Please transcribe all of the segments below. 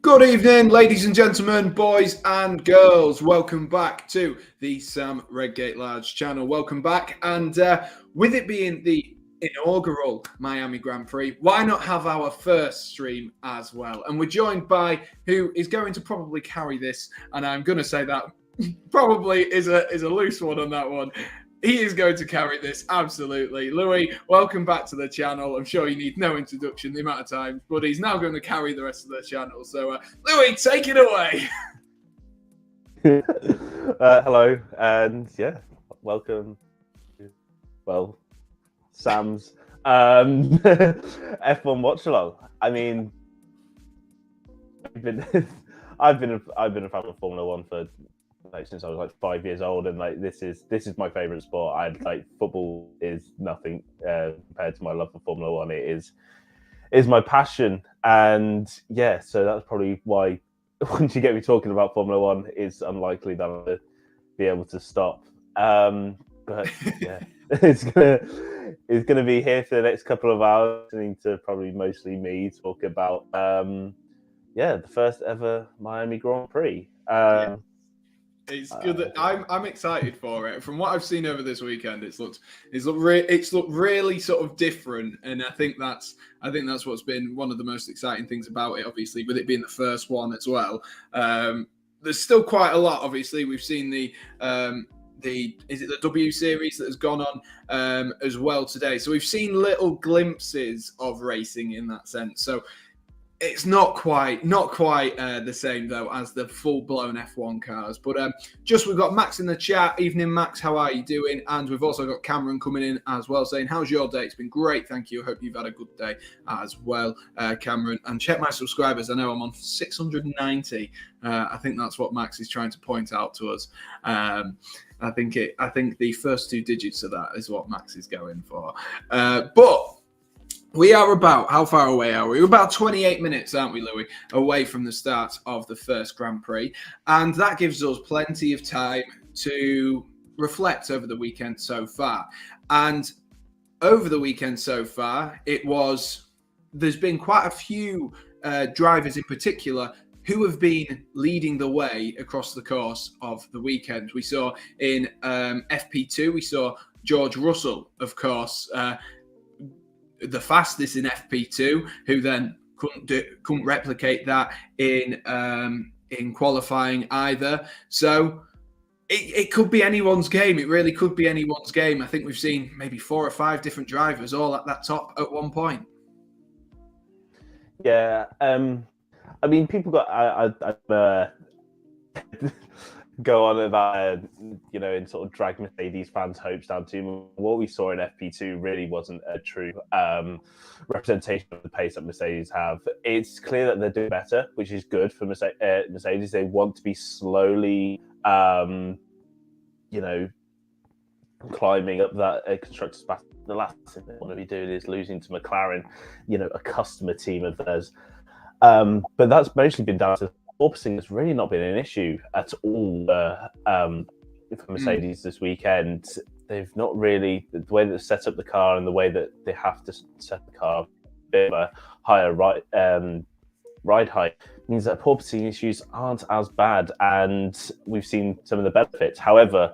Good evening, ladies and gentlemen, boys and girls. Welcome back to the Sam Redgate-Large channel. Welcome back. And with it being the inaugural Miami Grand Prix, why not have our first stream as well? And we're joined by who is going to probably carry this, and I'm going to say that probably is a loose one on that one. He is going to carry this, absolutely. Louis, welcome back to the channel. I'm sure you need no introduction the amount of time, but he's now going to carry the rest of the channel. So, Louis, take it away. Hello, and welcome to, Sam's F1 Watchalong. I mean, I've been a fan of Formula One for since I was like 5 years old, and this is my favorite sport. Football is nothing compared to my love for Formula One. It is my passion, and so that's probably why once you get me talking about Formula One, it's unlikely that I'll be able to stop. But it's gonna be here for the next couple of hours, listening to probably mostly me talk about the first ever Miami Grand Prix. It's good. I'm excited for it. From what I've seen over this weekend, it's looked really sort of different, and I think that's what's been one of the most exciting things about it. Obviously, with it being the first one as well, there's still quite a lot. Obviously, we've seen the W series that has gone on as well today. So we've seen little glimpses of racing in that sense. So it's not quite the same though as the full-blown F1 cars. But we've got Max in the chat. Evening, Max. How are you doing? And we've also got Cameron coming in as well, saying, "How's your day?" It's been great, thank you. I hope you've had a good day as well, Cameron. And check my subscribers. I know I'm on 690. I think that's what Max is trying to point out to us. I think the first two digits of that is what Max is going for. But we are how far away are we? We're about 28 minutes, aren't we, Louis, away from the start of the first Grand Prix. And that gives us plenty of time to reflect over the weekend so far. And over the weekend so far, there's been quite a few drivers in particular who have been leading the way across the course of the weekend. We saw in FP2, we saw George Russell, of course, the fastest in FP2, who then couldn't replicate that in qualifying either. So it could be anyone's game. It really could be anyone's game. I think we've seen maybe 4 or 5 different drivers all at that top at one point. Yeah, I mean, people got go on about and sort of drag Mercedes fans' hopes down to what we saw in FP2 really wasn't a true representation of the pace that Mercedes have. It's clear that they're doing better, which is good for Mercedes. They want to be slowly, climbing up that constructors' battle. The last thing they want to be doing is losing to McLaren, a customer team of theirs. But that's mostly been down to porpoising. Has really not been an issue at all for Mercedes this weekend. They've not really, the way that they set up the car and the way that they have to set the car a bit of a higher ride height means that porpoising issues aren't as bad, and we've seen some of the benefits. However,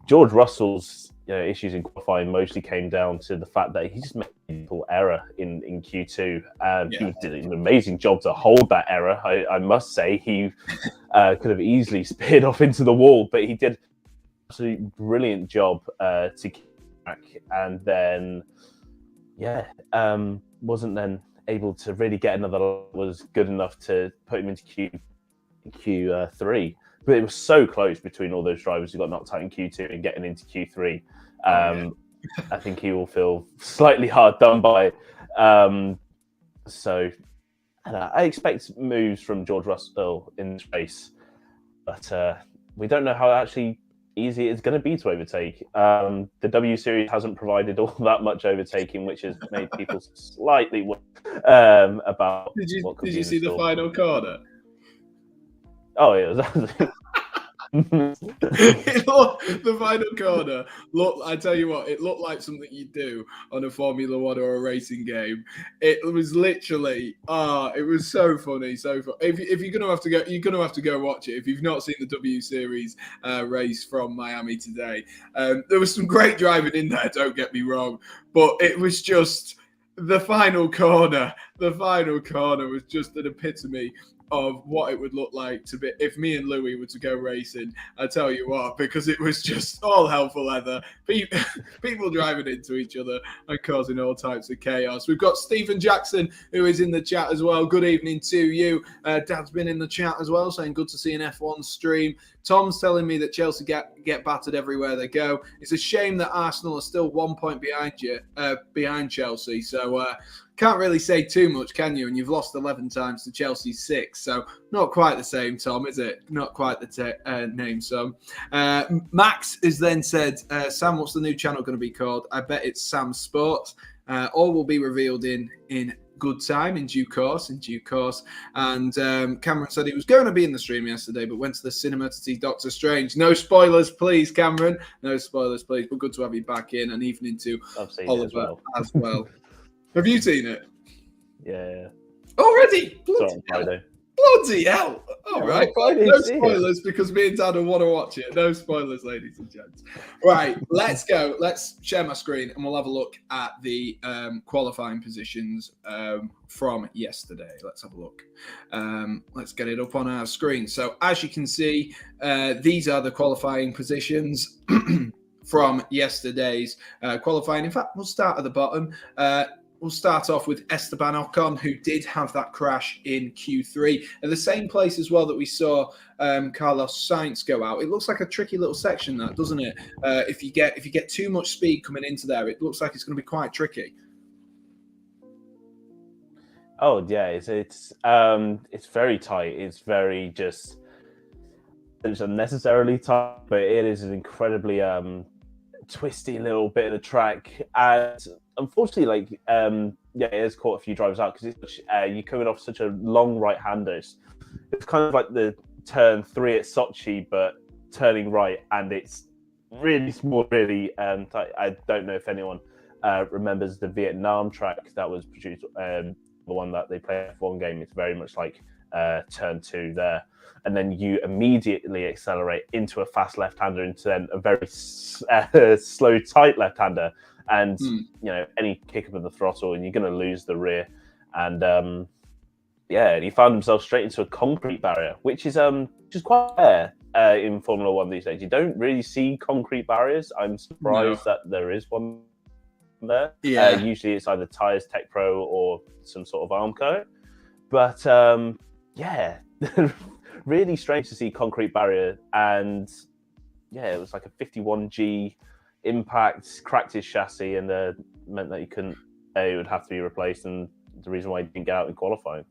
George Russell's issues in qualifying mostly came down to the fact that he just made a little error in Q2. He did an amazing job to hold that error. I must say he could have easily speared off into the wall, but he did an absolutely brilliant job to keep back, and then wasn't then able to really get another was good enough to put him into Q3. But it was so close between all those drivers who got knocked out in Q2 and getting into Q3. I think he will feel slightly hard done by. So I expect moves from George Russell in this race, but we don't know how actually easy it's going to be to overtake. The W Series hasn't provided all that much overtaking, which has made people slightly worried about what could be in Did you see the final corner? Oh, it was absolutely The final corner I tell you what, it looked like something you do on a Formula One or a racing game. It was literally, it was so funny, so fun. If you're gonna have to go, you're gonna have to go watch it. If you've not seen the W Series race from Miami today, there was some great driving in there. Don't get me wrong, but it was just the final corner. The final corner was just an epitome of what it would look like to be if me and Louis were to go racing. I tell you what, because it was just all hell for leather. People driving into each other and causing all types of chaos. We've got Stephen Jackson, who is in the chat as well. Good evening to you. Dad's been in the chat as well, saying good to see an F1 stream. Tom's telling me that Chelsea get battered everywhere they go. It's a shame that Arsenal are still 1 point behind Chelsea. So can't really say too much, can you? And you've lost 11 times to Chelsea's 6. So not quite the same, Tom, is it? Not quite the name, Sam. Max has then said, Sam, what's the new channel going to be called? I bet it's Sam Sports. All will be revealed in good time, in due course. And Cameron said he was going to be in the stream yesterday, but went to the cinema to see Doctor Strange. No spoilers, please, Cameron. No spoilers, please. But good to have you back in. And evening to Oliver as well. Have you seen it? Yeah. Already? Friday. Bloody hell. All right. No spoilers because me and Dad will want to watch it. No spoilers, ladies and gents. Right. Let's go. Let's share my screen and we'll have a look at the qualifying positions from yesterday. Let's have a look. Let's get it up on our screen. So as you can see, these are the qualifying positions from yesterday's qualifying. In fact, we'll start at the bottom. We'll start off with Esteban Ocon, who did have that crash in Q3 at the same place as well that we saw Carlos Sainz go out. It looks like a tricky little section, that, doesn't it? If you get too much speed coming into there, it looks like it's going to be quite tricky. Oh yeah, it's very tight. It's very it's unnecessarily tight, but it is an incredibly twisty little bit of the track, and unfortunately, it has caught a few drivers out because you're coming off such a long right-handers. It's kind of like the turn 3 at Sochi, but turning right, and it's really small, really. I don't know if anyone remembers the Vietnam track that was produced, the one that they play F1 game. It's very much like turn 2 there. And then you immediately accelerate into a fast left-hander into then a very slow, tight left-hander. And, any kick up of the throttle and you're going to lose the rear. And, he found himself straight into a concrete barrier, which is quite rare in Formula One these days. You don't really see concrete barriers. I'm surprised that there is one there. Yeah. Usually it's either tyres, Tech Pro, or some sort of Armco. But, really strange to see concrete barrier, and it was like a 51G impact, cracked his chassis, and meant that it would have to be replaced, and the reason why he didn't get out in qualifying.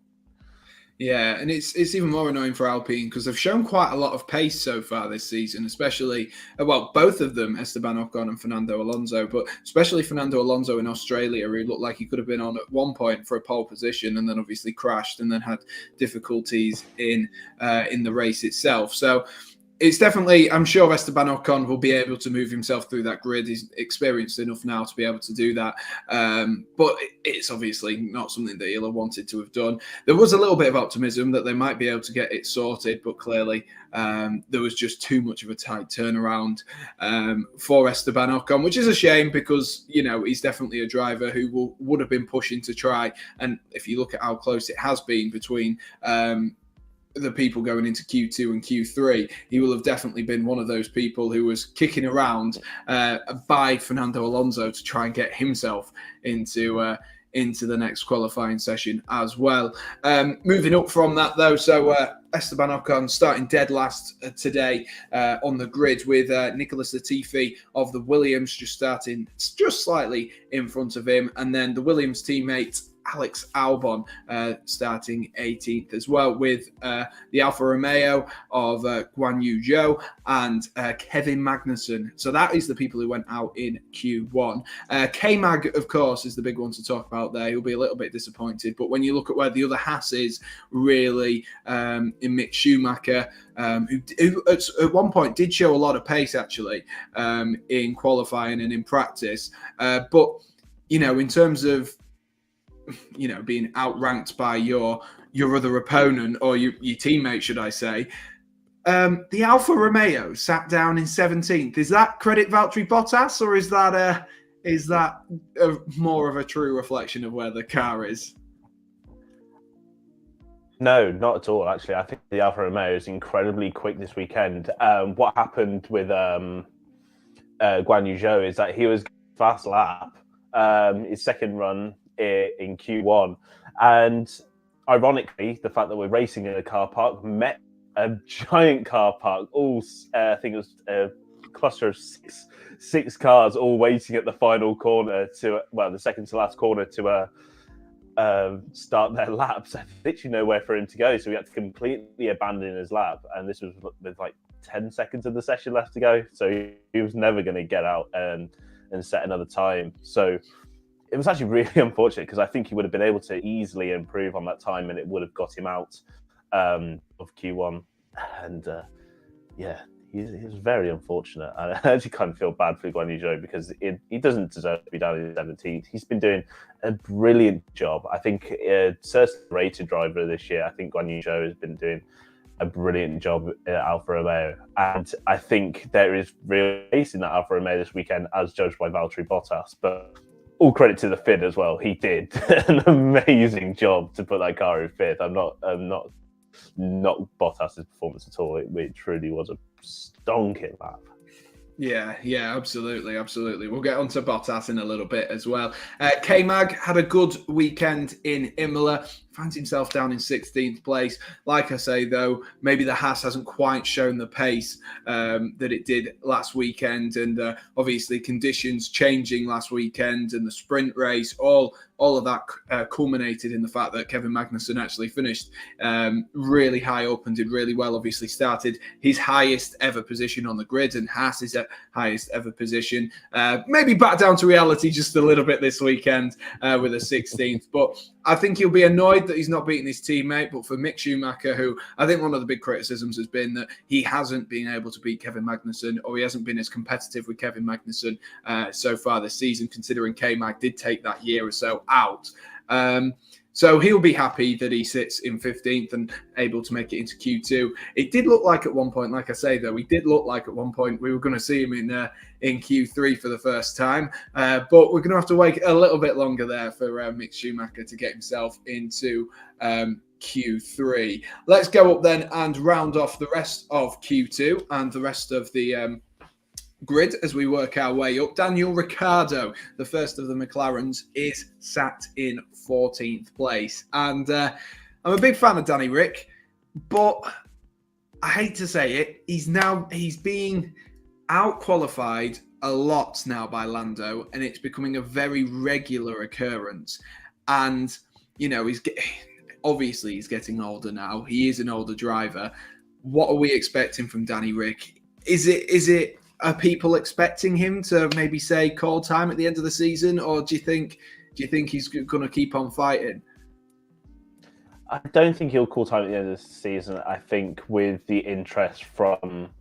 Yeah, and it's even more annoying for Alpine because they've shown quite a lot of pace so far this season, especially, both of them, Esteban Ocon and Fernando Alonso, but especially Fernando Alonso in Australia, who looked like he could have been on at one point for a pole position and then obviously crashed and then had difficulties in the race itself. So it's definitely, I'm sure Esteban Ocon will be able to move himself through that grid. He's experienced enough now to be able to do that. But it's obviously not something that he'll have wanted to have done. There was a little bit of optimism that they might be able to get it sorted, but clearly there was just too much of a tight turnaround for Esteban Ocon, which is a shame because, he's definitely a driver who would have been pushing to try. And if you look at how close it has been between the people going into Q2 and Q3, he will have definitely been one of those people who was kicking around by Fernando Alonso to try and get himself into the next qualifying session as well. Moving up from that though, so Esteban Ocon starting dead last today on the grid with Nicholas Latifi of the Williams just starting just slightly in front of him, and then the Williams teammate Alex Albon starting 18th as well, with the Alfa Romeo of Guan Yu Zhou and Kevin Magnussen. So that is the people who went out in Q1. K-Mag, of course, is the big one to talk about there. He'll be a little bit disappointed. But when you look at where the other Haas is, really, in Mick Schumacher, who at one point did show a lot of pace, actually, in qualifying and in practice. But, in terms of, being outranked by your other opponent, or your teammate, should I say, the Alfa Romeo sat down in 17th. Is that credit Valtteri Bottas, or is that more of a true reflection of where the car is? No, not at all, actually. I think the Alfa Romeo is incredibly quick this weekend. What happened with Guan Yu Zhou is that he was fast lap, his second run in Q1. And ironically, the fact that we're racing in a car park met a giant car park, I think it was a cluster of six cars all waiting at the final corner the second to last corner to start their laps. Literally nowhere for him to go, so he had to completely abandon his lap, and this was with like 10 seconds of the session left to go, so he was never going to get out and set another time. So it was actually really unfortunate, because I think he would have been able to easily improve on that time, and it would have got him out of Q1. And he was very unfortunate. I actually kind of feel bad for Guan Yu Zhou, because he doesn't deserve to be down in 17th. He's been doing a brilliant job. I think certainly rated driver this year. I think Guan Yu Zhou has been doing a brilliant job at Alfa Romeo. And I think there is real pace in that Alfa Romeo this weekend, as judged by Valtteri Bottas. But all credit to the Finn as well. He did an amazing job to put that car in fifth. I'm not Bottas's performance at all. It truly was a stonking lap. Yeah, absolutely. We'll get on to Bottas in a little bit as well. K-Mag had a good weekend in Imola, finds himself down in 16th place. Like I say, though, maybe the Haas hasn't quite shown the pace that it did last weekend, and obviously conditions changing last weekend, and the sprint race, all of that culminated in the fact that Kevin Magnussen actually finished really high up and did really well. Obviously started his highest ever position on the grid, and Haas is at highest ever position. Maybe back down to reality just a little bit this weekend with a 16th, but I think he'll be annoyed that he's not beating his teammate. But for Mick Schumacher, who I think one of the big criticisms has been that he hasn't been able to beat Kevin Magnussen, or he hasn't been as competitive with Kevin Magnussen so far this season, considering K-Mag did take that year or so out. So he'll be happy that he sits in 15th and able to make it into Q2. It did look like at one point, like I say, though, we were going to see him in Q3 for the first time. But we're going to have to wait a little bit longer there for Mick Schumacher to get himself into Q3. Let's go up then and round off the rest of Q2 and the rest of the grid as we work our way up. Daniel Ricciardo, the first of the McLarens, is sat in 14th place. And I'm a big fan of Danny Rick, but I hate to say it, he's being out-qualified a lot now by Lando, and it's becoming a very regular occurrence. And, obviously he's getting older now. He is an older driver. What are we expecting from Danny Rick? Are people expecting him to maybe say call time at the end of the season, or do you think he's going to keep on fighting? I don't think he'll call time at the end of the season. I think with the interest from,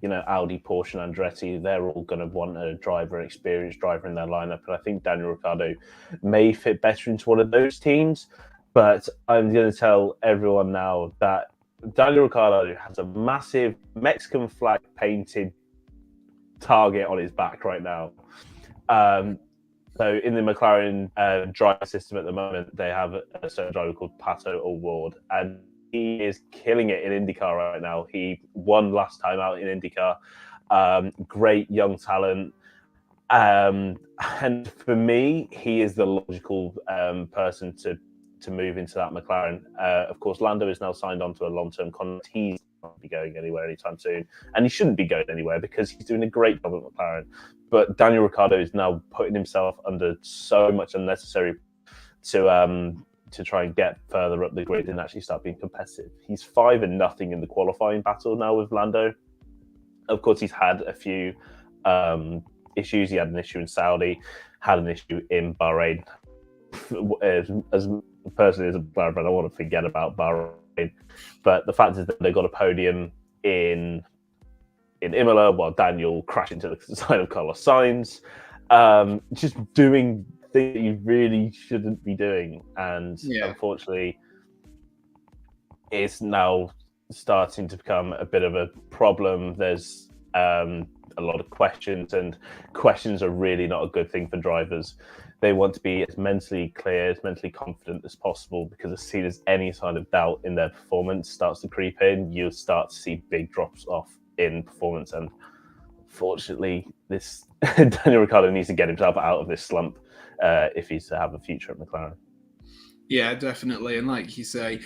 Audi, Porsche, and Andretti, they're all going to want a experienced driver in their lineup. And I think Daniel Ricciardo may fit better into one of those teams. But I'm going to tell everyone now that Daniel Ricciardo has a massive Mexican flag painted target on his back right now. So in the McLaren driver system at the moment, they have a certain driver called Pato O'Ward, and he is killing it in IndyCar right now. He won last time out in IndyCar. Great young talent. And for me, he is the logical person to move into that McLaren. Of course, Lando is now signed on to a long-term contract. He's not be going anywhere anytime soon, and he shouldn't be going anywhere because he's doing a great job at McLaren. But Daniel Ricciardo is now putting himself under so much unnecessary to try and get further up the grid and actually start being competitive. He's 5-0 in the qualifying battle now with Lando. Of course, he's had a few issues. He had an issue in Saudi, had an issue in Bahrain. As personally as a Bahrain fan, I want to forget about Bahrain. But the fact is that they got a podium in Imola while Daniel crashed into the side of Carlos Sainz. Just doing things that you really shouldn't be doing. And unfortunately, it's now starting to become a bit of a problem. There's a lot of questions, and questions are really not a good thing for drivers. They want to be as mentally clear, as mentally confident as possible, because as soon as any sign of doubt in their performance starts to creep in, you'll start to see big drops off in performance. And fortunately, this Daniel Ricciardo needs to get himself out of this slump if he's to have a future at McLaren. Yeah, definitely. And like you say,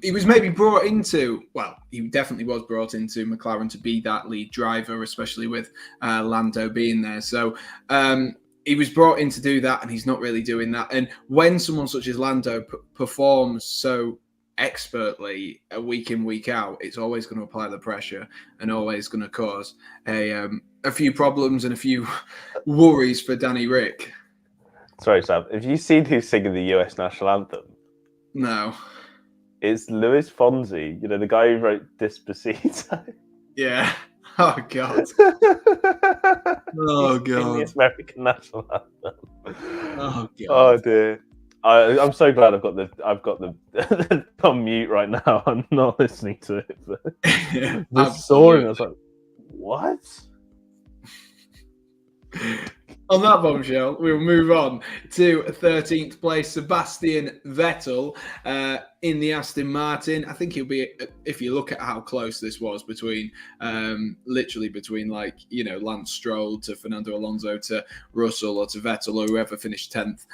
he was maybe brought into, well, he definitely was brought into McLaren to be that lead driver, especially with Lando being there. So he was brought in to do that, and he's not really doing that. And when someone such as Lando performs so expertly week in, week out, it's always going to apply the pressure and always going to cause a few problems and a few worries for Danny Rick. Sorry, Sam. Have you seen who's singing the US national anthem? No. It's Luis Fonsi, you know, the guy who wrote Despacito. Yeah. Oh, God. Oh, God. The American national anthem. Oh, God. Oh, dear. I'm so glad I've got the on mute right now. I'm not listening to it. But Yeah, soaring. I was like, what? On that bombshell, we'll move on to 13th place, Sebastian Vettel in the Aston Martin. I think he'll be, if you look at how close this was between, literally between Lance Stroll to Fernando Alonso to Russell or to Vettel or whoever finished 10th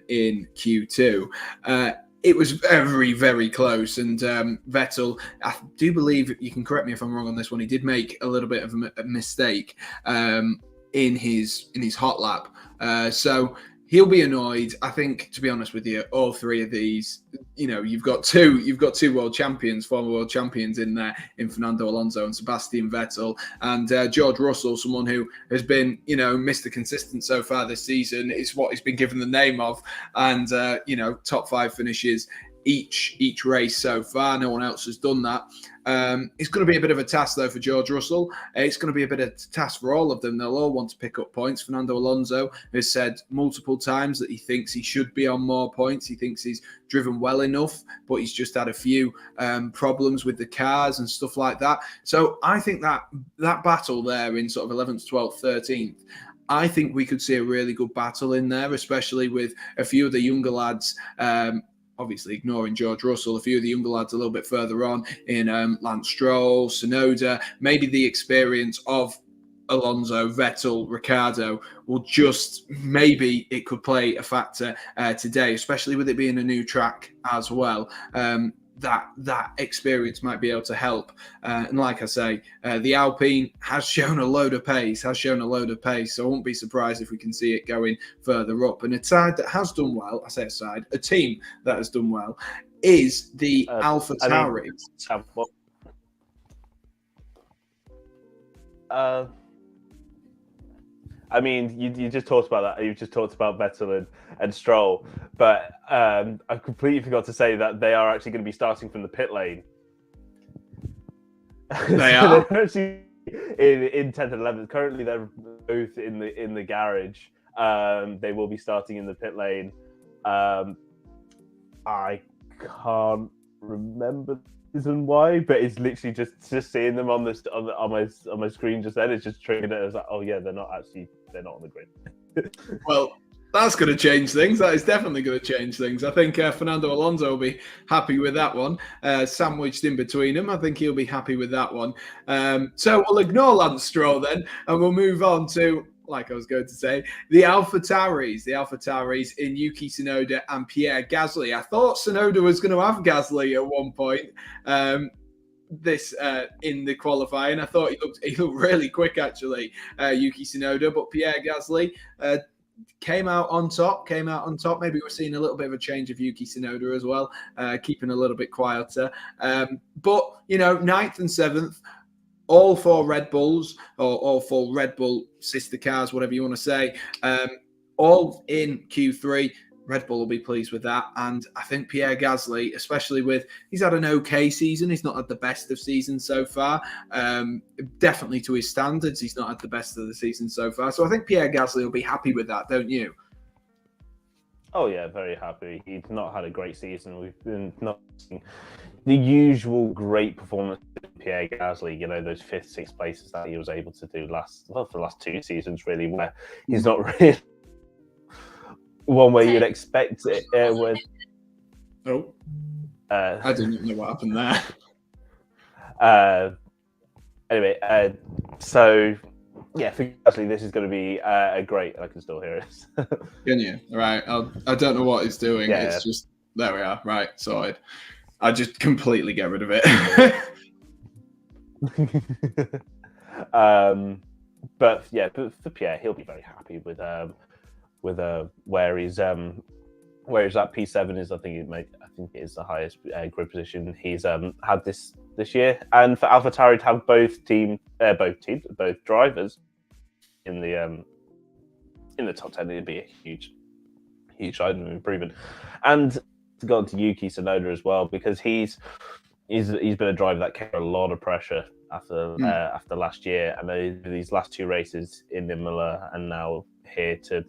in Q2. It was very, very close, and Vettel, I do believe, you can correct me if I'm wrong on this one, he did make a little bit of a mistake in his hot lap, so he'll be annoyed. I think, to be honest with you, all three of these, you've got two world champions, former world champions in there, in Fernando Alonso and Sebastian Vettel, and George Russell, someone who has been, Mr. Consistent so far this season. It's what he's been given the name of, and top 5 finishes each race so far. No one else has done that. It's going to be a bit of a task, though, for George Russell. It's going to be a bit of a task for all of them. They'll all want to pick up points. Fernando Alonso has said multiple times that he thinks he should be on more points. He thinks he's driven well enough, but he's just had a few problems with the cars and stuff like that. So I think that battle there in sort of 11th, 12th, 13th, I think we could see a really good battle in there, especially with a few of the younger lads, obviously ignoring George Russell, a few of the younger lads a little bit further on in Lance Stroll, Tsunoda, maybe the experience of Alonso, Vettel, Ricciardo will just, maybe it could play a factor today, especially with it being a new track as well. That experience might be able to help. And like I say, the Alpine has shown a load of pace, so I won't be surprised if we can see it going further up. And a side that has done well, a team that has done well, is the Alpha Tauri. I mean, you just talked about that. You've just talked about Vettel and Stroll, but I completely forgot to say that they are actually going to be starting from the pit lane. They are they're actually in 10th and 11th. Currently, they're both in the garage. They will be starting in the pit lane. I can't remember the reason why, but it's literally just seeing them on my screen just then. It's just triggered it as like, oh yeah, they're not on the grid. Well, that's going to change things. That is definitely going to change things. I think Fernando Alonso will be happy with that one. Sandwiched in between them, I think he'll be happy with that one. So we'll ignore Lance Stroll then, and we'll move on to, like I was going to say, the Alpha Tauris in Yuki Tsunoda and Pierre Gasly. I thought Tsunoda was going to have Gasly at one point. In the qualifying, I thought he looked really quick, actually, Yuki Tsunoda, but Pierre Gasly came out on top. Maybe we're seeing a little bit of a change of Yuki Tsunoda as well, keeping a little bit quieter. But, ninth and seventh, all four Red Bulls, or all four Red Bull sister cars, whatever you want to say, all in Q3. Red Bull will be pleased with that. And I think Pierre Gasly, especially he's had an okay season. He's not had the best of seasons so far. Definitely to his standards, he's not had the best of the season so far. So I think Pierre Gasly will be happy with that, don't you? Oh, yeah, very happy. He's not had a great season. We've been not seeing the usual great performance of Pierre Gasly, those 5th, 6th places that he was able to do for the last 2 seasons, really, where he's not really one where you'd expect it. I didn't know what happened there. Anyway, so yeah, for Gasly, this is going to be a great. I can still hear it. Can you? Right. I don't know what it's doing. Yeah, it's just there we are. Right. Sorted. I just completely get rid of it. But yeah, for Pierre, he'll be very happy with where he's at. P7 is, I think it is the highest grid position he's had this year. And for AlphaTauri to have both drivers in the top 10, it'd be a huge item of improvement. And to go on to Yuki Tsunoda as well, because he's been a driver that came under a lot of pressure after last year, and these last 2 races in Imola, and now here to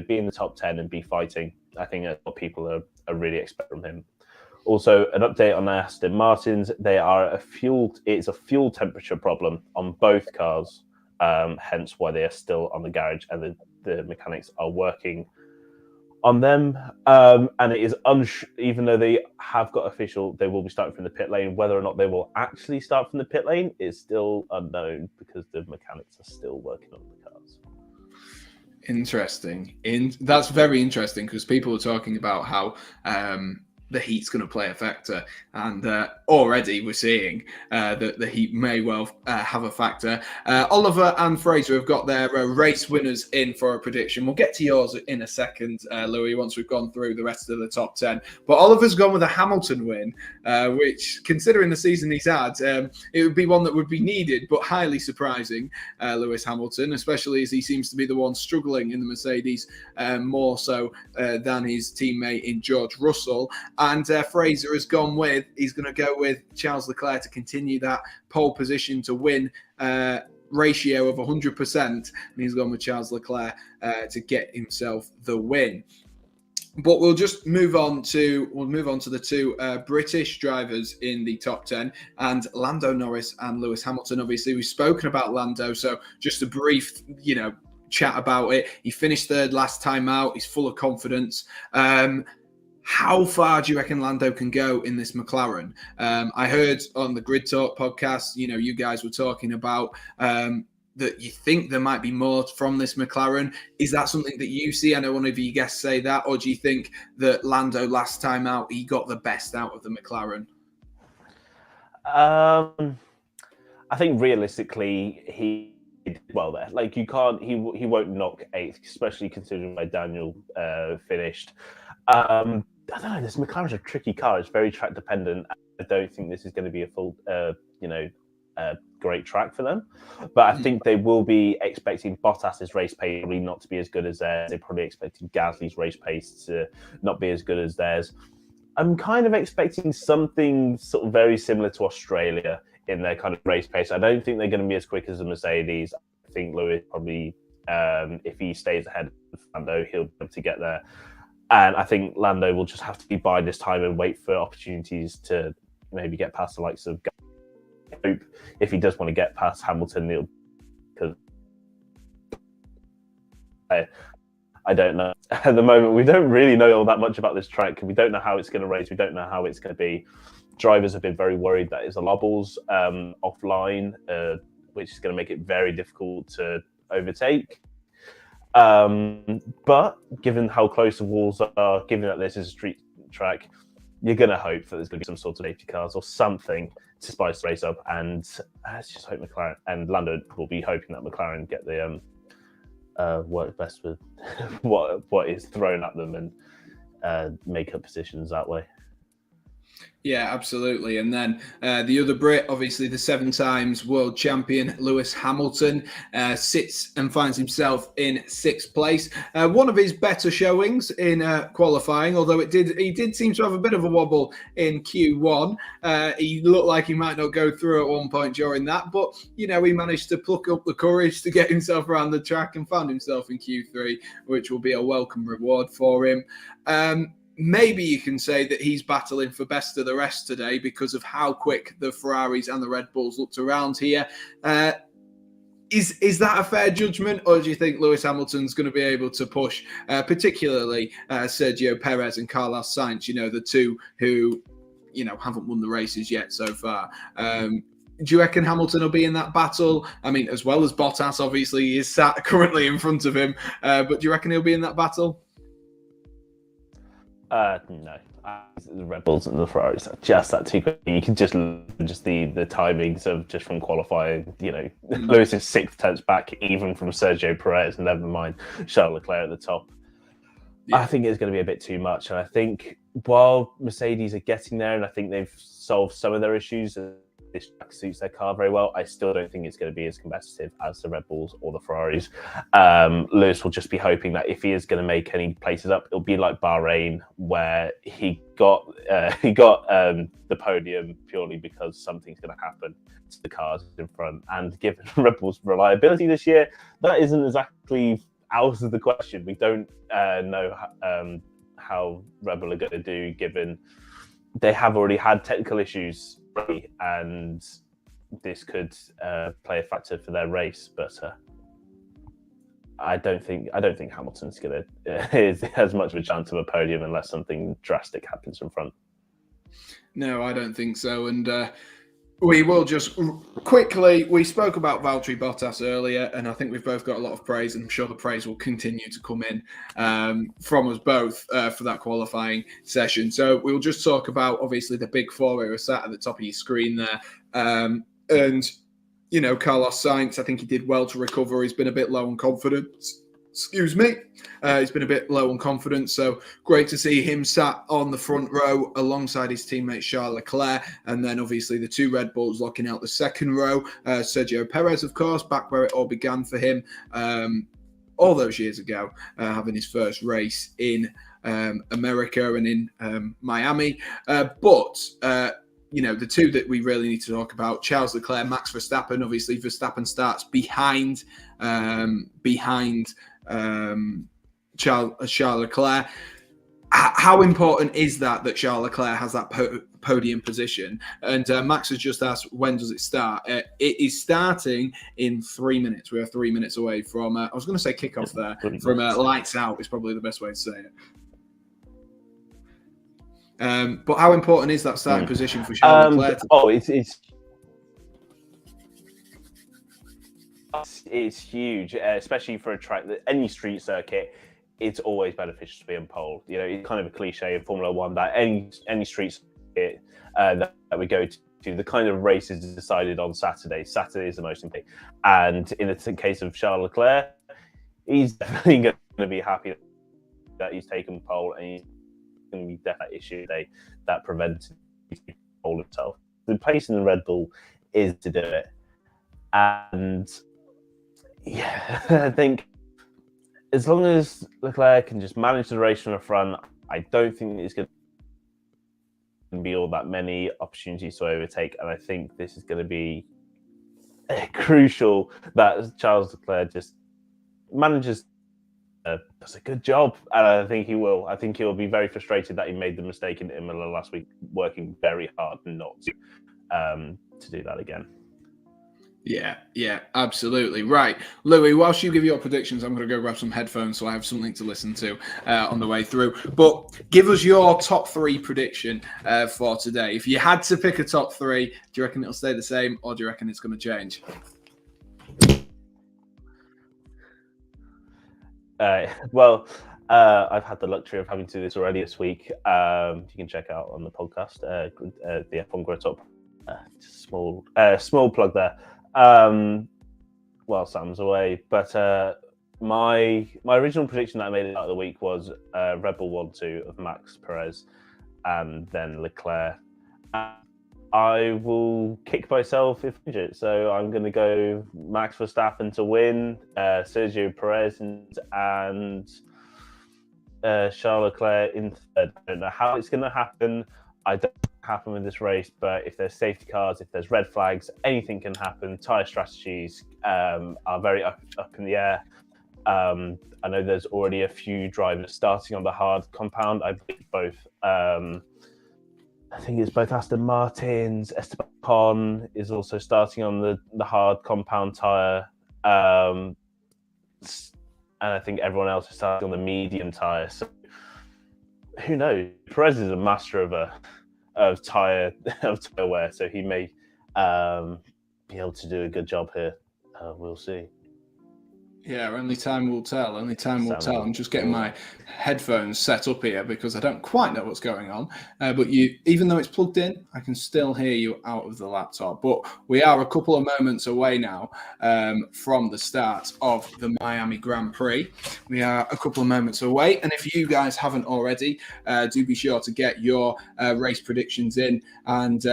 be in the top 10 and be fighting. I think a lot of people are really expecting from him. Also, an update on Aston Martins. It's a fuel temperature problem on both cars, hence why they are still on the garage, and the mechanics are working on them. And it is even though they have got official, they will be starting from the pit lane. Whether or not they will actually start from the pit lane is still unknown, because the mechanics are still working on the cars. Interesting. That's very interesting, because people are talking about how the heat's going to play a factor, and already we're seeing that the heat may well have a factor. Oliver and Fraser have got their race winners in for a prediction. We'll get to yours in a second, Louis, once we've gone through the rest of the top 10. But Oliver's gone with a Hamilton win, which, considering the season he's had, it would be one that would be needed, but highly surprising. Lewis Hamilton, especially as he seems to be the one struggling in the Mercedes more so than his teammate in George Russell. And Fraser has gone he's going to go with Charles Leclerc to continue that pole position to win ratio of 100%. And he's gone with Charles Leclerc to get himself the win. But we'll just move on to the 2 British drivers in the top 10, and Lando Norris and Lewis Hamilton. Obviously, we've spoken about Lando, so just a brief, chat about it. He finished 3rd last time out. He's full of confidence. How far do you reckon Lando can go in this McLaren? I heard on the Grid Talk podcast, you guys were talking about that you think there might be more from this McLaren. Is that something that you see? I know one of you guests say that, or do you think that Lando last time out, he got the best out of the McLaren? I think realistically, he did well there. Like, he won't knock 8th, especially considering where Daniel finished. I don't know, this McLaren's a tricky car. It's very track dependent. I don't think this is going to be a full, great track for them. But I think they will be expecting Bottas's race pace probably not to be as good as theirs. They're probably expecting Gasly's race pace to not be as good as theirs. I'm kind of expecting something sort of very similar to Australia in their kind of race pace. I don't think they're going to be as quick as the Mercedes. I think Lewis probably, if he stays ahead of Lando, he'll be able to get there. And I think Lando will just have to be biding his time and wait for opportunities to maybe get past the likes of Hope. If he does want to get past Hamilton, because I don't know. At the moment, we don't really know all that much about this track. We don't know how it's going to race. We don't know how it's going to be. Drivers have been very worried that it's a Lobbles offline, which is going to make it very difficult to overtake. But given how close the walls are, given that this is a street track, you're going to hope that there's going to be some sort of safety cars or something to spice the race up. And let's just hope McLaren and Lando will be hoping that McLaren get work best with what is thrown at them and make up positions that way. Yeah, absolutely. And then the other Brit, obviously the 7 times world champion, Lewis Hamilton, sits and finds himself in 6th place. One of his better showings in qualifying, although he did seem to have a bit of a wobble in Q1. He looked like he might not go through at one point during that, but, he managed to pluck up the courage to get himself around the track and found himself in Q3, which will be a welcome reward for him. Maybe you can say that he's battling for best of the rest today because of how quick the Ferraris and the Red Bulls looked around here. Is that a fair judgment, or do you think Lewis Hamilton's going to be able to push, particularly Sergio Perez and Carlos Sainz, the two who, haven't won the races yet so far? Do you reckon Hamilton will be in that battle? I mean, as well as Bottas, obviously, he is sat currently in front of him, but do you reckon he'll be in that battle? No, the Red Bulls and the Ferraris are just that too quick. You can just the timings of just from qualifying. Lewis is 6/10 back even from Sergio Perez, and never mind Charles Leclerc at the top. Yeah. I think it's going to be a bit too much, and I think while Mercedes are getting there, and I think they've solved some of their issues, this track suits their car very well, I still don't think it's going to be as competitive as the Red Bulls or the Ferraris. Lewis will just be hoping that if he is going to make any places up, it'll be like Bahrain, where he got the podium purely because something's going to happen to the cars in front. And given Red Bull's reliability this year, that isn't exactly out of the question. We don't know how Red Bull are going to do, given they have already had technical issues, and this could play a factor for their race. But I don't think Hamilton's going to has much of a chance of a podium unless something drastic happens in front. No, I don't think so. And we will just quickly, we spoke about Valtteri Bottas earlier, and I think we've both got a lot of praise, and I'm sure the praise will continue to come in from us both for that qualifying session. So we'll just talk about, obviously, the big four who are sat at the top of your screen there. And, Carlos Sainz, I think he did well to recover. He's been a bit low on confidence. Excuse me. He's been a bit low on confidence, so great to see him sat on the front row alongside his teammate Charles Leclerc, and then obviously the 2 Red Bulls locking out the second row. Sergio Perez, of course, back where it all began for him all those years ago, having his first race in America and in Miami. But the 2 that we really need to talk about, Charles Leclerc, Max Verstappen. Obviously, Verstappen starts behind Charles Leclerc. How important is that Charles Leclerc has that podium position? And Max has just asked, when does it start? It is starting in 3 minutes. We are 3 minutes away from, I was going to say kickoff there, from lights out is probably the best way to say it. But how important is that starting position for Charles Leclerc? It's huge, especially for a track that any street circuit. It's always beneficial to be on pole. It's kind of a cliche in Formula One that any street circuit that we go to, the kind of race is decided on Saturday. Saturday is the most important. And in the case of Charles Leclerc, he's definitely going to be happy that he's taken pole, and he's going to be definitely issue that prevents him from pole himself. The pace in the Red Bull is to do it, and I think as long as Leclerc can just manage the race from the front, I don't think it's going to be all that many opportunities to overtake. And I think this is going to be crucial that Charles Leclerc just manages, does a good job. And I think he will. I think he'll be very frustrated that he made the mistake in Imola last week, working very hard not to do that again. Yeah, absolutely. Right. Louis, whilst you give your predictions, I'm going to go grab some headphones so I have something to listen to on the way through. But give us your top 3 prediction for today. If you had to pick a top 3, do you reckon it'll stay the same, or do you reckon it's going to change? I've had the luxury of having to do this already this week. You can check out on the podcast, the F1 Grow Top. Small plug there. While Sam's away, but my original prediction that I made out of the week was Red Bull 1-2 of Max Perez and then Leclerc. I will kick myself if injured, so I'm going to go Max Verstappen to win, Sergio Perez and Charles Leclerc in third. I don't know how it's going to happen. I don't know what will happen with this race, but if there's safety cars, if there's red flags, anything can happen. Tyre strategies are very up in the air. I know there's already a few drivers starting on the hard compound. I believe both. I think it's both Aston Martins. Esteban Ocon is also starting on the hard compound tyre. And I think everyone else is starting on the medium tyre. So who knows? Perez is a master of tyre wear, so he may be able to do a good job here. We'll see. Yeah, only time will tell. Only time will tell. I'm just getting my headphones set up here because I don't quite know what's going on. But even though it's plugged in, I can still hear you out of the laptop. But we are a couple of moments away now from the start of the Miami Grand Prix. We are a couple of moments away. And if you guys haven't already, do be sure to get your race predictions in. And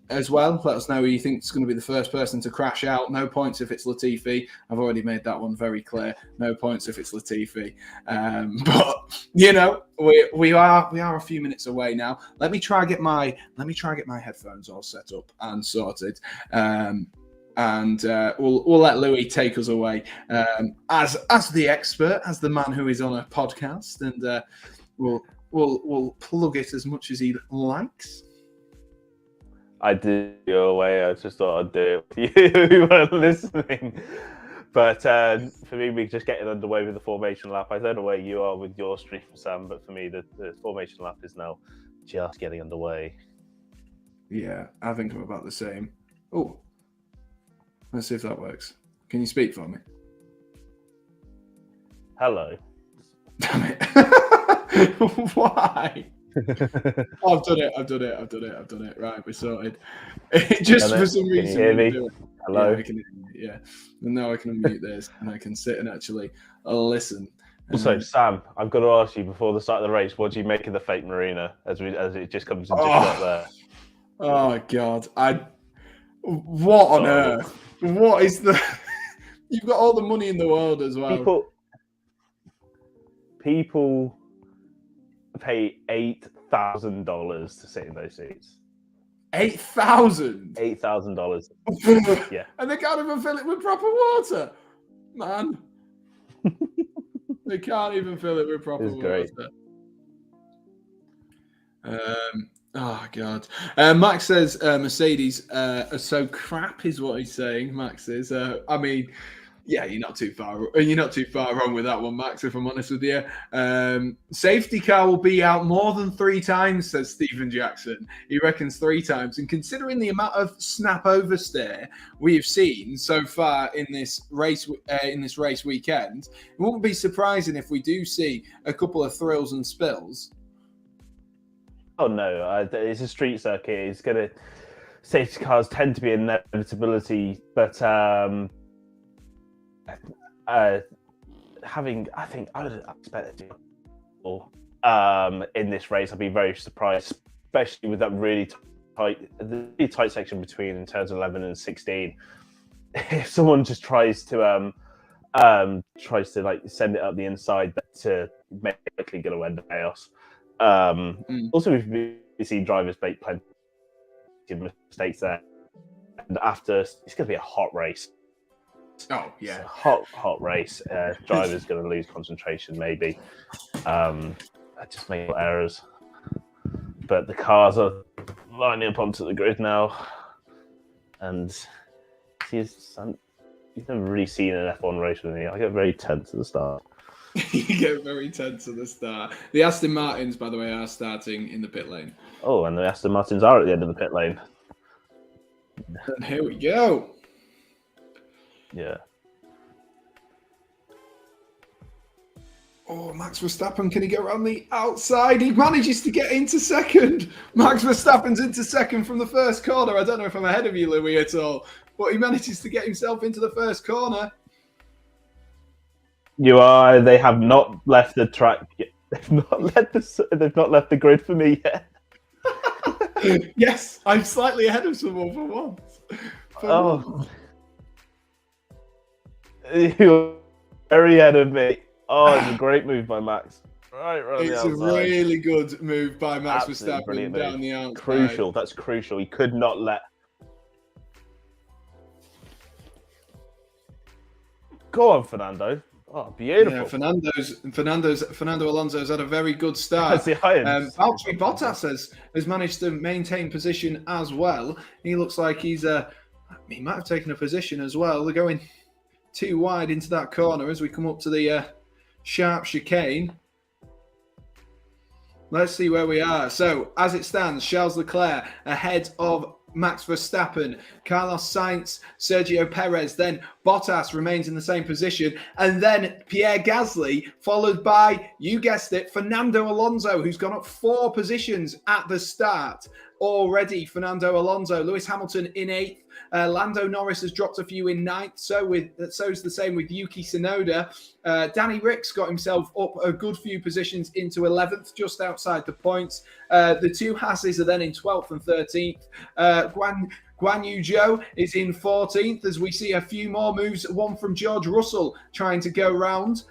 as well, let us know who you think is going to be the first person to crash out. No points if it's Latifi. I've already made that one very clear. No points if it's Latifi. But you know, we are a few minutes away now. Let me try get my headphones all set up and sorted. And we'll let Louis take us away as the expert, as the man who is on a podcast, and we'll plug it as much as he likes. I did go away. I just thought I'd do it with you who weren't listening. But for me, we're just getting underway with the formation lap. I don't know where you are with your stream, Sam, but for me, the formation lap is now just getting underway. Yeah, I think I'm about the same. Oh, let's see if that works. Can you speak for me? Hello. Damn it. Why? I've done it. Right, we're sorted. Just for some reason. Can you hear me? Hello. Yeah, I can hear you. Yeah. And now I can unmute this and I can sit and actually listen. Also, Sam, I've got to ask you before the start of the race, what do you make of the fake marina as it just comes and just got there? Oh God. What on earth? What is the You've got all the money in the world as well. People pay $8,000 to sit in those seats. $8,000? $8,000. Yeah. And they can't even fill it with proper water. Man. They can't even fill it with proper water. Great. Oh God. Max says Mercedes are so crap is what he's saying. Max is. I mean, yeah, you're not too far wrong with that one, Max, if I'm honest with you. Safety car will be out more than 3 times, says Stephen Jackson. He reckons 3 times. And considering the amount of snap oversteer we've seen so far in this race weekend, it wouldn't be surprising if we do see a couple of thrills and spills. Oh no, it's a street circuit. Safety cars tend to be an inevitability, but I think I would expect it to in this race. I'd be very surprised, especially with that really tight section between in turns 11 and 16. If someone just tries to like send it up the inside to make it likely going to end up chaos. Also, we've seen drivers make plenty of mistakes there, and after it's going to be a hot race. Oh yeah, hot race. Drivers going to lose concentration, maybe. Just make errors. But the cars are lining up onto the grid now, and you've never really seen an F1 race with me. I get very tense at the start. You get very tense at the start. The Aston Martins, by the way, are starting in the pit lane. Oh, and the Aston Martins are at the end of the pit lane. And here we go. Yeah. Oh, Max Verstappen, can he go around the outside? He manages to get into second. Max Verstappen's into second from the first corner. I don't know if I'm ahead of you, Louis, at all, but he manages to get himself into the first corner. You are. They have not left the track yet. They've not left the grid for me yet. Yes, I'm slightly ahead of someone for once. Oh, you're very ahead of me. Oh, it's a great move by Max. Right on the It's a outside. really good move by Max Absolutely Verstappen brilliant down move. the outside. Crucial. That's crucial. He could not let. Go on, Fernando. Oh, beautiful. Yeah, Fernando Alonso's had a very good start. That's the irons. Valtteri Bottas has managed to maintain position as well. He looks like he might have taken a position as well. They're going too wide into that corner as we come up to the sharp chicane. Let's see where we are. So, as it stands, Charles Leclerc ahead of Max Verstappen, Carlos Sainz, Sergio Perez, then Bottas remains in the same position, and then Pierre Gasly, followed by, you guessed it, Fernando Alonso, who's gone up 4 positions at the start. Already, Fernando Alonso, Lewis Hamilton in 8th. Lando Norris has dropped a few in 9th. So's the same with Yuki Tsunoda. Danny Ricks got himself up a good few positions into 11th, just outside the points. The 2 Hasses are then in 12th and 13th. Guan Yu Zhou is in 14th as we see a few more moves, one from George Russell trying to go round.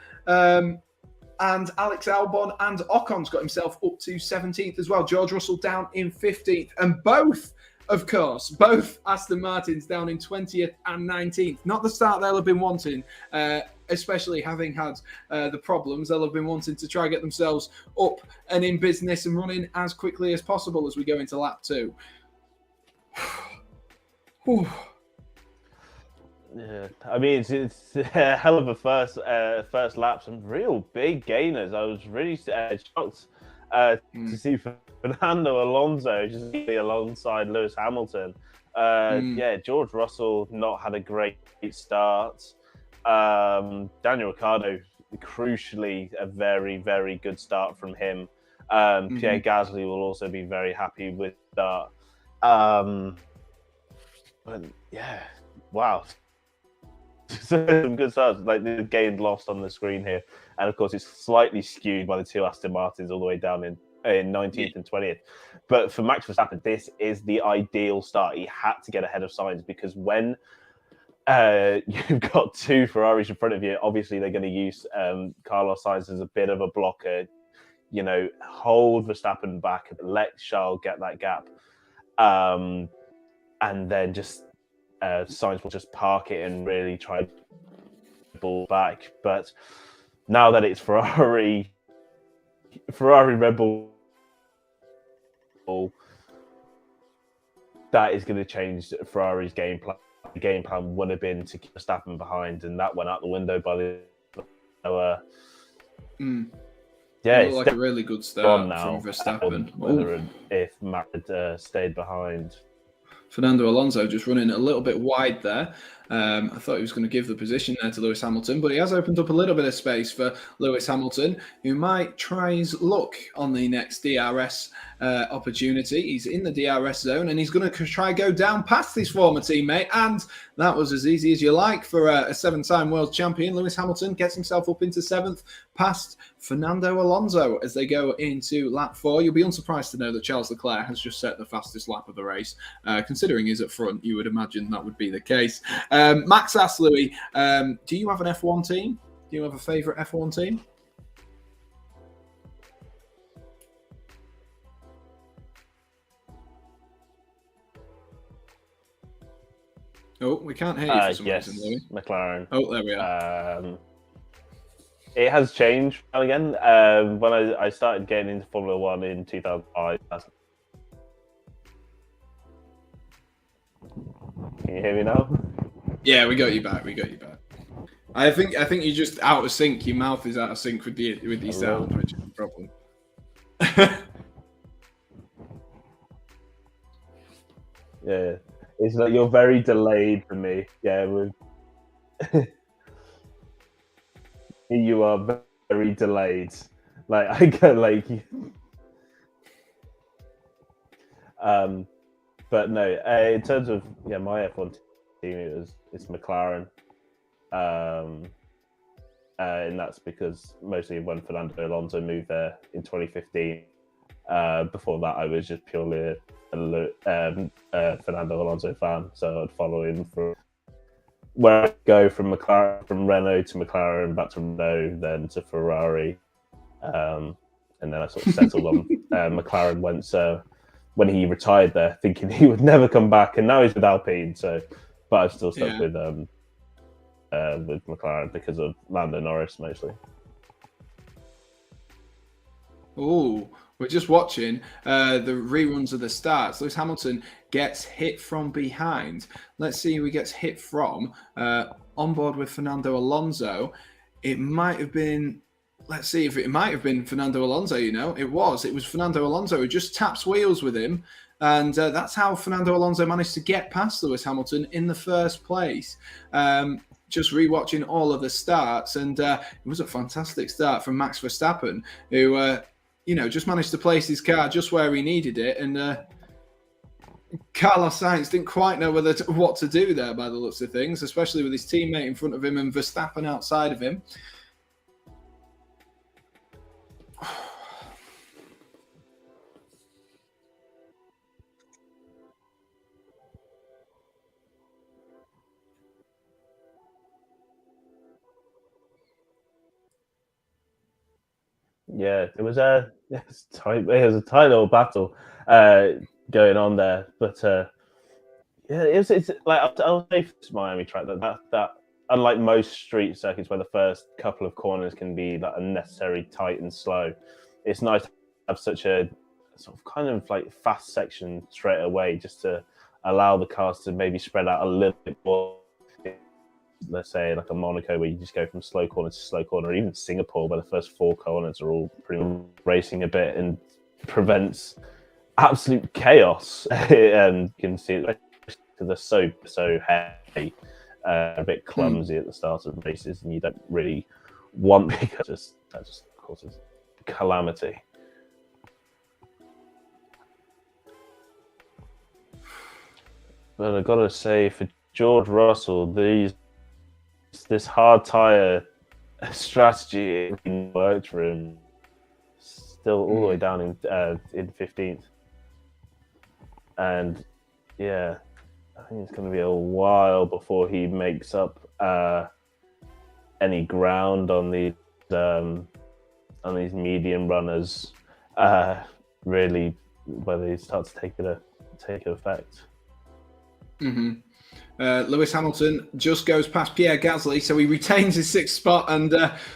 And Alex Albon and Ocon's got himself up to 17th as well. George Russell down in 15th. And both Aston Martins down in 20th and 19th. Not the start they'll have been wanting, especially having had the problems. They'll have been wanting to try and get themselves up and in business and running as quickly as possible as we go into lap 2. Yeah, I mean it's a hell of a first lap. Some real big gainers. I was really shocked to see Fernando Alonso just be alongside Lewis Hamilton. Yeah, George Russell not had a great start. Daniel Ricciardo, crucially, a very, very good start from him. Pierre Gasly will also be very happy with that. But yeah, wow. Some good starts. Like the gain lost on the screen here, and of course it's slightly skewed by the 2 Aston Martins all the way down in 19th and 20th. But for Max Verstappen, this is the ideal start. He had to get ahead of Sainz because when you've got 2 Ferraris in front of you, obviously they're going to use Carlos Sainz as a bit of a blocker. You know, hold Verstappen back, let Charles get that gap, and then just Sainz will just park it and really try to ball back. But now that it's Ferrari Red Bull, that is going to change Ferrari's game plan. The game plan would have been to keep Verstappen behind, and that went out the window by the. Yeah, it's like a really good start now from Verstappen. Whether if Matt had stayed behind. Fernando Alonso just running a little bit wide there. I thought he was going to give the position there to Lewis Hamilton, but he has opened up a little bit of space for Lewis Hamilton, who might try his luck on the next DRS opportunity. He's in the DRS zone, and he's going to try go down past his former teammate, and that was as easy as you like for a 7-time world champion. Lewis Hamilton gets himself up into 7th, past Fernando Alonso as they go into lap 4. You'll be unsurprised to know that Charles Leclerc has just set the fastest lap of the race. Considering he's at front, you would imagine that would be the case. Max asked Louis, do you have an F1 team? Do you have a favourite F1 team? Oh, we can't hear you for some reason, Louis. McLaren. Oh, there we are. It has changed again. When I started getting into Formula 1 in 2005. Can you hear me now? Yeah, we got you back. I think you're just out of sync. Your mouth is out of sync with the sound, which is a problem. Yeah, it's like you're very delayed for me. Yeah, you are very delayed. Like I get like, but no. In terms of my F1 team, it's McLaren. and that's because mostly when Fernando Alonso moved there in 2015. Before that, I was just purely a Fernando Alonso fan, so I'd follow him from where I go from Renault to McLaren, back to Renault, then to Ferrari, and then I sort of settled on McLaren when he retired there, thinking he would never come back, and now he's with Alpine. So, but I've still stuck with McLaren because of Lando Norris mostly. Oh, we're just watching the reruns of the starts. Lewis Hamilton gets hit from behind. Let's see who he gets hit from. On board with Fernando Alonso. It might have been, let's see if it might have been Fernando Alonso, It was Fernando Alonso who just taps wheels with him. And that's how Fernando Alonso managed to get past Lewis Hamilton in the first place. Just rewatching all of the starts, and it was a fantastic start from Max Verstappen, who just managed to place his car just where he needed it, and Carlos Sainz didn't quite know what to do there by the looks of things, especially with his teammate in front of him and Verstappen outside of him. Yeah, it was a tight little battle going on there, but yeah, it's like I'll say for this Miami track that unlike most street circuits where the first couple of corners can be like unnecessarily tight and slow, it's nice to have such a sort of kind of like fast section straight away, just to allow the cars to maybe spread out a little bit more. Let's say like a Monaco where you just go from slow corner to slow corner, or even Singapore where the first 4 corners are all pretty much racing a bit, and prevents absolute chaos. And you can see it because they're so heavy, a bit clumsy at the start of races, and you don't really want, because that just causes calamity. But I've got to say, for George Russell, this hard tyre strategy worked for him. Still all the way down in 15th, and yeah, I think it's going to be a while before he makes up any ground on these medium runners. Really, whether he starts to take effect. Mm-hmm. Lewis Hamilton just goes past Pierre Gasly, so he retains his 6th spot. And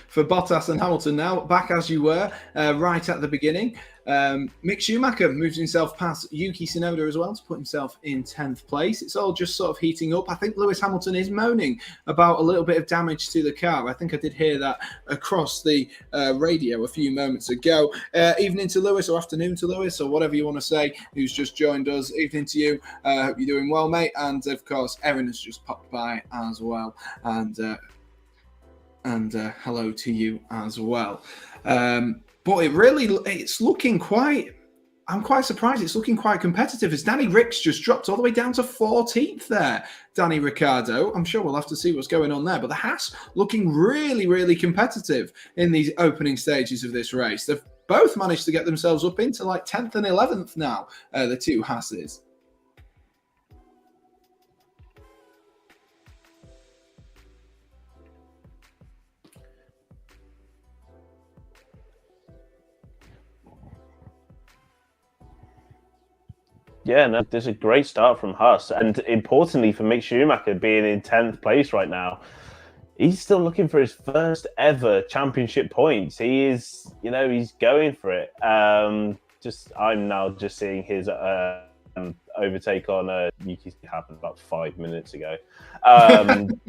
for Bottas and Hamilton now, back as you were right at the beginning. Mick Schumacher moves himself past Yuki Tsunoda as well to put himself in 10th place. It's all just sort of heating up. I think Lewis Hamilton is moaning about a little bit of damage to the car. I think I did hear that across the radio a few moments ago. Evening to Lewis, or afternoon to Lewis, or whatever you want to say, who's just joined us. Evening to you. Hope you're doing well, mate. And of course, Erin has just popped by as well. And hello to you as well. But it's looking quite, I'm quite surprised. It's looking quite competitive, as Danny Ricks just dropped all the way down to 14th there. Danny Ricciardo. I'm sure we'll have to see what's going on there. But the Haas looking really, really competitive in these opening stages of this race. They've both managed to get themselves up into like 10th and 11th now, the two Haases. Yeah, no, there's a great start from Haas, and importantly for Mick Schumacher being in 10th place right now, he's still looking for his first ever championship points. He is, he's going for it. I'm now just seeing his overtake on Yuki happened about 5 minutes ago.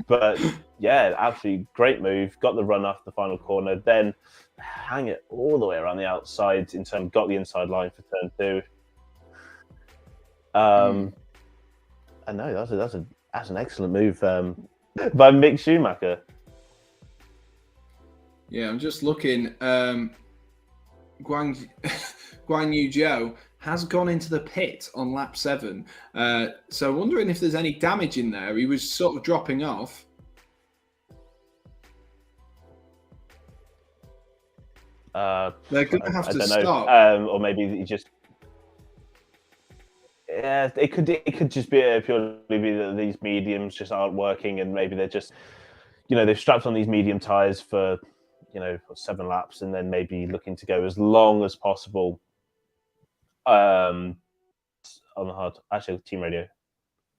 But yeah, absolutely great move. Got the run off the final corner, then hang it all the way around the outside got the inside line for turn 2. I know that's an excellent move by Mick Schumacher. Yeah, I'm just looking. Guan Yu Zhou has gone into the pit on lap 7. So wondering if there's any damage in there. He was sort of dropping off. They're going to have I to don't know. stop. Or maybe he just. Yeah, it could just be purely be that these mediums just aren't working, and maybe they're just, they've strapped on these medium tires for, 7 laps, and then maybe looking to go as long as possible. On the hard, actually, team radio.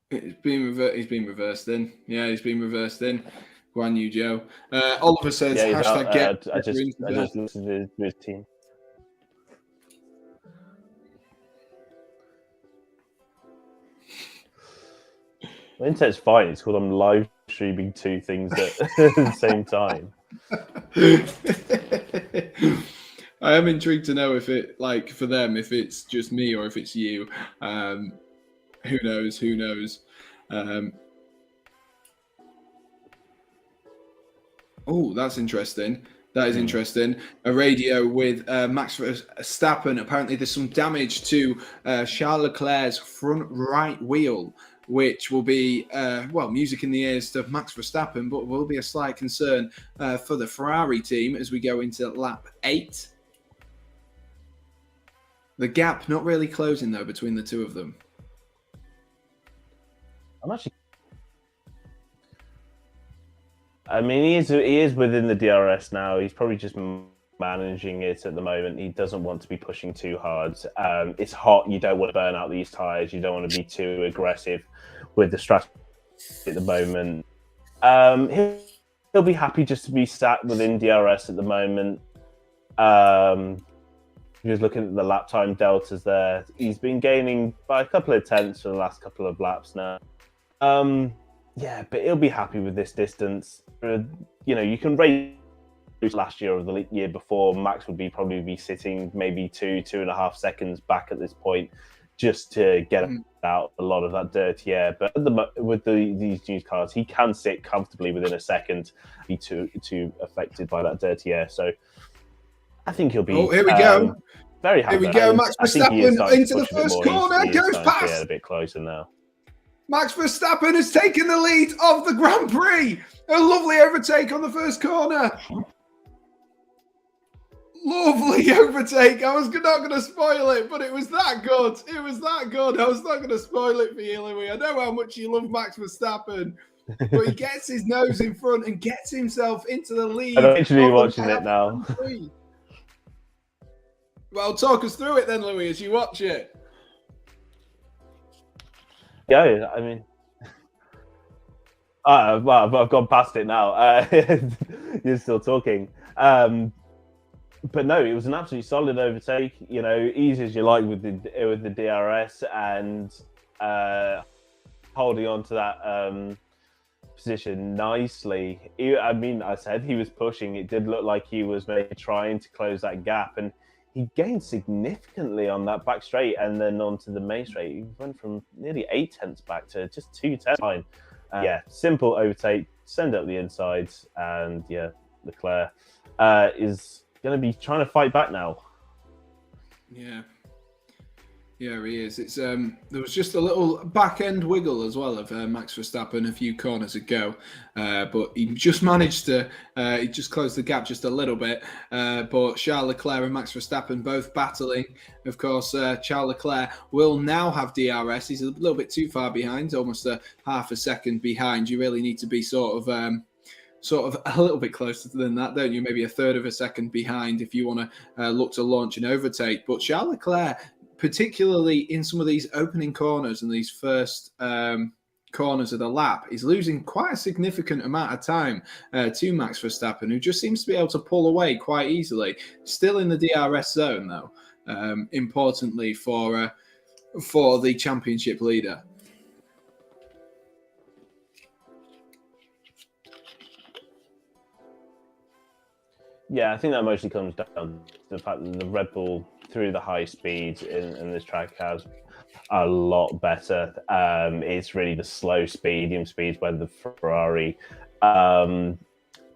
He's been reversed in. Yeah, he's been reversed in. Guan Yu Zhou. Oliver says, hashtag get. I just listened to his team. My internet's fine. It's called I'm live streaming 2 things at the same time. I am intrigued to know if it, like, for them, if it's just me or if it's you. Who knows? Who knows? Oh, that's interesting. That is interesting. A radio with Max Verstappen. Apparently, there's some damage to Charles Leclerc's front right wheel, which will be, music in the ears to Max Verstappen, but will be a slight concern for the Ferrari team as we go into lap 8. The gap not really closing, though, between the two of them. I mean, he is within the DRS now. He's probably just managing it at the moment. He doesn't want to be pushing too hard. It's hot. You don't want to burn out these tires. You don't want to be too aggressive with the strategy at the moment. He'll be happy just to be sat within DRS at the moment. Just looking at the lap time deltas there, he's been gaining by a couple of tenths for the last couple of laps now. Yeah, but he'll be happy with this distance. You can race last year or the year before. Max would probably be sitting maybe 2.5 seconds back at this point, just to get out a lot of that dirty air. But with these new cars, he can sit comfortably within a second, be too affected by that dirty air. So I think he'll be. Oh, here we go. Very happy. Here we go. Max Verstappen into the first corner, goes past. A bit closer now. Max Verstappen has taken the lead of the Grand Prix. A lovely overtake on the first corner. Lovely overtake. I was not going to spoil it, but it was that good. It was that good. I was not going to spoil it for you, Louis. I know how much you love Max Verstappen, but he gets his nose in front and gets himself into the lead. I'm actually watching it now. Well, talk us through it then, Louis, as you watch it. Yeah, I mean, I've gone past it now. You're still talking. But no, it was an absolutely solid overtake. Easy as you like with the DRS and holding on to that position nicely. I said he was pushing. It did look like he was maybe trying to close that gap, and he gained significantly on that back straight and then onto the main straight. He went from nearly 8 tenths back to just 2 tenths. Simple overtake, send up the insides, and Leclerc is going to be trying to fight back now. Yeah, he is. It's there was just a little back end wiggle as well of Max Verstappen a few corners ago, but he just managed to he just closed the gap just a little bit. But Charles Leclerc and Max Verstappen both battling. Of course, Charles Leclerc will now have DRS. He's a little bit too far behind, almost a half a second behind. You really need to be sort of a little bit closer than that, don't you? Maybe a third of a second behind if you want to look to launch an overtake. But Charles Leclerc, particularly in some of these opening corners and these first corners of the lap, is losing quite a significant amount of time to Max Verstappen, who just seems to be able to pull away quite easily. Still in the DRS zone, though, importantly for the championship leader. Yeah, I think that mostly comes down to the fact that the Red Bull, through the high speeds in this track, has a lot better. It's really the slow medium speeds where the Ferrari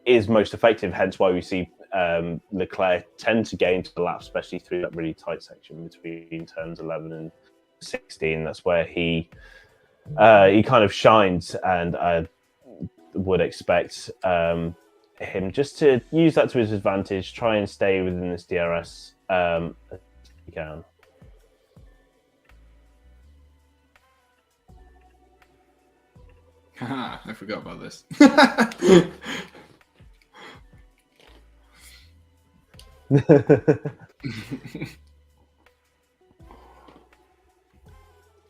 is most effective. Hence why we see Leclerc tend to gain to the lap, especially through that really tight section between turns 11 and 16. That's where he kind of shines, and I would expect him just to use that to his advantage, try and stay within this DRS as he can. Haha, I forgot about this.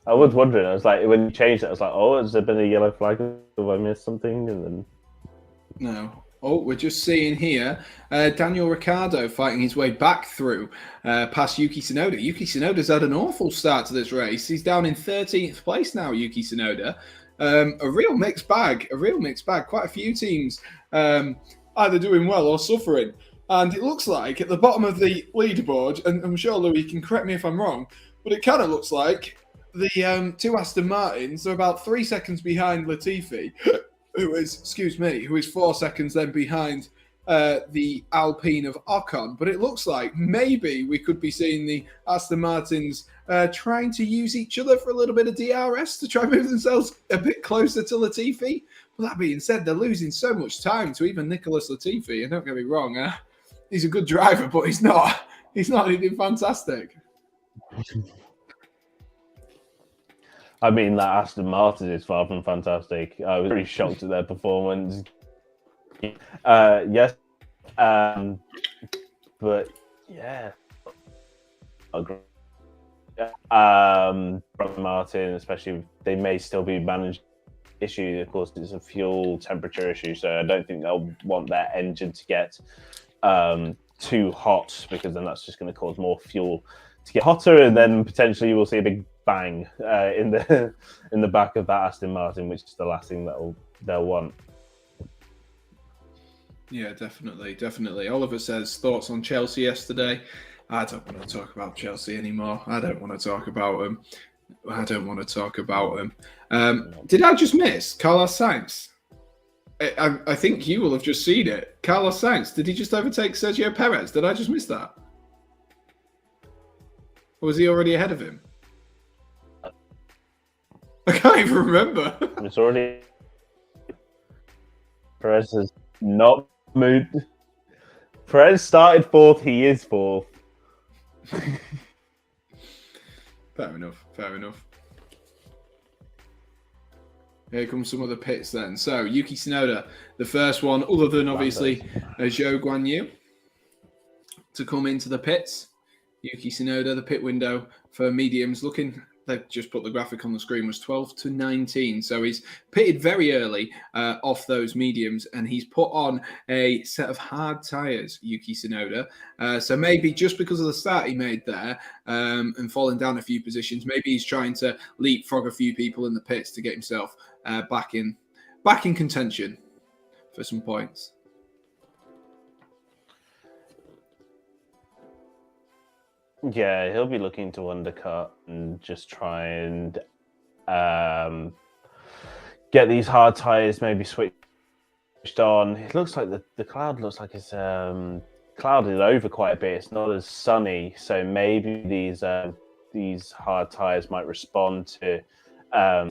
I was wondering, I was like, when you changed it, I was like, oh, has there been a yellow flag? Have I missed something? And then... No. Oh, we're just seeing here Daniel Ricciardo fighting his way back through past Yuki Tsunoda. Yuki Tsunoda's had an awful start to this race. He's down in 13th place now, Yuki Tsunoda. A real mixed bag, Quite a few teams either doing well or suffering. And it looks like at the bottom of the leaderboard, and I'm sure Louis can correct me if I'm wrong, but it kind of looks like the two Aston Martins are about 3 seconds behind Latifi, who is 4 seconds then behind the Alpine of Ocon. But it looks like maybe we could be seeing the Aston Martins trying to use each other for a little bit of DRS to try and move themselves a bit closer to Latifi. But that being said, they're losing so much time to even Nicholas Latifi. And don't get me wrong, he's a good driver, but he's not anything fantastic. I mean, that Aston Martin is far from fantastic. I was pretty shocked at their performance. Yes, but yeah, Martin, especially, they may still be managed issue. Of course, it's a fuel temperature issue, so I don't think they'll want their engine to get too hot, because then that's just going to cause more fuel to get hotter, and then potentially you will see a big bang in the back of that Aston Martin, which is the last thing they'll want. Yeah, definitely. Oliver says thoughts on Chelsea yesterday. I don't want to talk about Chelsea anymore. I don't want to talk about them. Did I just miss Carlos Sainz? I think you will have just seen it. Carlos Sainz, did he just overtake Sergio Perez? Did I just miss that? Or was he already ahead of him? I can't even remember. It's already... Perez has not moved. Perez started fourth. He is fourth. Fair enough. Here comes some of the pits then. So, Yuki Tsunoda, the first one, other than obviously Zhou Guanyu, to come into the pits. Yuki Tsunoda, the pit window for mediums, they've just put the graphic on the screen, was 12 to 19. So he's pitted very early off those mediums, and he's put on a set of hard tyres, Yuki Tsunoda. So maybe just because of the start he made there and falling down a few positions, maybe he's trying to leapfrog a few people in the pits to get himself back in contention for some points. Yeah, he'll be looking to undercut and just try and get these hard tyres maybe switched on. It looks like the cloud looks like it's clouded over quite a bit. It's not as sunny, so maybe these hard tyres might respond to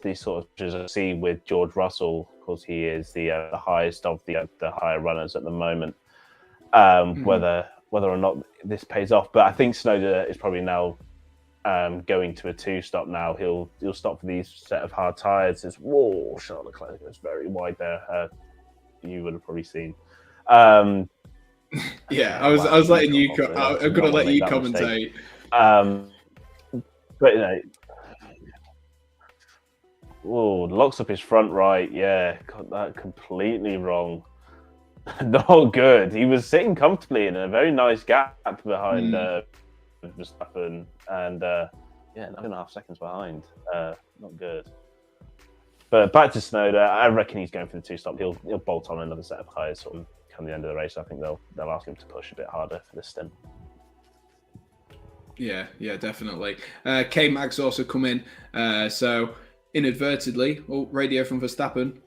these sort of, as I see with George Russell. Of course, he is the highest of the higher runners at the moment. Whether or not this pays off, but I think Tsunoda is probably now going to a two-stop now. He'll stop for these set of hard tyres. It's Charles Leclerc goes very wide there. You would have probably seen. Yeah, I was letting you. I'm gonna let you commentate. But locks up his front right. Yeah, got that completely wrong. Not good. He was sitting comfortably in a very nice gap behind Verstappen, and 9.5 seconds behind. Not good. But back to Tsunoda, I reckon he's going for the two-stop. He'll bolt on another set of tyres sort of come the end of the race. I think they'll ask him to push a bit harder for this stint. Yeah, definitely. K-Mag's also come in, so inadvertently, radio from Verstappen.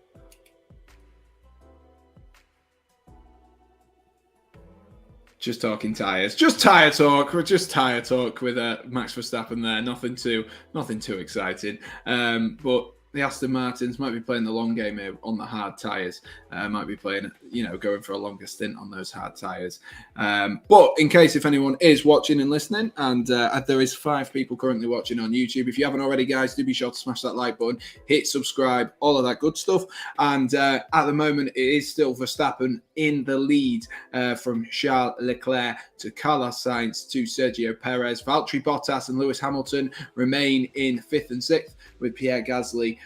Just talking tyres. Just tyre talk. We're just tyre talk with Max Verstappen there. Nothing too exciting. But the Aston Martins might be playing the long game here on the hard tyres. Might be playing, going for a longer stint on those hard tyres. But in case if anyone is watching and listening, and there is 5 people currently watching on YouTube, if you haven't already, guys, do be sure to smash that like button, hit subscribe, all of that good stuff. And at the moment, it is still Verstappen in the lead from Charles Leclerc to Carlos Sainz to Sergio Perez. Valtteri Bottas and Lewis Hamilton remain in 5th and 6th, with Pierre Gasly.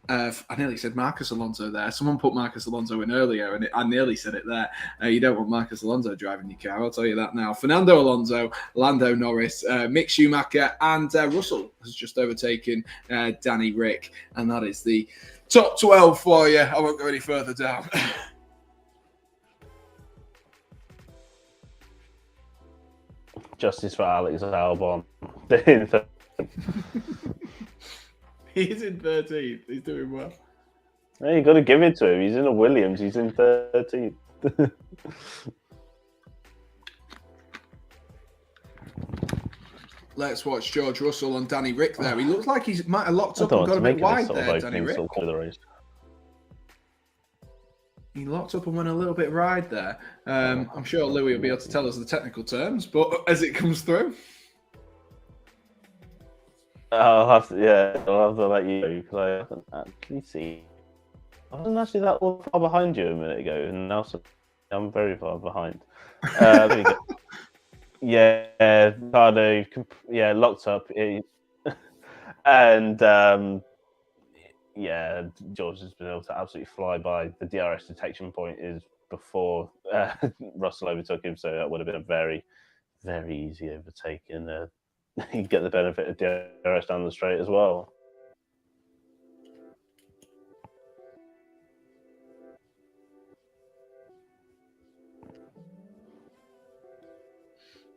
I nearly said Marcus Alonso there. Someone put Marcus Alonso in earlier, and I nearly said it there. You don't want Marcus Alonso driving your car, I'll tell you that now. Fernando Alonso, Lando Norris, Mick Schumacher, and Russell has just overtaken Danny Rick. And that is the top 12 for you. I won't go any further down. Justice for Alex Albon. He's in 13th. He's doing well. Hey, you got to give it to him. He's in a Williams. He's in 13th. Let's watch George Russell and Danny Rick there. He looks like he might have locked up and got a bit wide there, Danny Rick. He locked up and went a little bit wide there. I'm sure Louis will be able to tell us the technical terms, but as it comes through. I'll have to let you know, because I haven't actually seen. I wasn't actually that far behind you a minute ago, and now I'm very far behind. There you go. Yeah, Ricardo, locked up. And George has been able to absolutely fly by. The DRS detection point is before Russell overtook him, so that would have been a very, very easy overtake. And you get the benefit of DRS down the straight as well.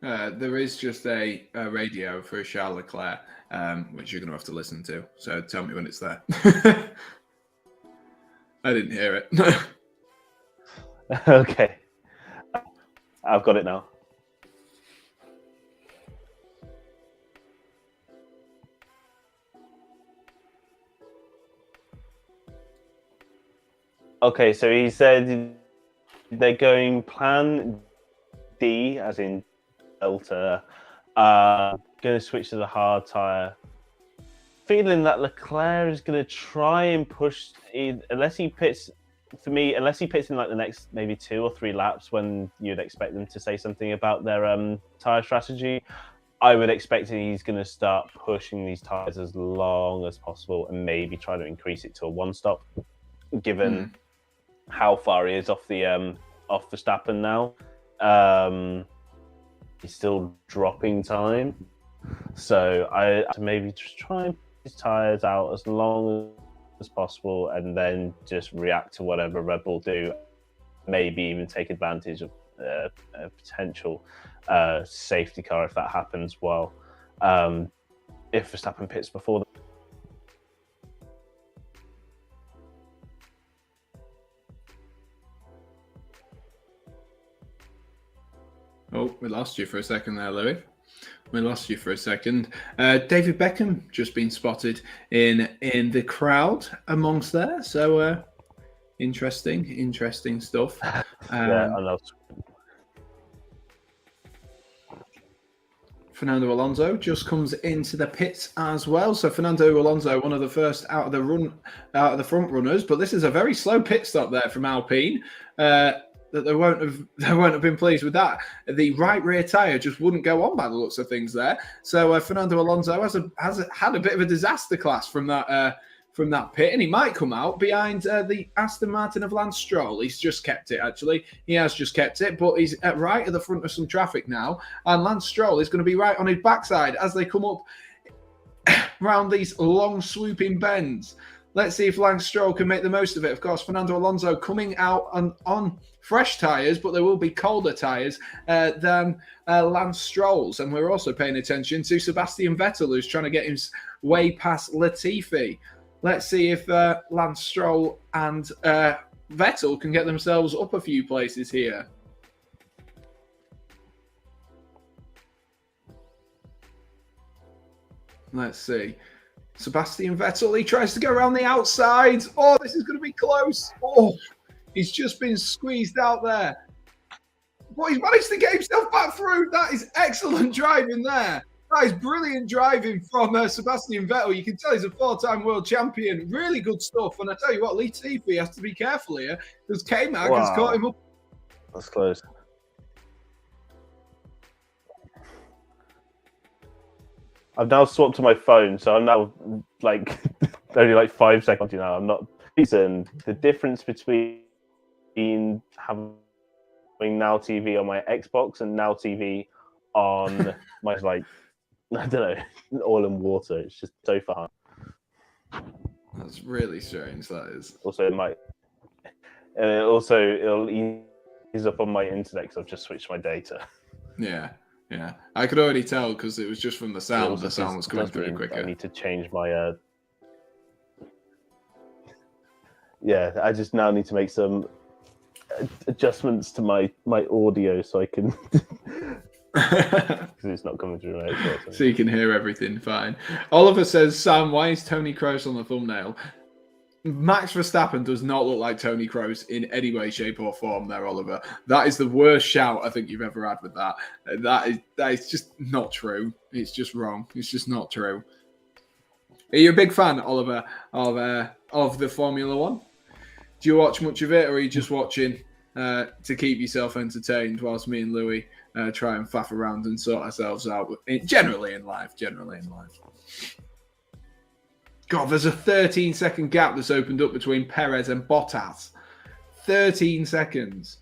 There is just a radio for Charles Leclerc, which you're going to have to listen to. So tell me when it's there. I didn't hear it. Okay. I've got it now. Okay, so he said they're going plan D, as in Delta, going to switch to the hard tyre. Feeling that Leclerc is going to try and push, unless he pits in like the next maybe 2 or 3 laps when you'd expect them to say something about their tyre strategy. I would expect he's going to start pushing these tyres as long as possible and maybe try to increase it to a 1-stop, given how far he is off Verstappen now. He's still dropping time, so I maybe just try and push his tyres out as long as possible, and then just react to whatever Red Bull do. Maybe even take advantage of a potential safety car if that happens. Well, if Verstappen pits before the Oh, we lost you for a second there, Louis. We lost you for a second. David Beckham just been spotted in the crowd amongst there. So interesting stuff. yeah, I know. Fernando Alonso just comes into the pits as well. So Fernando Alonso, one of the first out of the front runners, but this is a very slow pit stop there from Alpine. That they won't have been pleased with that. The right rear tyre just wouldn't go on by the looks of things there. So Fernando Alonso has had a bit of a disaster class from that pit, and he might come out behind the Aston Martin of Lance Stroll. He's just kept it, actually. He has just kept it, but he's right at the front of some traffic now, and Lance Stroll is going to be right on his backside as they come up around these long swooping bends. Let's see if Lance Stroll can make the most of it. Of course, Fernando Alonso coming out on fresh tyres, but there will be colder tyres than Lance Stroll's. And we're also paying attention to Sebastian Vettel, who's trying to get his way past Latifi. Let's see if Lance Stroll and Vettel can get themselves up a few places here. Let's see. Sebastian Vettel, he tries to go around the outside. Oh, this is going to be close. Oh, he's just been squeezed out there. But he's managed to get himself back through. That is excellent driving there. That is brilliant driving from Sebastian Vettel. You can tell he's a 4-time world champion. Really good stuff. And I tell you what, Latifi has to be careful here because K-Mag has caught him up. That's close. I've now swapped to my phone, so I'm now like only like 5 seconds. You know, I'm not. Reason the difference between having Now TV on my Xbox and Now TV on my like I don't know, all in water. It's just so far. That's really strange. That is. Also, it'll ease up on my internet because I've just switched my data. Yeah. Yeah, I could already tell because it was just from the sound. The sound was coming through quicker. I need to change my. Yeah, I just now need to make some adjustments to my audio so I can. Because it's not coming through my Xbox. So you can hear everything fine. Oliver says, Sam, why is Tony Kroos on the thumbnail? Max Verstappen does not look like Tony Kroos in any way, shape, or form there, Oliver. That is the worst shout I think you've ever had with that. That is just not true. It's just wrong. It's just not true. Are you a big fan, Oliver, of the Formula One? Do you watch much of it, or are you just watching to keep yourself entertained whilst me and Louis try and faff around and sort ourselves out? Generally in life. God, there's a 13-second gap that's opened up between Perez and Bottas. 13 seconds.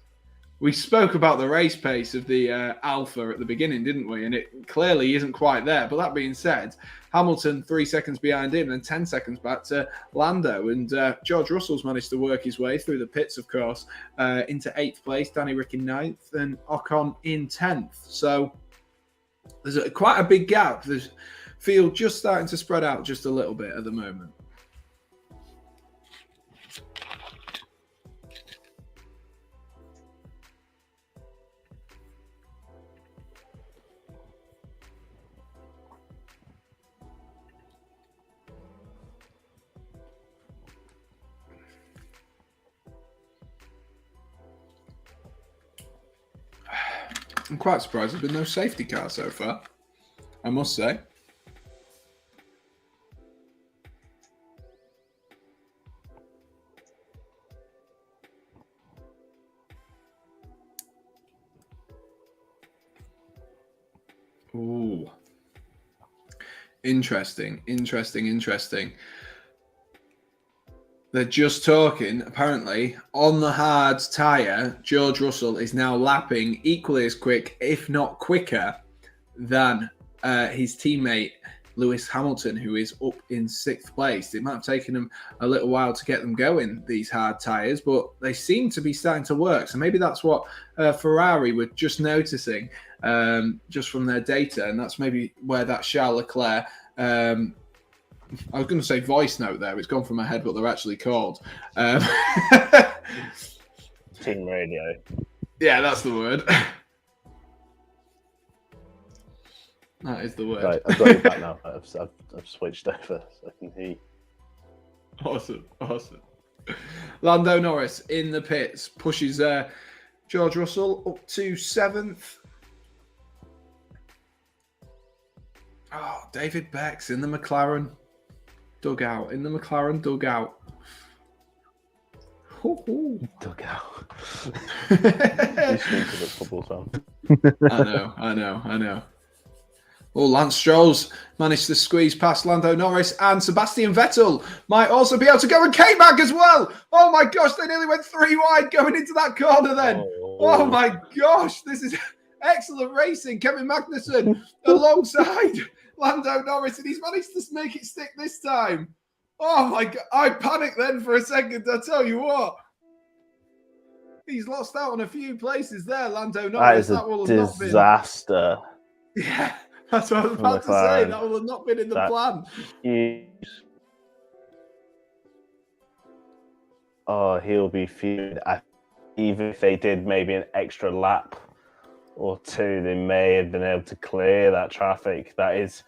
We spoke about the race pace of the Alpha at the beginning, didn't we? And it clearly isn't quite there. But that being said, Hamilton 3 seconds behind him and 10 seconds back to Lando. And George Russell's managed to work his way through the pits, of course, into 8th place. Danny Rick in 9th and Ocon in 10th. So there's quite a big gap. There's field just starting to spread out just a little bit at the moment. I'm quite surprised there's been no safety car so far, I must say. Ooh. Interesting. They're just talking, apparently, on the hard tyre, George Russell is now lapping equally as quick, if not quicker, than his teammate, Lewis Hamilton, who is up in 6th place. It might have taken them a little while to get them going, these hard tyres, but they seem to be starting to work. So maybe that's what Ferrari were just noticing just from their data, and that's maybe where that Charles Leclerc, I was going to say voice note there, it's gone from my head what they're actually called. Team radio. Yeah, that's the word. That is the word. Right, I've got you back now. I've switched over so I can hear you. Awesome. Lando Norris in the pits pushes George Russell up to 7th. Oh, David Beck's in the McLaren dugout. Dugout. I know. Oh, Lance Stroll's managed to squeeze past Lando Norris, and Sebastian Vettel might also be able to go, and K-Mag as well. Oh my gosh, they nearly went 3 wide going into that corner then. Oh my gosh, this is excellent racing. Kevin Magnussen alongside Lando Norris, and he's managed to make it stick this time. Oh my God, I panicked then for a second, I tell you what. He's lost out on a few places there, Lando Norris. That is a disaster. Yeah. That's what I was about to say. That will have not been in the plan. Oh, he'll be fuming. Even if they did maybe an extra lap or two, they may have been able to clear that traffic. That is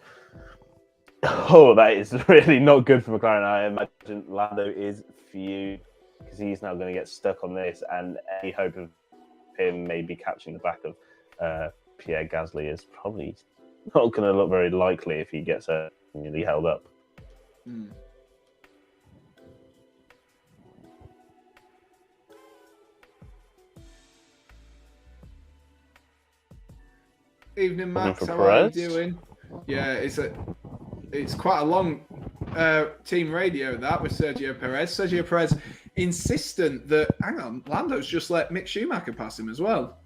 Oh, that is really not good for McLaren. I imagine Lando is fuming because he's now going to get stuck on this, and any hope of him maybe catching the back of Pierre Gasly is probably not going to look very likely if he gets really held up. Evening, Max. How are you doing? Yeah, it's quite a long team radio that with Sergio Perez. Sergio Perez insistent that, hang on, Lando's just let Mick Schumacher pass him as well.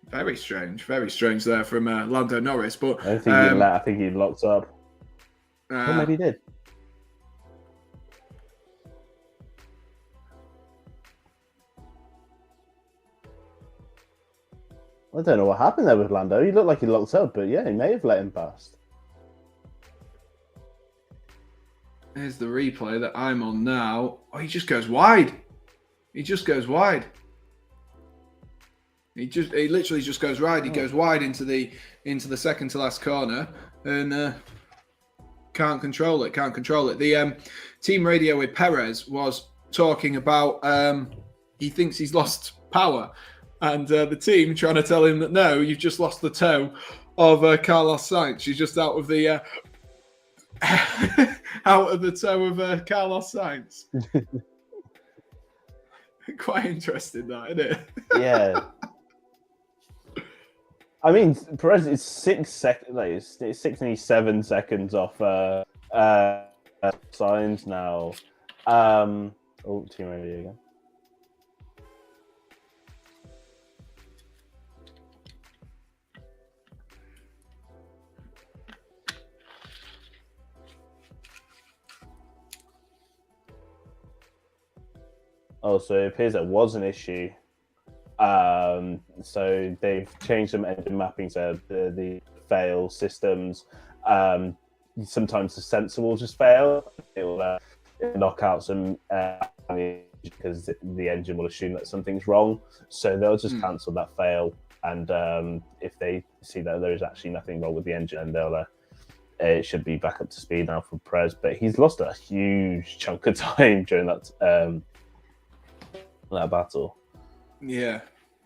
Very strange there from Lando Norris. But I think I think he locked up. Or maybe he did. I don't know what happened there with Lando. He looked like he locked up, but yeah, he may have let him past. Here's the replay that I'm on now. Oh, he just goes wide. He literally just goes wide. He goes wide into the second to last corner and can't control it. The team radio with Perez was talking about he thinks he's lost power. And the team trying to tell him that no, you've just lost the toe of Carlos Sainz. She's just out of the toe of Carlos Sainz. Quite interesting, that, isn't it? Yeah. I mean, Perez is 6 seconds. Like, it's 67 seconds off Sainz now. Team radio again. Oh, so it appears that was an issue. So they've changed some engine mapping, so the fail systems. Sometimes the sensor will just fail. It will knock out some because the engine will assume that something's wrong. So they'll just cancel that fail. And if they see that there is actually nothing wrong with the engine, they'll it should be back up to speed now for Perez. But he's lost a huge chunk of time during that battle. Yeah,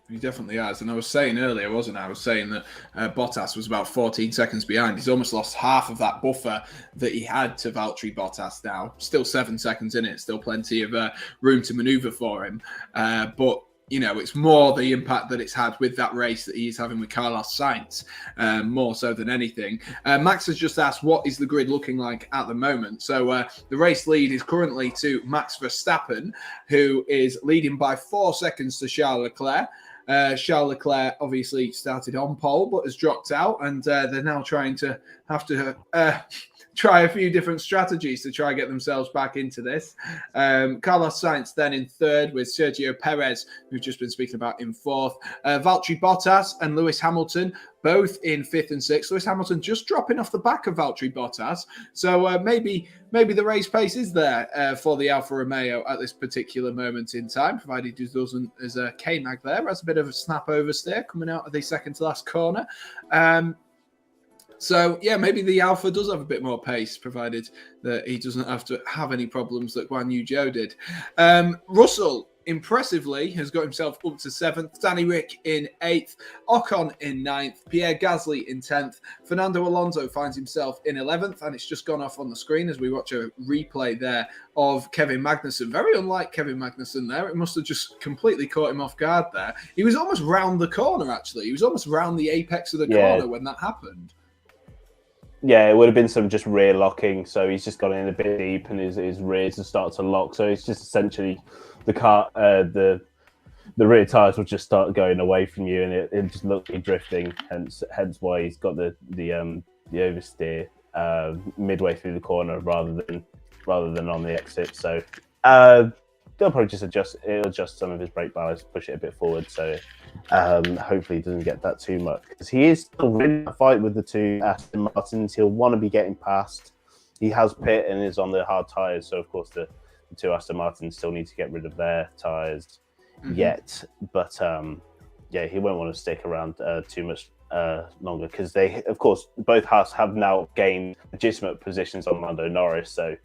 he definitely has. And I was saying earlier, wasn't I? I was saying that Bottas was about 14 seconds behind. He's almost lost half of that buffer that he had to Valtteri Bottas now. Still 7 seconds in it. Still plenty of room to manoeuvre for him. But you know, it's more the impact that it's had with that race that he's having with Carlos Sainz, more so than anything. Max has just asked, what is the grid looking like at the moment? So the race lead is currently to Max Verstappen, who is leading by 4 seconds to Charles Leclerc. Charles Leclerc obviously started on pole, but has dropped out, and they're now trying to try a few different strategies to try and get themselves back into this. Carlos Sainz then in third, with Sergio Perez, who's just been speaking about, in fourth. Valtteri Bottas and Lewis Hamilton both in fifth and sixth. Lewis Hamilton just dropping off the back of Valtteri Bottas. So maybe the race pace is there for the Alfa Romeo at this particular moment in time, provided he doesn't, as a K-Mag there, has a bit of a snap oversteer coming out of the second to last corner. So, yeah, maybe the Alpha does have a bit more pace, provided that he doesn't have to have any problems that Guan Yu Zhou did. Russell, impressively, has got himself up to 7th. Danny Rick in 8th. Ocon in 9th. Pierre Gasly in 10th. Fernando Alonso finds himself in 11th, and it's just gone off on the screen as we watch a replay there of Kevin Magnussen. Very unlike Kevin Magnussen there. It must have just completely caught him off guard there. He was almost round the corner, actually. He was almost round the apex of the corner when that happened. Yeah, it would have been some just rear locking. So he's just gone in a bit deep, and his rears have started to lock. So it's just essentially the car, the rear tires will just start going away from you, and it just looks like drifting. Hence why he's got the oversteer midway through the corner rather than on the exit. So they'll probably just adjust some of his brake balance, push it a bit forward. So hopefully he doesn't get that too much, because he is still in a fight with the two Aston Martins. He'll want to be getting past. He has pit and is on the hard tyres, so of course the two Aston Martins still need to get rid of their tyres yet. But yeah, he won't want to stick around too much longer, because they, of course, both Haas have now gained legitimate positions on Lando Norris. So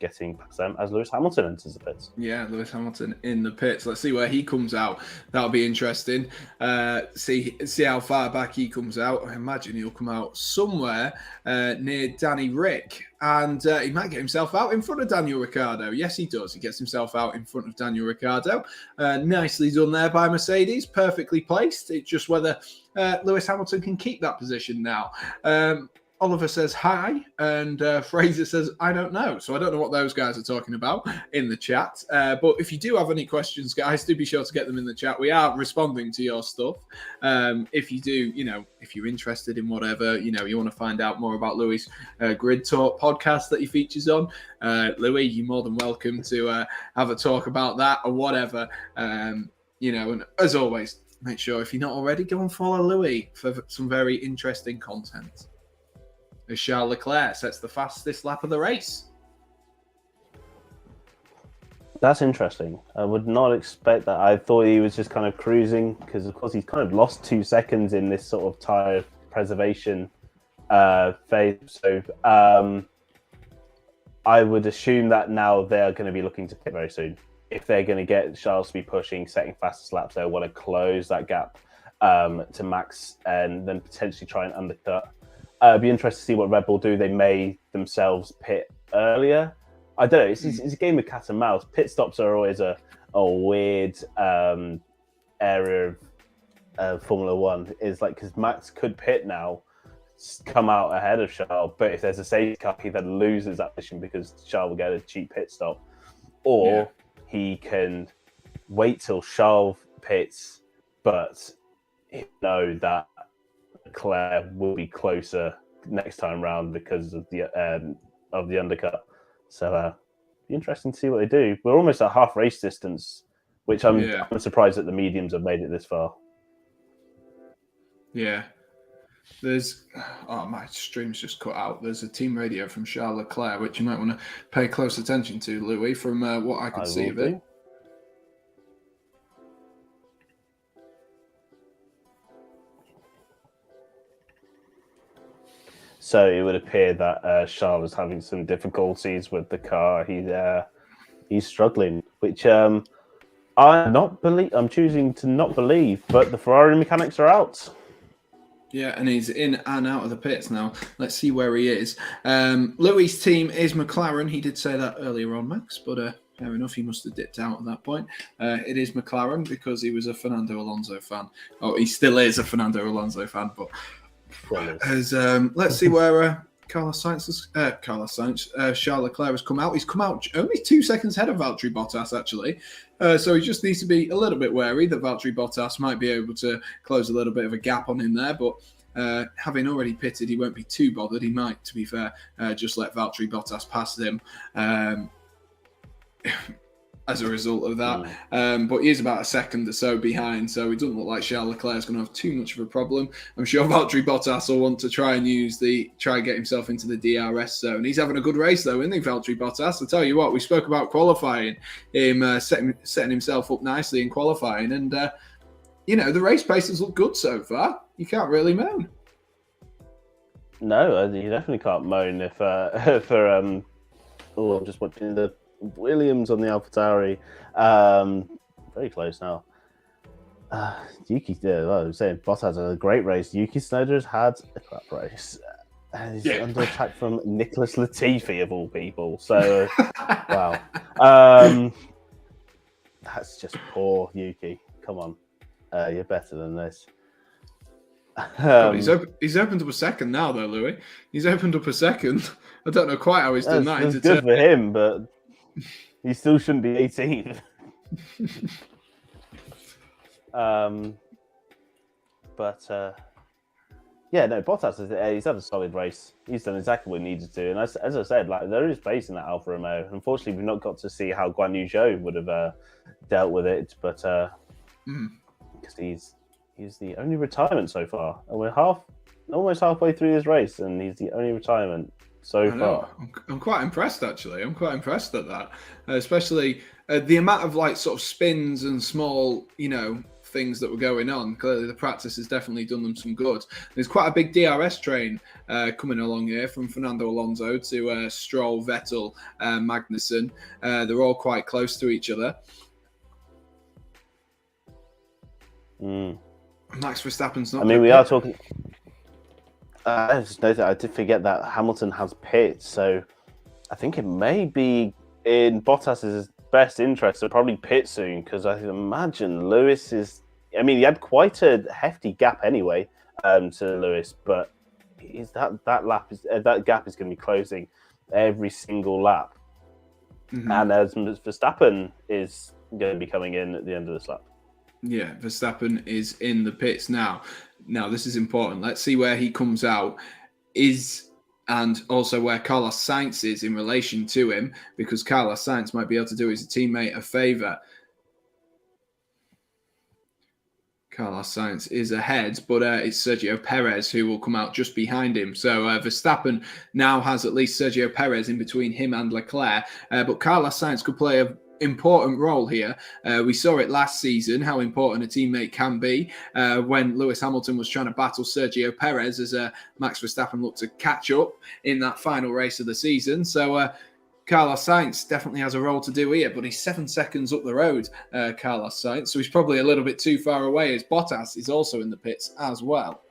getting past them as Lewis Hamilton enters the pits. Yeah, Lewis Hamilton in the pits. Let's see where he comes out. That'll be interesting. See how far back he comes out. I imagine he'll come out somewhere near Danny Rick. And he might get himself out in front of Daniel Ricciardo. Yes, he does. He gets himself out in front of Daniel Ricciardo. Nicely done there by Mercedes. Perfectly placed. It's just whether Lewis Hamilton can keep that position now. Oliver says hi, and Fraser says, I don't know. So I don't know what those guys are talking about in the chat. But if you do have any questions, guys, do be sure to get them in the chat. We are responding to your stuff. If you do, if you're interested in whatever, you want to find out more about Louis' Grid Talk podcast that he features on, Louis, you're more than welcome to have a talk about that or whatever. And as always, make sure if you're not already, go and follow Louis for some very interesting content. As Charles Leclerc sets the fastest lap of the race. That's interesting. I would not expect that. I thought he was just kind of cruising because, of course, he's kind of lost 2 seconds in this sort of tyre preservation phase. So I would assume that now they're going to be looking to pit very soon. If they're going to get Charles to be pushing, setting fastest laps, they want to close that gap to Max and then potentially try and undercut. It'd be interesting to see what Red Bull do. They may themselves pit earlier. I don't know. It's a game of cat and mouse. Pit stops are always a weird area of Formula One. Is like because Max could pit now, come out ahead of Charles, but if there's a safety car, he then loses that position because Charles will get a cheap pit stop, or he can wait till Charles pits, but know that Leclerc will be closer next time round because of the undercut. So be interesting to see what they do. We're almost at half race distance, which I'm surprised that the mediums have made it this far. Yeah. My stream's just cut out. There's a team radio from Charles Leclerc, which you might want to pay close attention to, Louis, from what I can see of it. So it would appear that Charles is having some difficulties with the car. He's struggling, which I'm choosing to not believe. But the Ferrari mechanics are out. Yeah, and he's in and out of the pits now. Let's see where he is. Louis' team is McLaren. He did say that earlier on, Max, but fair enough. He must have dipped out at that point. It is McLaren because he was a Fernando Alonso fan. Oh, he still is a Fernando Alonso fan, but. Let's see where Charles Leclerc has come out. He's come out only 2 seconds ahead of Valtteri Bottas, actually. So he just needs to be a little bit wary that Valtteri Bottas might be able to close a little bit of a gap on him there. But having already pitted, he won't be too bothered. He might, to be fair, just let Valtteri Bottas pass him. As a result of that. But he is about a second or so behind, so it doesn't look like Charles Leclerc is going to have too much of a problem. I'm sure Valtteri Bottas will want to try and get himself into the DRS zone. He's having a good race, though, isn't he, Valtteri Bottas? I'll tell you what, we spoke about qualifying, him setting himself up nicely in qualifying, and, the race paces look good so far. You can't really moan. No, you definitely can't moan if I'm just watching the Williams on the AlphaTauri. Very close now. Yuki, I was saying, Bottas had a great race. Yuki Tsunoda's had a crap race. And he's under attack from Nicholas Latifi, of all people. So, wow. That's just poor Yuki. Come on. You're better than this. He's opened up a second now, though, Louis. He's opened up a second. I don't know quite how he's done that. It's good for him, but he still shouldn't be 18th. Bottas he's had a solid race. He's done exactly what he needed to, and as I said, there is pace in that Alfa Romeo. Unfortunately, we've not got to see how Guan Yu Zhou would have dealt with it, but because he's the only retirement so far, and we're almost halfway through this race, and he's the only retirement so far. I'm quite impressed, actually. I'm quite impressed at that, especially the amount of sort of spins and small, things that were going on. Clearly, the practice has definitely done them some good. There's quite a big DRS train coming along here from Fernando Alonso to Stroll, Vettel, Magnussen. They're all quite close to each other. Max Verstappen's not. I mean, we are talking. I just noticed, I did forget that Hamilton has pits, so I think it may be in Bottas's best interest to probably pit soon, because I imagine Lewis is. I mean, he had quite a hefty gap anyway to Lewis, but is that gap is going to be closing every single lap, and as Verstappen is going to be coming in at the end of this lap. Yeah, Verstappen is in the pits now. Now, this is important. Let's see where he comes out and also where Carlos Sainz is in relation to him, because Carlos Sainz might be able to do his teammate a favour. Carlos Sainz is ahead, but it's Sergio Perez who will come out just behind him. So Verstappen now has at least Sergio Perez in between him and Leclerc, but Carlos Sainz could play a important role here. We saw it last season, how important a teammate can be when Lewis Hamilton was trying to battle Sergio Perez as Max Verstappen looked to catch up in that final race of the season. So Carlos Sainz definitely has a role to do here, but he's 7 seconds up the road, Carlos Sainz, so he's probably a little bit too far away, as Bottas is also in the pits as well.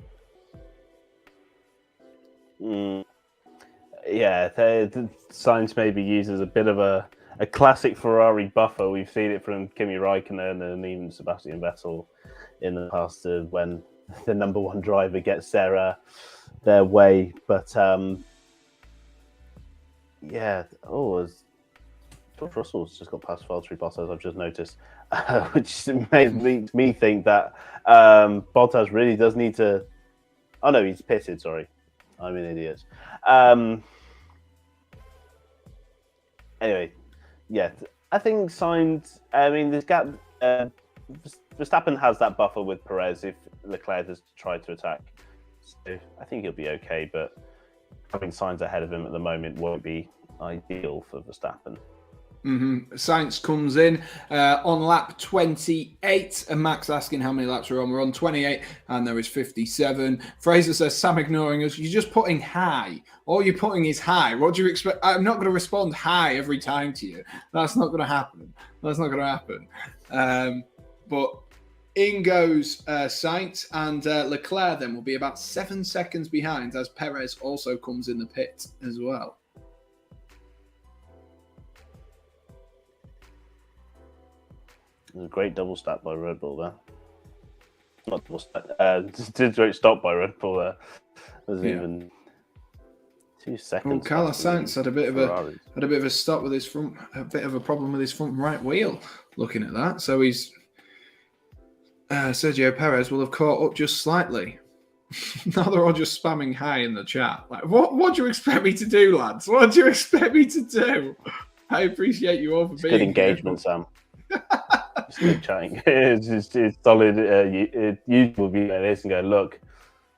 Yeah, the Sainz may be used as a bit of a classic Ferrari buffer. We've seen it from Kimi Raikkonen and even Sebastian Vettel in the past when the number one driver gets their way. But yeah, George Russell's just got past Valtteri Bottas, I've just noticed, which made me think that Bottas really does need to. Oh no, he's pitted. Sorry, I'm an idiot. Anyway. Yeah, I think Sainz. I mean, this gap. Verstappen has that buffer with Perez if Leclerc does try to attack. So I think he'll be okay, but having Sainz ahead of him at the moment won't be ideal for Verstappen. Sainz comes in on lap 28, and Max asking how many laps we're on. We're on 28, and there is 57. Fraser says, Sam ignoring us. You're just putting high. All you're putting is high. What do you expect? I'm not going to respond high every time to you. That's not going to happen. But in goes Sainz, and Leclerc then will be about 7 seconds behind as Perez also comes in the pit as well. It was a great double stop by Red Bull there. Not double stop. Did great stop by Red Bull there. There's even 2 seconds. Well, Carlos Sainz had a bit of a stop with his front, a bit of a problem with his front right wheel. Looking at that, so he's Sergio Perez will have caught up just slightly. Now they're all just spamming high in the chat. Like, what do you expect me to do, lads? What do you expect me to do? I appreciate you all for being good engagement, here. Sam. Just keep chatting. It's solid. You will be like this and go, look,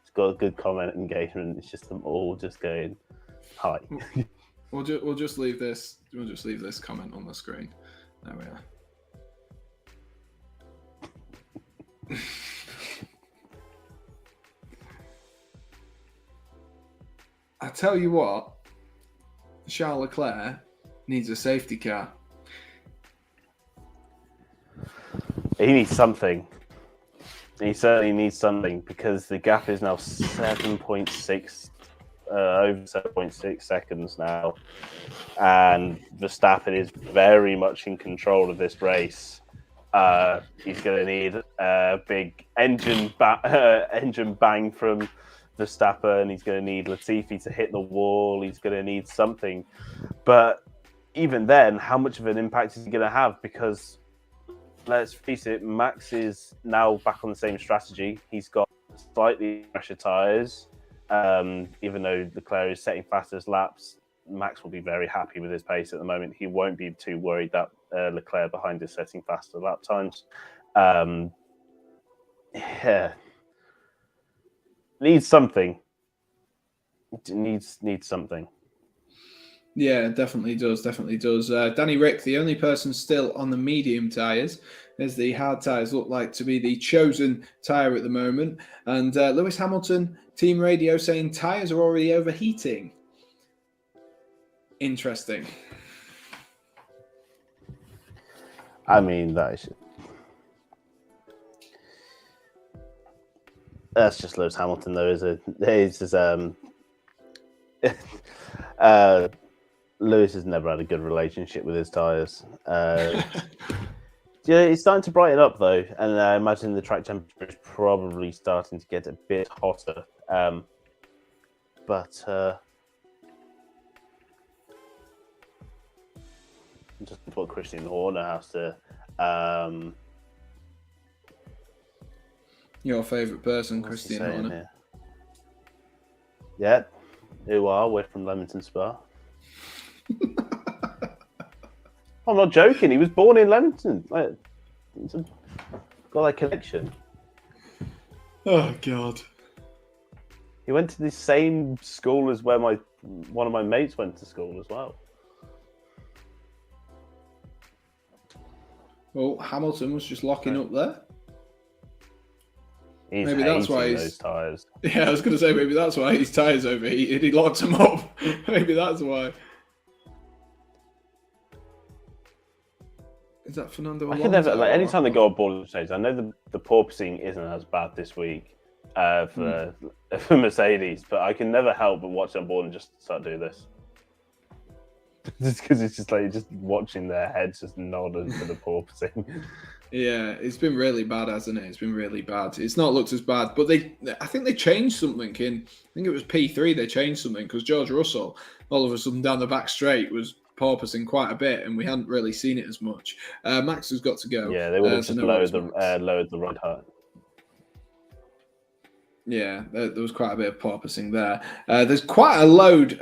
it's got a good comment engagement. It's just them all just going, hi. We'll just leave this. We'll just leave this comment on the screen. There we are. I tell you what, Charles Leclerc needs a safety car. He needs something. He certainly needs something, because the gap is now 7.6, over 7.6 seconds now, and Verstappen is very much in control of this race. He's going to need a big engine bang from Verstappen. He's going to need Latifi to hit the wall. He's going to need something, but even then, how much of an impact is he going to have? Because let's face it, Max is now back on the same strategy. He's got slightly fresher tyres. Even though Leclerc is setting fastest laps, Max will be very happy with his pace at the moment. He won't be too worried that Leclerc behind is setting faster lap times. Yeah. Needs something. Needs something. Yeah, definitely does. Definitely does. Danny Rick, the only person still on the medium tyres, as the hard tyres look like to be the chosen tyre at the moment. And Lewis Hamilton, team radio saying tyres are already overheating. Interesting. I mean, that's just Lewis Hamilton, though, is it? Lewis has never had a good relationship with his tyres. Yeah, it's starting to brighten up, though, and I imagine the track temperature is probably starting to get a bit hotter. But just what Christian Horner has to. Your favourite person, Christian Horner. Here? Yeah, who are we're from Leamington Spa. I'm not joking. He was born in Leamington. Got that connection. Oh God. He went to the same school as where one of my mates went to school as well. Well, Hamilton was just locking up there. Maybe that's why those tyres. Yeah, I was going to say maybe that's why his tyres overheated. He locked them up. Maybe that's why. Is that Fernando Alonso? I can never, anytime they go on board stage, I know the porpoising isn't as bad this week for Mercedes, but I can never help but watch on board and just start doing this. Just because it's just like just watching their heads just nodding for the porpoising. Yeah, it's been really bad, hasn't it? It's been really bad. It's not looked as bad, but I think they changed something I think it was P3. They changed something because George Russell, all of a sudden down the back straight, was porpoising quite a bit, and we hadn't really seen it as much. Max has got to go. Yeah, they would have just lowered the rod height. Yeah, there was quite a bit of porpoising there. There's quite a load,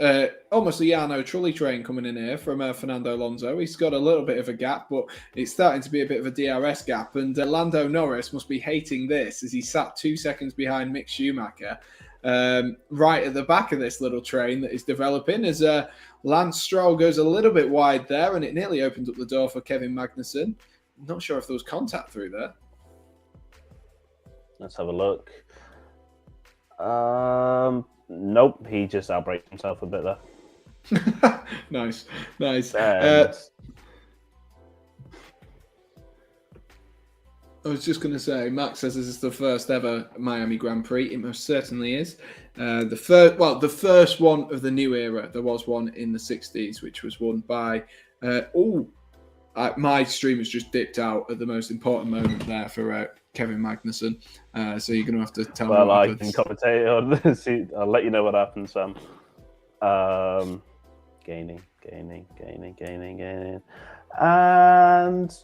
almost a Yarno trolley train coming in here from Fernando Alonso. He's got a little bit of a gap, but it's starting to be a bit of a DRS gap. And Lando Norris must be hating this as he sat 2 seconds behind Mick Schumacher, right at the back of this little train that is developing. As Lance Stroll goes a little bit wide there, and it nearly opened up the door for Kevin Magnussen. Not sure if there was contact through there. Let's have a look. Nope, he just outbraked himself a bit there. Nice. I was just going to say, Max says this is the first ever Miami Grand Prix. It most certainly is. The first one of the new era. There was one in the 60s, which was won by... my stream has just dipped out at the most important moment there for Kevin Magnussen. So you're going to have to tell me. Well, I can commentate on this. I'll let you know what happens, Sam. Gaining. And...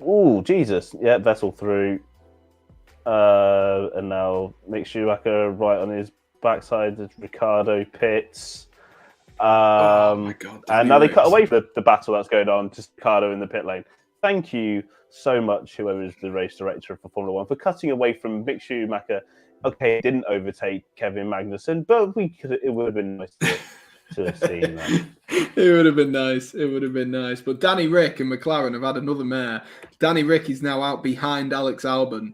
Oh, Jesus. Yeah, Vettel through. And now Mick Schumacher right on his backside as Ricciardo pits. Oh my God! And now they cut away from the battle that's going on. Just Ricciardo in the pit lane. Thank you so much, whoever is the race director for Formula One, for cutting away from Mick Schumacher. Okay, he didn't overtake Kevin Magnussen, but it would have been nice to have seen that. It would have been nice. It would have been nice. But Danny Rick and McLaren have had another mare. Danny Rick is now out behind Alex Albon.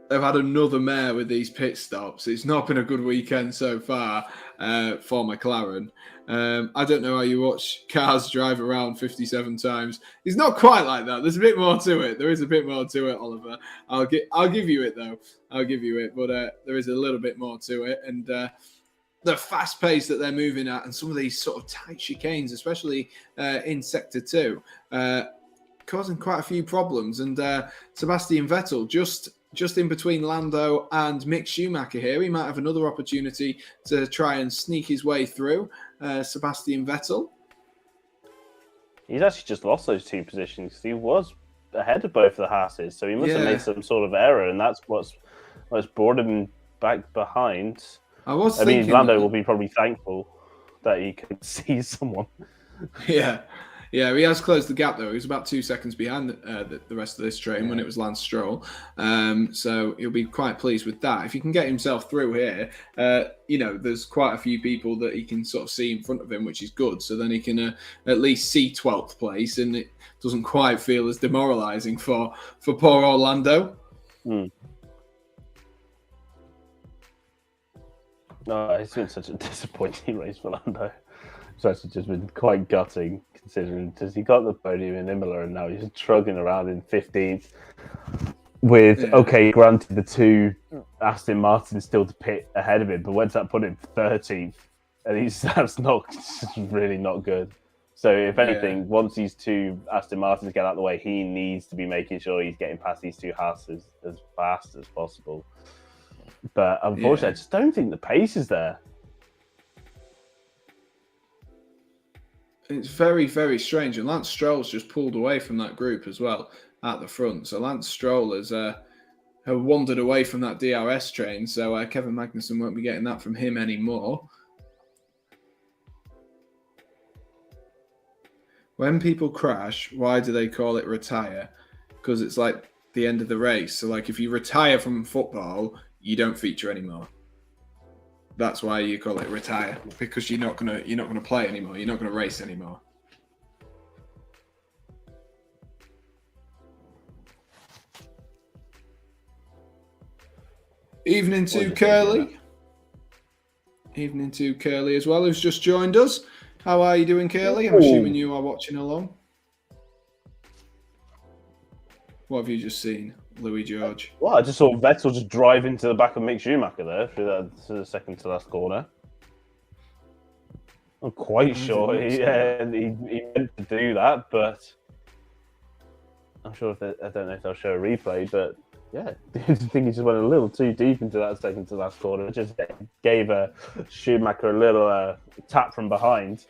They've had another mare with these pit stops. It's not been a good weekend so far for McLaren. I don't know how you watch cars drive around 57 times. It's not quite like that. There's a bit more to it. There is a bit more to it, Oliver. I'll give you it, though. I'll give you it. But there is a little bit more to it. And the fast pace that they're moving at and some of these sort of tight chicanes, especially in Sector 2, causing quite a few problems. And Sebastian Vettel just in between Lando and Mick Schumacher here. He might have another opportunity to try and sneak his way through Sebastian Vettel. He's actually just lost those two positions. He was ahead of both of the Haas's, so he must have made some sort of error, and that's what's brought him back behind. I mean, Lando will be probably thankful that he could see someone. Yeah. Yeah, he has closed the gap though. He was about 2 seconds behind the rest of this train when it was Lance Stroll. So he'll be quite pleased with that. If he can get himself through here, there's quite a few people that he can sort of see in front of him, which is good. So then he can at least see 12th place, and it doesn't quite feel as demoralising for poor Orlando. No, it's been such a disappointing race for Lando. It's actually just been quite gutting, considering because he got the podium in Imola and now he's trudging around in 15th. Okay, granted, the 2 Aston Martins still to pit ahead of him, but when's that put him 13th? And that's really not good. So if anything, once these 2 Aston Martins get out of the way, he needs to be making sure he's getting past these 2 Haas as fast as possible. But unfortunately, I just don't think the pace is there. It's very, very strange. And Lance Stroll's just pulled away from that group as well at the front. So Lance Stroll has wandered away from that DRS train. So Kevin Magnussen won't be getting that from him anymore. When people crash, why do they call it retire? Because it's like the end of the race. So like if you retire from football, you don't feature anymore. That's why you call it retire, because you're not gonna play anymore. You're not gonna race anymore. Evening to Curly. Evening to Curly as well, who's just joined us. How are you doing, Curly? I'm assuming you are watching along. What have you just seen, Louis George? Well, I just saw Vettel just drive into the back of Mick Schumacher there through the second to last corner. I'm quite sure he meant to do that, but I'm sure I don't know if they'll show a replay, but yeah, I think he just went a little too deep into that second to last corner. Just gave Schumacher a little tap from behind.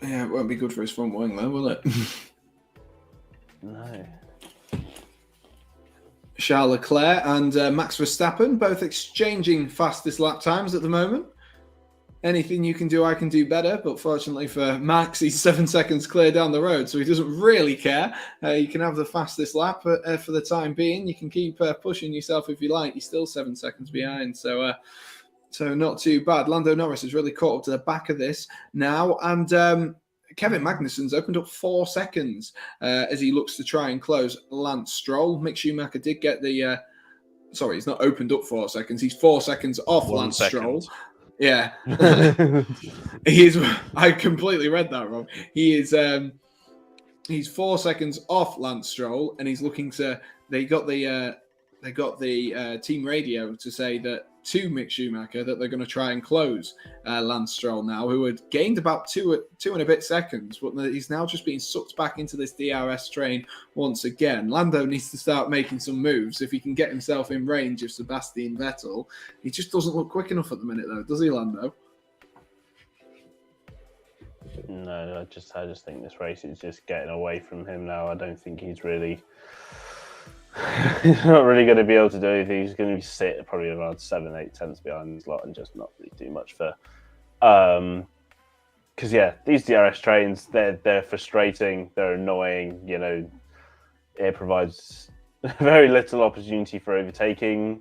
Yeah, it won't be good for his front wing though, will it? No. Charles Leclerc and Max Verstappen both exchanging fastest lap times at the moment. Anything you can do, I can do better. But fortunately for Max, he's 7 seconds clear down the road, so he doesn't really care. You can have the fastest lap for the time being. You can keep pushing yourself if you like. You're still 7 seconds behind, so not too bad. Lando Norris has really caught up to the back of this now, and Kevin Magnussen's opened up 4 seconds as he looks to try and close Lance Stroll. Mick Schumacher did get the... sorry, he's not opened up 4 seconds. He's 4 seconds off Lance Stroll. Yeah. I completely read that wrong. He's 4 seconds off Lance Stroll, and he's looking to... They got the team radio to say that to Mick Schumacher that they're going to try and close Lance Stroll now, who had gained about two and a bit seconds, but he's now just being sucked back into this DRS train once again. Lando needs to start making some moves if he can get himself in range of Sebastian Vettel. He just doesn't look quick enough at the minute, though, does he, Lando? No, I just think this race is just getting away from him now. I don't think he's really... He's not really going to be able to do anything. He's going to be sit probably around 7-8 tenths behind his lot and just not really do much for. Because these DRS trains, they're frustrating, they're annoying. You know, it provides very little opportunity for overtaking.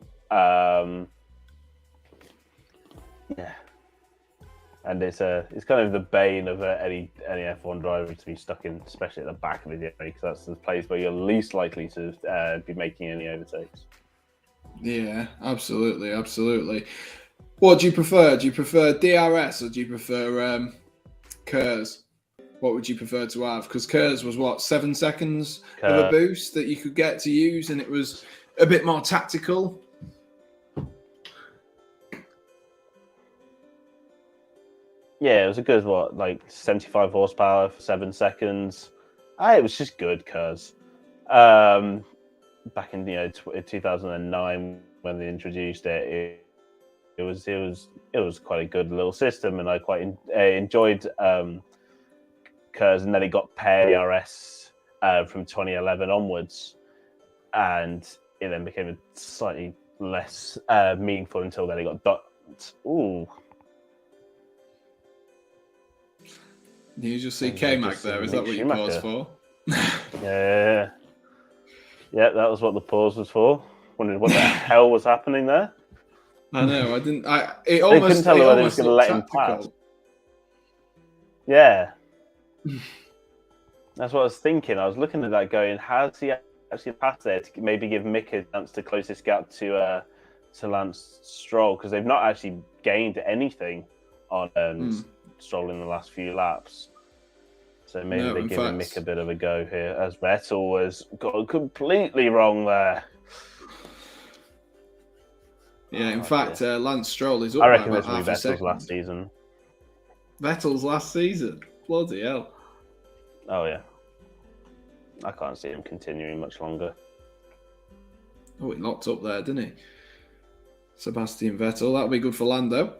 And it's kind of the bane of any F1 driver to be stuck in, especially at the back of the area, because that's the place where you're least likely to be making any overtakes. Yeah, absolutely. What do you prefer? Do you prefer DRS or do you prefer KERS? What would you prefer to have? Because KERS was 7 seconds of a boost that you could get to use, and it was a bit more tactical. Yeah, it was a good, 75 horsepower for 7 seconds. It was just good, KERS. Back in 2009 when they introduced it, it was quite a good little system, and I quite enjoyed KERS. And then it got PERS from 2011 onwards, and it then became a slightly less meaningful until then it got dot. Ooh. You just see And K-Mac just there. Is Mick that what you Schumacher. paused for? Yeah, that was what the pause was for. Wondered what the hell was happening there. I know. I didn't. It They almost. couldn't tell It whether he was almost going to looked let him pass. tactical. Yeah, that's what I was thinking. I was looking at that, going, "Has he actually passed there to maybe give Mick a chance to close this gap to Lance Stroll, because they've not actually gained anything on Stroll in the last few laps." So maybe they're giving Mick a bit of a go here, as Vettel was got completely wrong there. Yeah, in fact, Lance Stroll is up I by reckon about this will be half a Vettel's second. last season. Vettel's last season? Bloody hell. Oh, yeah. I can't see him continuing much longer. Oh, he locked up there, didn't he? Sebastian Vettel. That'll be good for Lando.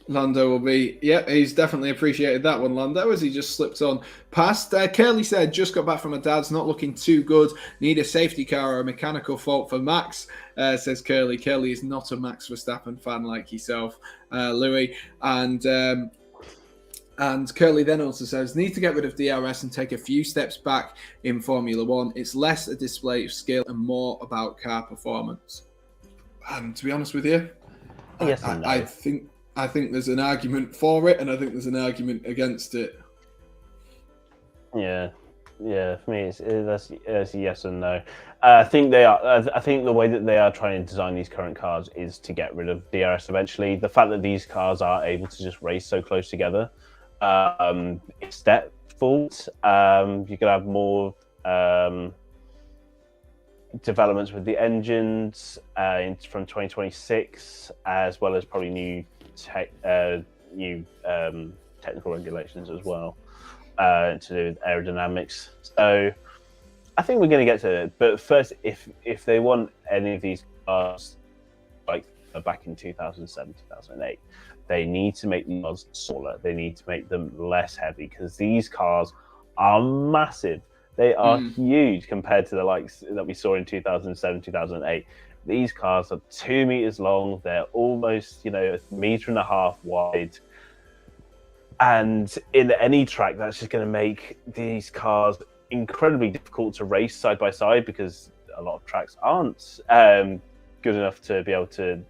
Lando will be... Yeah, he's definitely appreciated that one, Lando, as he just slipped on past. Curly said, just got back from my dad's, not looking too good. Need a safety car or a mechanical fault for Max, says Curly. Curly is not a Max Verstappen fan like yourself, Louis. And Curly then also says, need to get rid of DRS and take a few steps back in Formula One. It's less a display of skill and more about car performance. And to be honest with you, yes I think there's an argument for it, and I think there's an argument against it. Yeah. For me, that's yes and no. I think they are. I think the way that they are trying to design these current cars is to get rid of DRS eventually. The fact that these cars are able to just race so close together, it's their fault. You could have more developments with the engines from 2026, as well as probably new technical regulations as well to do with aerodynamics. So I think we're going to get to it. But first, if they want any of these cars like back in 2007, 2008, they need to make the cars smaller. They need to make them less heavy, because these cars are massive. They are huge compared to the likes that we saw in 2007, 2008. These cars are 2 meters long. They're almost, a meter and a half wide. And in any track, that's just going to make these cars incredibly difficult to race side by side, because a lot of tracks aren't good enough to be able to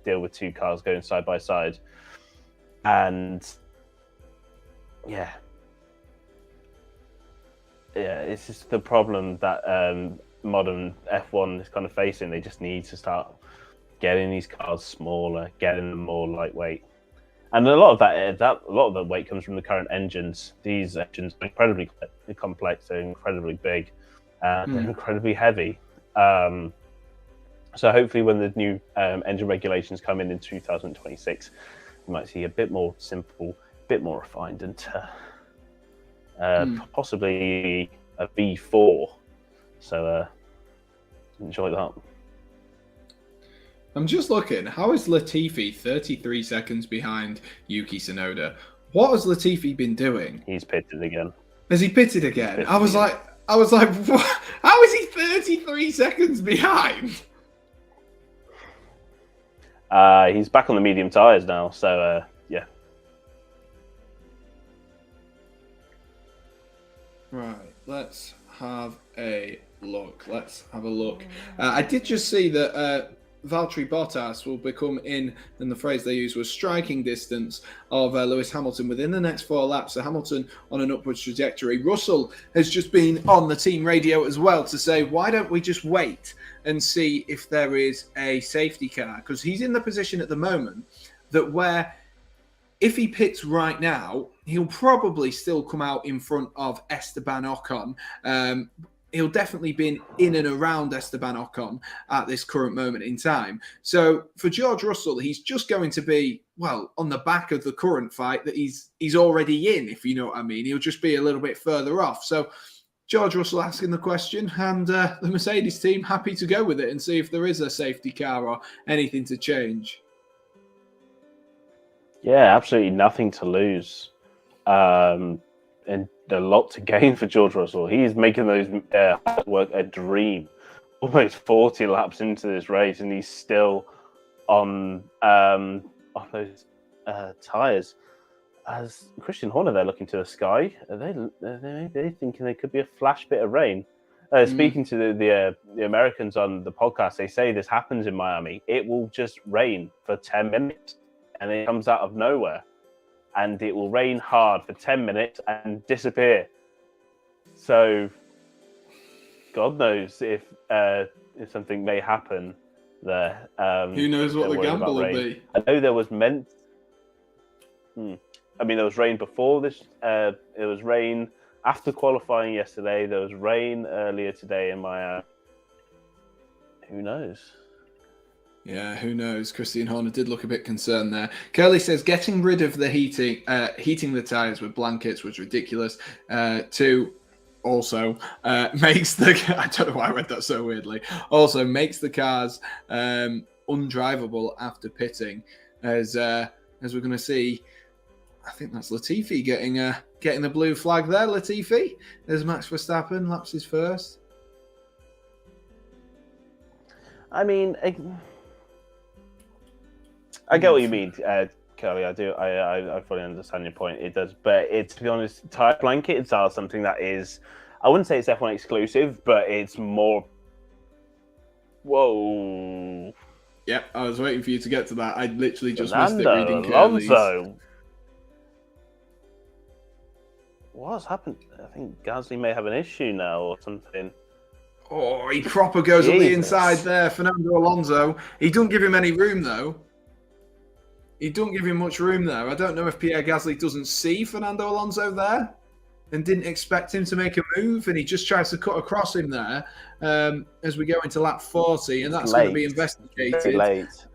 deal with two cars going side by side. And it's just the problem that modern F1 is kind of facing. They just need to start getting these cars smaller, getting them more lightweight, and a lot of the weight comes from the current engines. These engines are incredibly complex, they're incredibly big, they're incredibly heavy. So hopefully, when the new engine regulations come in 2026, we might see a bit more simple, a bit more refined, and possibly a V4. So enjoy that. I'm just looking. How is Latifi 33 seconds behind Yuki Tsunoda? What has Latifi been doing? He's pitted again. Has he pitted again? I was like, what? How is he 33 seconds behind? He's back on the medium tyres now, so yeah. Right, let's have a look. I did just see that Valtteri Bottas will become in, and the phrase they used was striking distance of Lewis Hamilton within the next 4 laps. So Hamilton on an upwards trajectory. Russell has just been on the team radio as well to say, why don't we just wait and see if there is a safety car? Because he's in the position at the moment that where if he pits right now, he'll probably still come out in front of Esteban Ocon. He'll definitely be in and around Esteban Ocon at this current moment in time. So for George Russell, he's just going to be, well, on the back of the current fight that he's already in, if you know what I mean. He'll just be a little bit further off. So George Russell asking the question, and the Mercedes team happy to go with it and see if there is a safety car or anything to change. Yeah, absolutely nothing to lose. And a lot to gain for George Russell. He's making those work a dream. Almost 40 laps into this race, and he's still on those tyres. as Christian Horner, they're looking to the sky. Are they thinking there could be a flash bit of rain? Speaking to the Americans on the podcast, they say this happens in Miami. It will just rain for 10 minutes and it comes out of nowhere. And it will rain hard for 10 minutes and disappear. So, God knows if something may happen there. Who knows what the gamble will be? I know there was there was rain before this. There was rain after qualifying yesterday. There was rain earlier today in Miami. Who knows? Yeah, who knows? Christian Horner did look a bit concerned there. Curly says getting rid of the heating the tyres with blankets was ridiculous. Also makes the I don't know why I read that so weirdly. Also makes the cars undrivable after pitting, as we're going to see. I think that's Latifi getting the blue flag there. Latifi, as Max Verstappen laps his first. I mean, I get what you mean, Curly. I do. I fully understand your point. It does, but to be honest, tire blankets are something that is. I wouldn't say it's F1 exclusive, but it's more. Whoa. Yep, I was waiting for you to get to that. I literally just missed it reading Curly's. Alonso. What's happened? I think Gasly may have an issue now or something. Oh, he proper goes on the inside there. Fernando Alonso. He doesn't give him any room, though. He doesn't give him much room there. I don't know if Pierre Gasly doesn't see Fernando Alonso there and didn't expect him to make a move, and he just tries to cut across him there as we go into lap 40, and that's going to be investigated. Very late.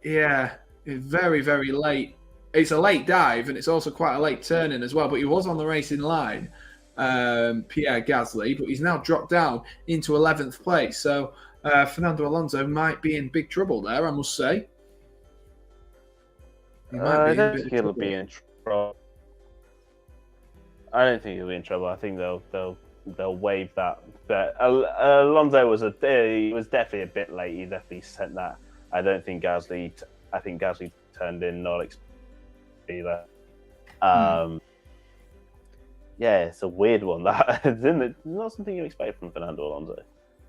Yeah, very, very late. It's a late dive, and it's also quite a late turn-in as well, but he was on the racing line, Pierre Gasly, but he's now dropped down into 11th place. So Fernando Alonso might be in big trouble there, I must say. I don't think he'll be in trouble. I don't think he'll be in trouble. I think they'll waive that. But Alonso was definitely a bit late. He definitely sent that. I don't think Gasly. I think Gasly turned in not expecting either. Yeah, it's a weird one. That it's not something you expect from Fernando Alonso.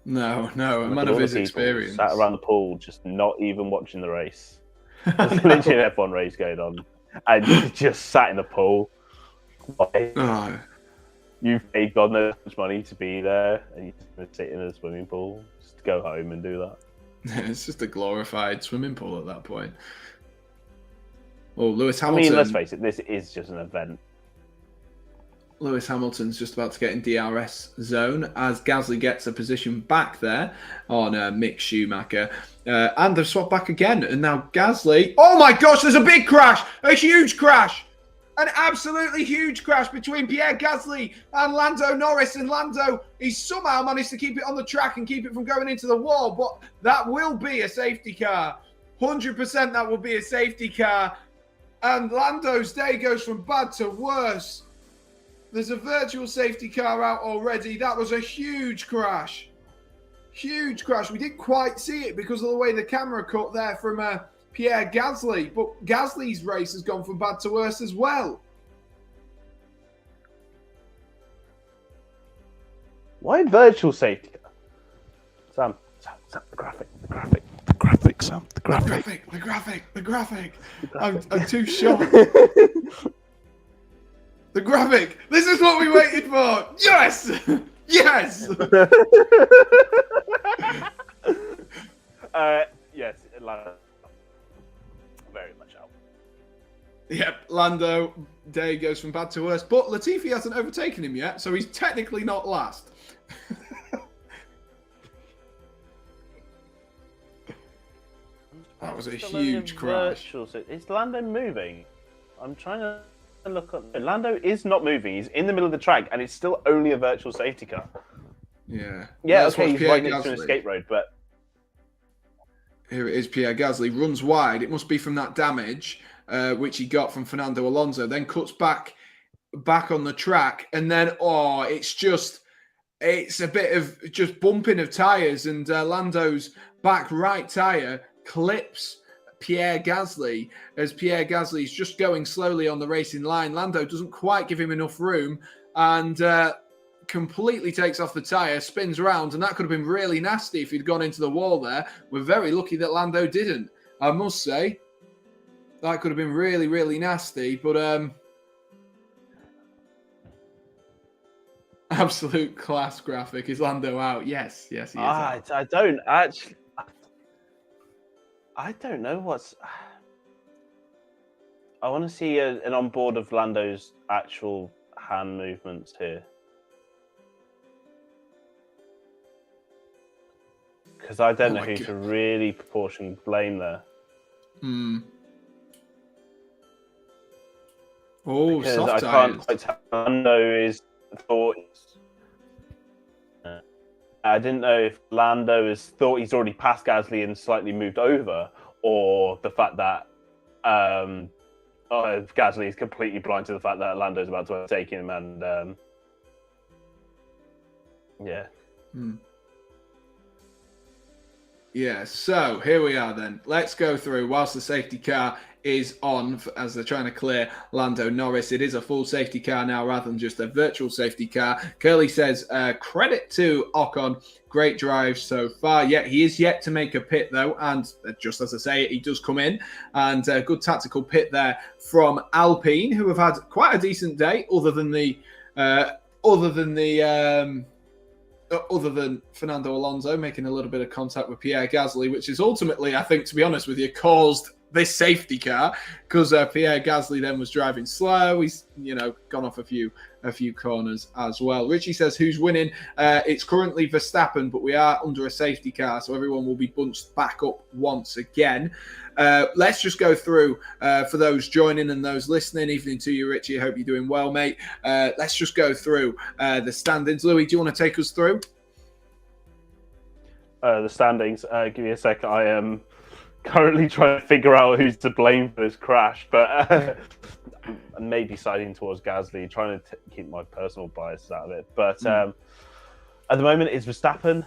No, a man of his experience. Sat around the pool, just not even watching the race. There's literally an F1 race going on, and just sat in the pool. Why? Oh. You've paid God knows how much money to be there, and you just sit in a swimming pool. Just go home and do that. It's just a glorified swimming pool at that point. Well, Lewis Hamilton. I mean, let's face it, this is just an event. Lewis Hamilton's just about to get in DRS zone as Gasly gets a position back there on Mick Schumacher. And they've swapped back again. And now Gasly... Oh my gosh, there's a big crash! A huge crash! An absolutely huge crash between Pierre Gasly and Lando Norris. And Lando, he somehow managed to keep it on the track and keep it from going into the wall. But that will be a safety car. 100% that will be a safety car. And Lando's day goes from bad to worse. There's a virtual safety car out already. That was a huge crash. Huge crash. We didn't quite see it because of the way the camera cut there from Pierre Gasly. But Gasly's race has gone from bad to worse as well. Why virtual safety car? Sam, the graphic, Sam, the graphic. I'm too shocked. The graphic. This is what we waited for. Yes. Yes. Yes, Lando. Very much out. Yep, Lando day goes from bad to worse, but Latifi hasn't overtaken him yet, so he's technically not last. That was a huge crash. Is Lando moving? I'm trying to look up. Lando is not moving. He's in the middle of the track, and it's still only a virtual safety car. Yeah. Yeah, okay, he's right next to an escape road, but... Here it is, Pierre Gasly runs wide. It must be from that damage, which he got from Fernando Alonso, then cuts back on the track, and then, it's a bit of just bumping of tyres, and Lando's back right tyre clips Pierre Gasly, as Pierre Gasly is just going slowly on the racing line. Lando doesn't quite give him enough room and completely takes off the tyre, spins around, and that could have been really nasty if he'd gone into the wall there. We're very lucky that Lando didn't, I must say. That could have been really, really nasty, but absolute class graphic. Is Lando out? Yes, he is out. I don't actually. I don't know what's. I want to see an onboard of Lando's actual hand movements here. Because I don't know who to really proportion blame there. Oh, because soft I can't quite tell. Lando is thoughts. I didn't know if Lando has thought he's already passed Gasly and slightly moved over, or the fact that Gasly is completely blind to the fact that Lando's about to overtake him, and yeah. Yeah, so here we are then. Let's go through whilst the safety car is on as they're trying to clear Lando Norris. It is a full safety car now rather than just a virtual safety car. Curly says, credit to Ocon. Great drive so far. Yeah, he is yet to make a pit though. And just as I say, he does come in. And a good tactical pit there from Alpine, who have had quite a decent day other than Fernando Alonso making a little bit of contact with Pierre Gasly, which is ultimately, I think, to be honest with you, caused this safety car, because Pierre Gasly then was driving slow. He's, gone off a few corners as well. Richie says, who's winning? It's currently Verstappen, but we are under a safety car, so everyone will be bunched back up once again. Let's just go through for those joining and those listening. Evening to you, Richie. I hope you're doing well, mate. Let's just go through the standings. Louis, do you want to take us through? The standings. Give me a sec. I am currently trying to figure out who's to blame for this crash, but I may be siding towards Gasly, trying to keep my personal bias out of it. But at the moment, it's Verstappen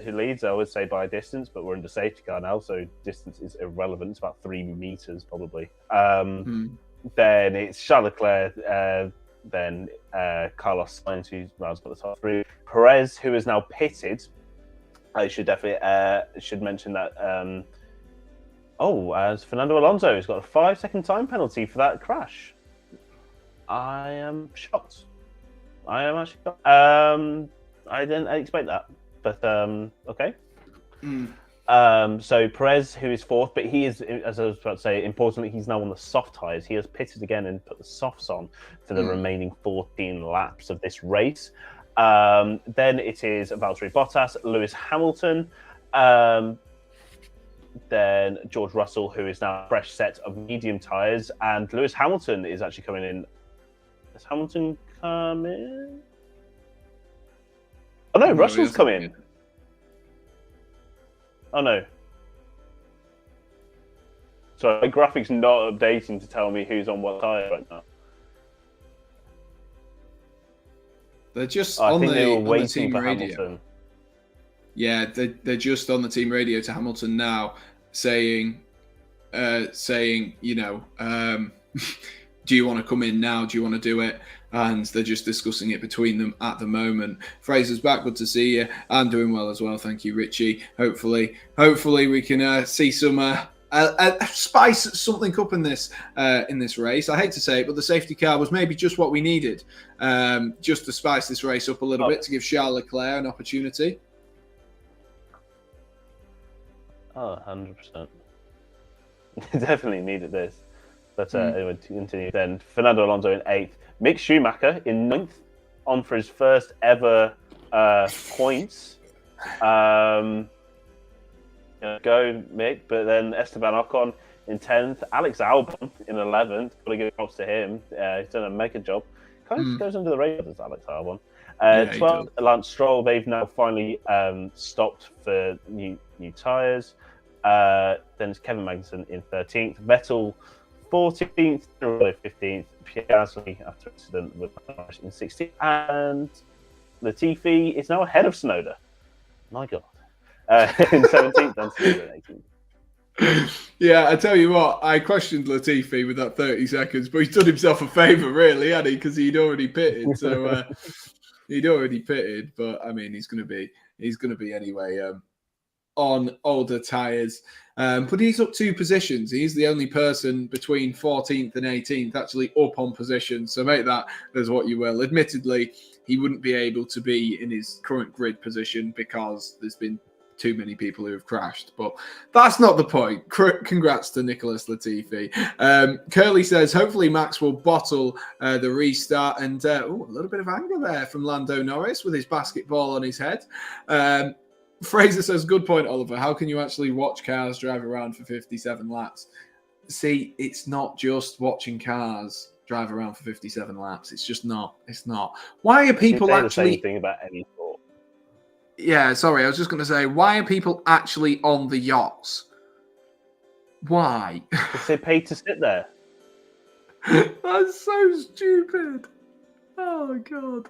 who leads, I would say, by a distance, but we're in the safety car now, so distance is irrelevant. It's about 3 meters, probably. Then it's Charles Leclerc, then Carlos Sainz, who's rounds got the top 3. Perez, who is now pitted. I should definitely should mention that. As Fernando Alonso has got a 5-second time penalty for that crash. I am shocked. I am actually shocked. I didn't expect that, but okay. So Perez, who is 4th, but he is, as I was about to say, importantly, he's now on the soft tyres. He has pitted again and put the softs on for the remaining 14 laps of this race. Then it is Valtteri Bottas, Lewis Hamilton, then George Russell, who is now a fresh set of medium tyres, and Lewis Hamilton is actually coming in. Has Hamilton come in? Oh no, Russell's come in. Oh no. Sorry, my graphics not updating to tell me who's on what tyre right now. They're just on the team for radio. Hamilton. Yeah, they're just on the team radio to Hamilton now, saying, do you want to come in now? Do you want to do it? And they're just discussing it between them at the moment. Fraser's back. Good to see you. I'm doing well as well. Thank you, Richie. Hopefully we can see some spice something up in this race. I hate to say it, but the safety car was maybe just what we needed, just to spice this race up a little bit, to give Charles Leclerc an opportunity. 100%. Definitely needed this. But anyway, to continue. Then Fernando Alonso in 8th, Mick Schumacher in 9th, on for his first ever points. Go Mick. But then Esteban Ocon in 10th, Alex Albon in 11th. Got to give props to him. He's done a mega job. Kind of goes under the radar, does Alex Albon. 12th, Lance Stroll. They've now finally stopped for new tyres. Then it's Kevin Magnussen in 13th, Vettel 14th, 15th, Pierre Gasly after accident with in 16th, and Latifi is now ahead of Tsunoda. My God. In 17th and Tsunoda in 18th. Yeah, I tell you what, I questioned Latifi with that 30 seconds, but he's done himself a favour, really, hadn't he? Because he'd already pitted. So he'd already pitted, but I mean, he's going to be anyway on older tyres. But he's up 2 positions. He's the only person between 14th and 18th actually up on position. So make that as what you will. Admittedly, he wouldn't be able to be in his current grid position because there's been too many people who have crashed, but that's not the point. Congrats to Nicholas Latifi. Curly says, hopefully Max will bottle the restart, and a little bit of anger there from Lando Norris with his basketball on his head. Fraser says, good point, Oliver. How can you actually watch cars drive around for 57 laps? See, it's not just watching cars drive around for 57 laps. It's just not. It's not. Why are people actually... the same thing about any sport. Yeah, sorry, I was just going to say, why are people actually on the yachts? Why? Because they pay to sit there. That's so stupid. Oh, God.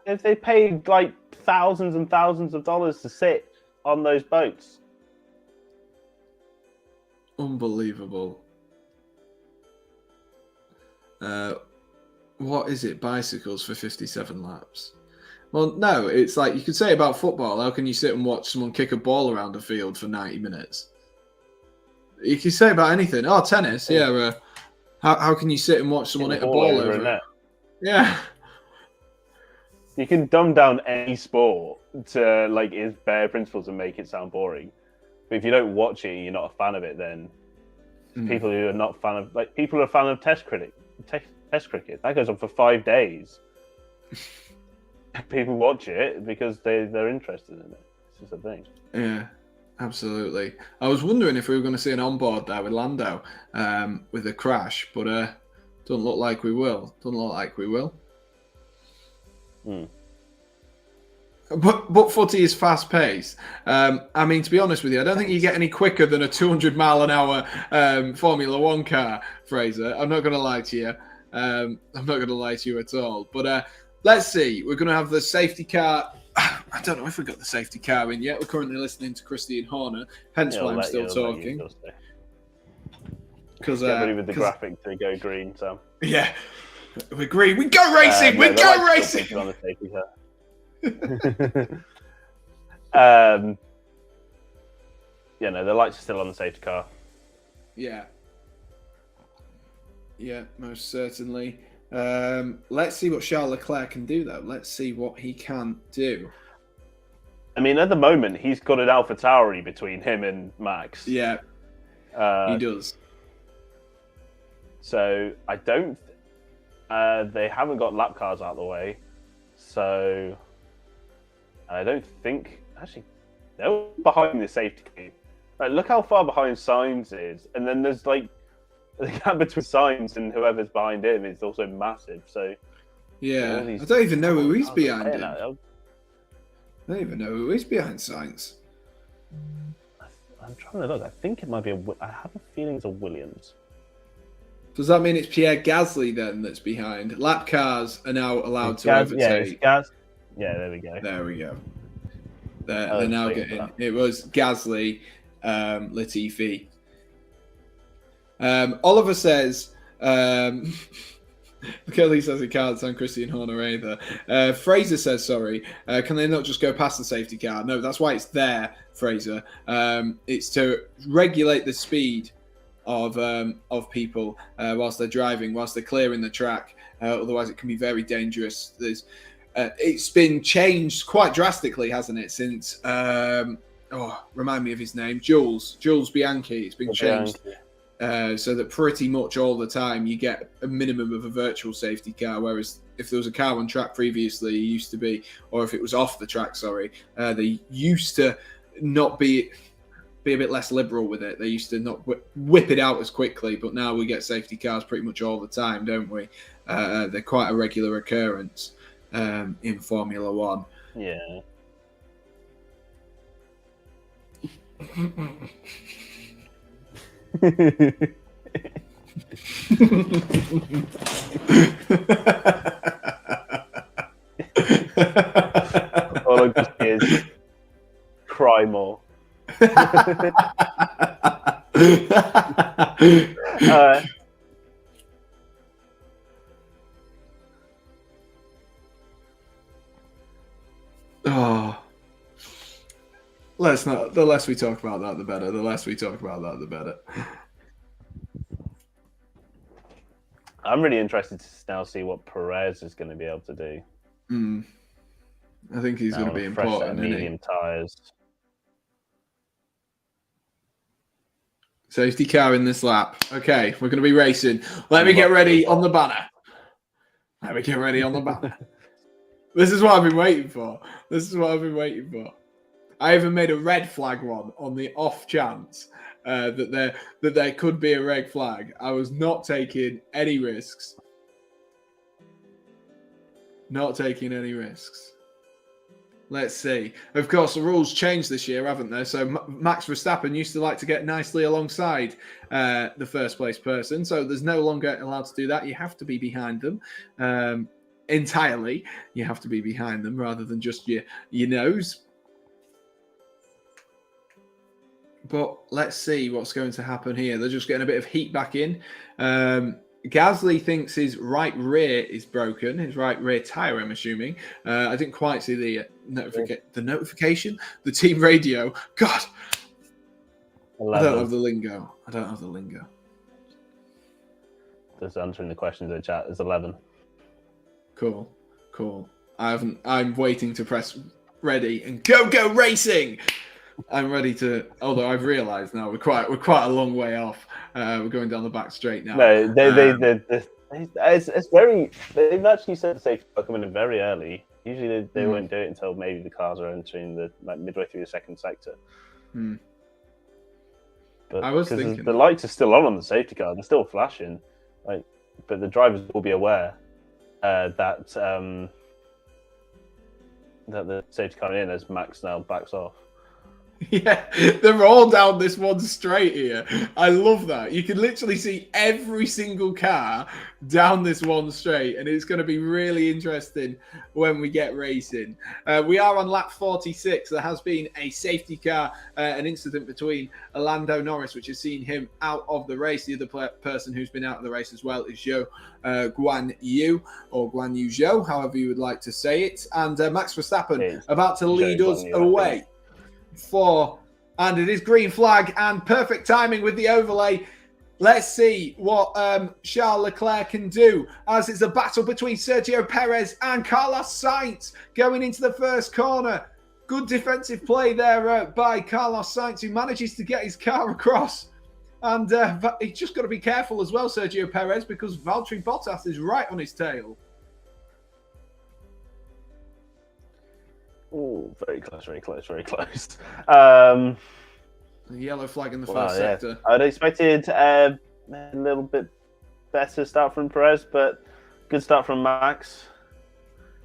If they paid like thousands and thousands of dollars to sit on those boats. Unbelievable. What is it? Bicycles for 57 laps? Well, no, it's like you could say about football. How can you sit and watch someone kick a ball around a field for 90 minutes? You can say about anything. Oh, tennis, yeah. How can you sit and watch someone hit a ball over a net? Yeah. You can dumb down any sport to like its bare principles and make it sound boring. But if you don't watch it, you're not a fan of it. Then people who are not fan of people are a fan of Test cricket. That goes on for 5 days. People watch it because they're interested in it. It's just a thing. Yeah, absolutely. I was wondering if we were going to see an onboard there with Lando with a crash, but doesn't look like we will. But footy is fast paced. I mean, to be honest with you, I don't think you get any quicker than a 200 mile an hour Formula One car, Fraser. I'm not going to lie to you. I'm not going to lie to you at all. But let's see. We're going to have the safety car. I don't know if we've got the safety car in yet. We're currently listening to Christian Horner, hence why I'm still talking. Because get ready with the graphic to go green, Sam. Yeah, we're green. We go racing. We go racing. On the safety car. Yeah, no, the lights are still on the safety car. Yeah. Yeah, most certainly. Let's see what Charles Leclerc can do, though. Let's see what he can do. I mean, at the moment, he's got an AlphaTauri between him and Max. Yeah, he does. So I don't. They haven't got lap cars out of the way, so I don't think actually they're behind the safety car. Like, look how far behind Sainz is, and then there's like the gap between Sainz and whoever's behind him is also massive. So yeah, I don't even know who he's behind him. I don't even know who is behind Sainz. I'm trying to look. I think it might be I have a feeling it's a Williams. Does that mean it's Pierre Gasly then that's behind? Lap cars are now allowed to overtake. Yeah, there we go. There we go. They're now getting. It was Gasly, Latifi. Oliver says. Kelly says it can't sound Christian Horner either. Fraser says, sorry, can they not just go past the safety car? No, that's why it's there, Fraser. It's to regulate the speed of people whilst they're driving, whilst they're clearing the track. Otherwise, it can be very dangerous. It's been changed quite drastically, hasn't it, since... remind me of his name. Jules Bianchi. It's been changed. So that pretty much all the time you get a minimum of a virtual safety car, whereas if there was a car on track previously, it used to be, or if it was off the track, they used to not be a bit less liberal with it. They used to not whip it out as quickly, but now we get safety cars pretty much all the time, don't we? They're quite a regular occurrence in Formula One. Yeah. All I just is cry more. Oh, let's not. The less we talk about that, the better. The less we talk about that, the better. I'm really interested to now see what Perez is going to be able to do. I think he's going to be important. Medium tyres. Safety car in this lap. Okay, we're going to be racing. Let me get ready on the banner. Let me get ready on the banner. This is what I've been waiting for. This is what I've been waiting for. I even made a red flag one on the off chance that there could be a red flag. I was not taking any risks. Not taking any risks. Let's see. Of course, the rules changed this year, haven't they? So Max Verstappen used to like to get nicely alongside the first place person. So there's no longer allowed to do that. You have to be behind them entirely. You have to be behind them rather than just your nose. But let's see what's going to happen here. They're just getting a bit of heat back in. Gasly thinks his right rear is broken, his right rear tyre, I'm assuming. I didn't quite see the notification, the team radio. God, 11. I don't have the lingo. Just answering the questions in the chat is 11. Cool. I'm waiting to press ready and go racing. I'm ready to. Although I've realised now we're quite a long way off. We're going down the back straight now. No, it's very. They've actually said the safety car coming in very early. Usually they won't do it until maybe the cars are entering the midway through the second sector. But I was thinking the lights are still on the safety car. They're still flashing, but the drivers will be aware that the safety car in as Max now backs off. Yeah, they're all down this one straight here. I love that. You can literally see every single car down this one straight, and it's going to be really interesting when we get racing. We are on lap 46. There has been a safety car, an incident between Lando Norris, which has seen him out of the race. The other person who's been out of the race as well is Zhou Guan Yu, or Guan Yu Zhou, however you would like to say it. And Max Verstappen about to lead us away. And it is green flag and perfect timing with the overlay. Let's see what Charles Leclerc can do, as it's a battle between Sergio Perez and Carlos Sainz going into the first corner. Good defensive play there by Carlos Sainz, who manages to get his car across. And he's just got to be careful as well, Sergio Perez, because Valtteri Bottas is right on his tail. Oh, very close. The yellow flag in the first sector. I'd expected a little bit better start from Perez, but good start from Max.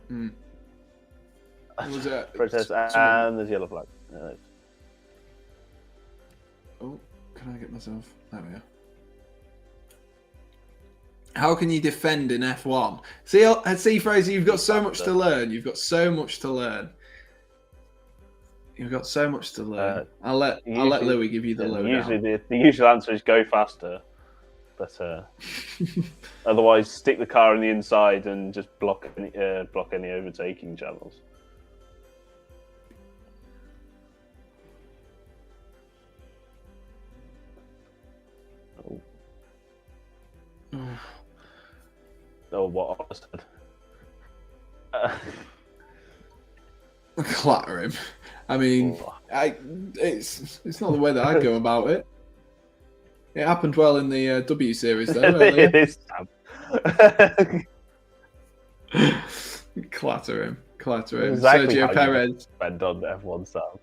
Was it Protest and there's yellow flag. Oh, can I get myself? There we go. How can you defend in F1? See, Fraser, you've got so much to learn. You've got so much to learn. I'll let Louis give you the lowdown. Usually the usual answer is go faster, but otherwise stick the car on the inside and just block any overtaking channels. Oh, what I said. Clatter him. I mean, it's not the way that I'd go about it. It happened well in the W Series, though. It is. Clatter him. Exactly Sergio Perez. Spend on F1 stuff.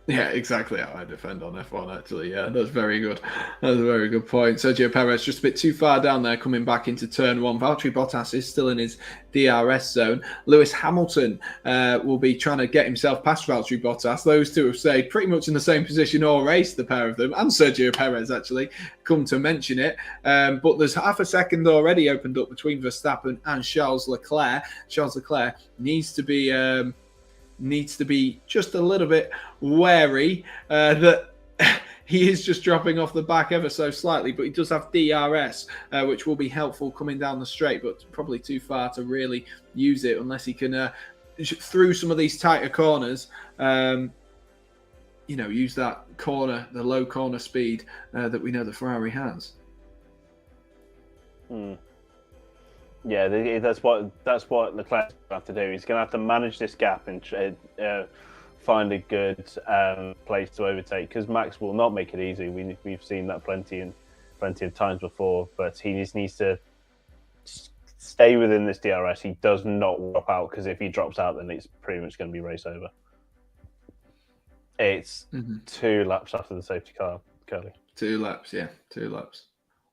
Yeah, exactly how I defend on F1, actually. Yeah, that's very good. That's a very good point. Sergio Perez just a bit too far down there, coming back into turn one. Valtteri Bottas is still in his DRS zone. Lewis Hamilton will be trying to get himself past Valtteri Bottas. Those two have stayed pretty much in the same position all race, the pair of them, and Sergio Perez, actually, come to mention it. But there's half a second already opened up between Verstappen and Charles Leclerc. Charles Leclerc needs to be just a little bit wary that he is just dropping off the back ever so slightly, but he does have DRS, which will be helpful coming down the straight, but probably too far to really use it unless he can, through some of these tighter corners, use that corner, the low corner speed that we know the Ferrari has. Yeah, that's what Leclerc's going to have to do. He's going to have to manage this gap and find a good place to overtake, because Max will not make it easy. We've seen that plenty of times before, but he just needs to stay within this DRS. He does not drop out, because if he drops out, then it's pretty much going to be race over. It's 2 laps after the safety car, Curly. 2 laps, yeah, 2 laps.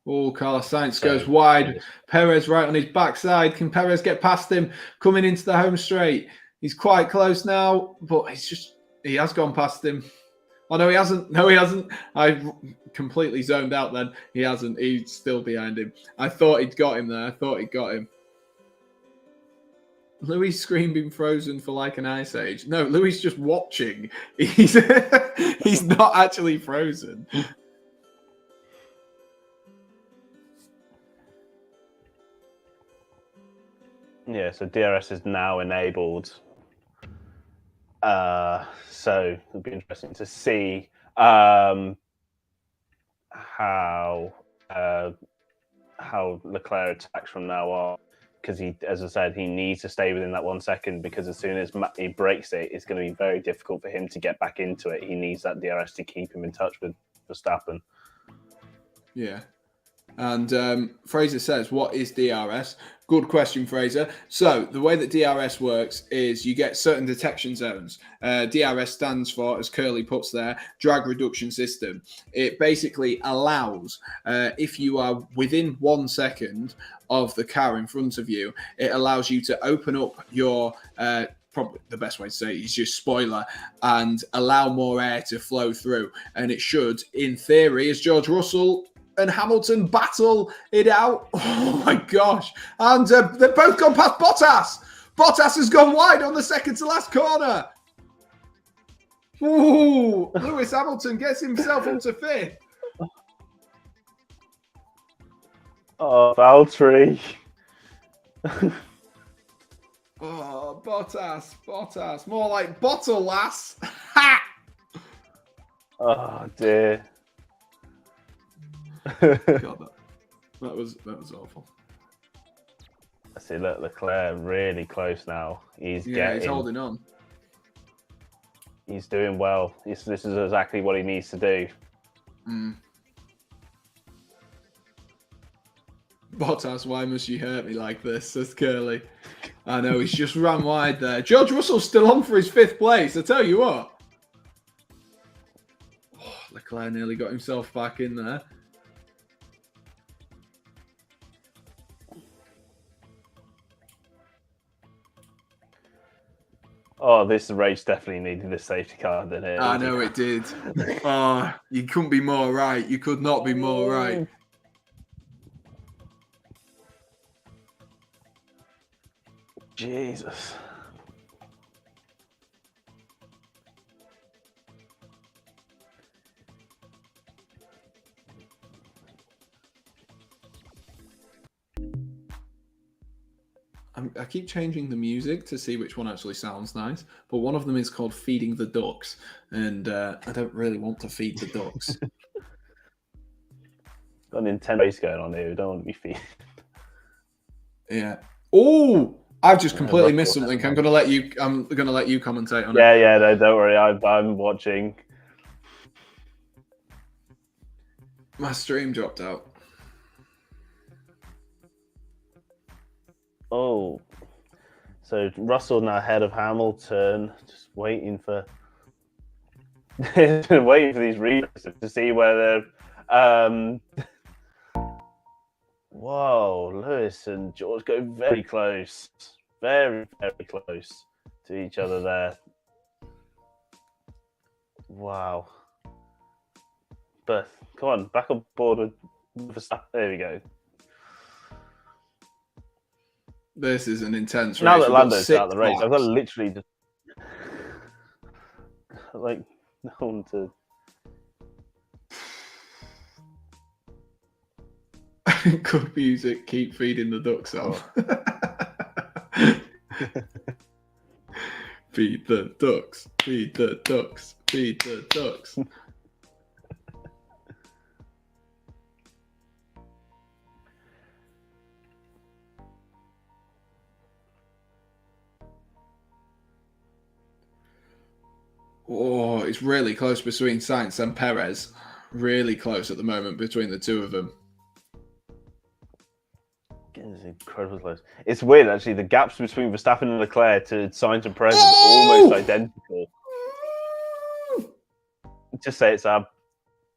Oh, Carlos Sainz goes wide. Perez right on his backside. Can Perez get past him coming into the home straight? He's quite close now, but he has gone past him. Oh, no, he hasn't. No, he hasn't. I completely zoned out then. He hasn't. He's still behind him. I thought he'd got him there. I thought he'd got him. Louis' screen being frozen for like an ice age. No, Louis just watching. He's not actually frozen. Yeah, so DRS is now enabled. So it'll be interesting to see how Leclerc attacks from now on, because he, as I said, he needs to stay within that 1 second, because as soon as he breaks it, it's going to be very difficult for him to get back into it. He needs that DRS to keep him in touch with Verstappen. Yeah. And Fraser says, what is DRS? Good question, Fraser. So the way that DRS works is you get certain detection zones. DRS stands for, as Curly puts there, drag reduction system. It basically allows, if you are within 1 second of the car in front of you, it allows you to open up your probably the best way to say it is your spoiler and allow more air to flow through. And it should, in theory, as George Russell and Hamilton battle it out. Oh my gosh. And they've both gone past Bottas. Bottas has gone wide on the second to last corner. Ooh, Lewis Hamilton gets himself up to 5th. Oh, Valtteri. Oh, Bottas. More like bottle, lass. Ha! Oh, dear. God, that was awful. I see, look, Leclerc really close now. He's holding on. He's doing well. This is exactly what he needs to do. Bottas, why must you hurt me like this? Says Curly. I know, he's just ran wide there. George Russell's still on for his 5th place. I tell you what. Oh, Leclerc nearly got himself back in there. Oh, this race definitely needed a safety car, didn't it? I know it did. Oh, you couldn't be more right. You could not be more right. Jesus. I keep changing the music to see which one actually sounds nice, but one of them is called Feeding the Ducks, and I don't really want to feed the ducks. Got an intense race going on here. We don't want to be feeding. Yeah. Oh, I've just completely missed something. I'm gonna let you commentate on it. Yeah. No, don't worry. I'm watching. My stream dropped out. Oh, so Russell now ahead of Hamilton, just waiting for these replays to see whether whoa, Lewis and George go very close, very close to each other there. Wow. But come on, back on board with Verstappen. There we go. This is an intense race. Now that Lando's out of the race, I've got literally just like no one to. Good music, keep feeding the ducks on. Feed the ducks, feed the ducks, feed the ducks. Oh, it's really close between Sainz and Perez. Really close at the moment between the two of them. It's incredibly close. It's weird, actually. The gaps between Verstappen and Leclerc to Sainz and Perez is almost identical. Just say it's Ab.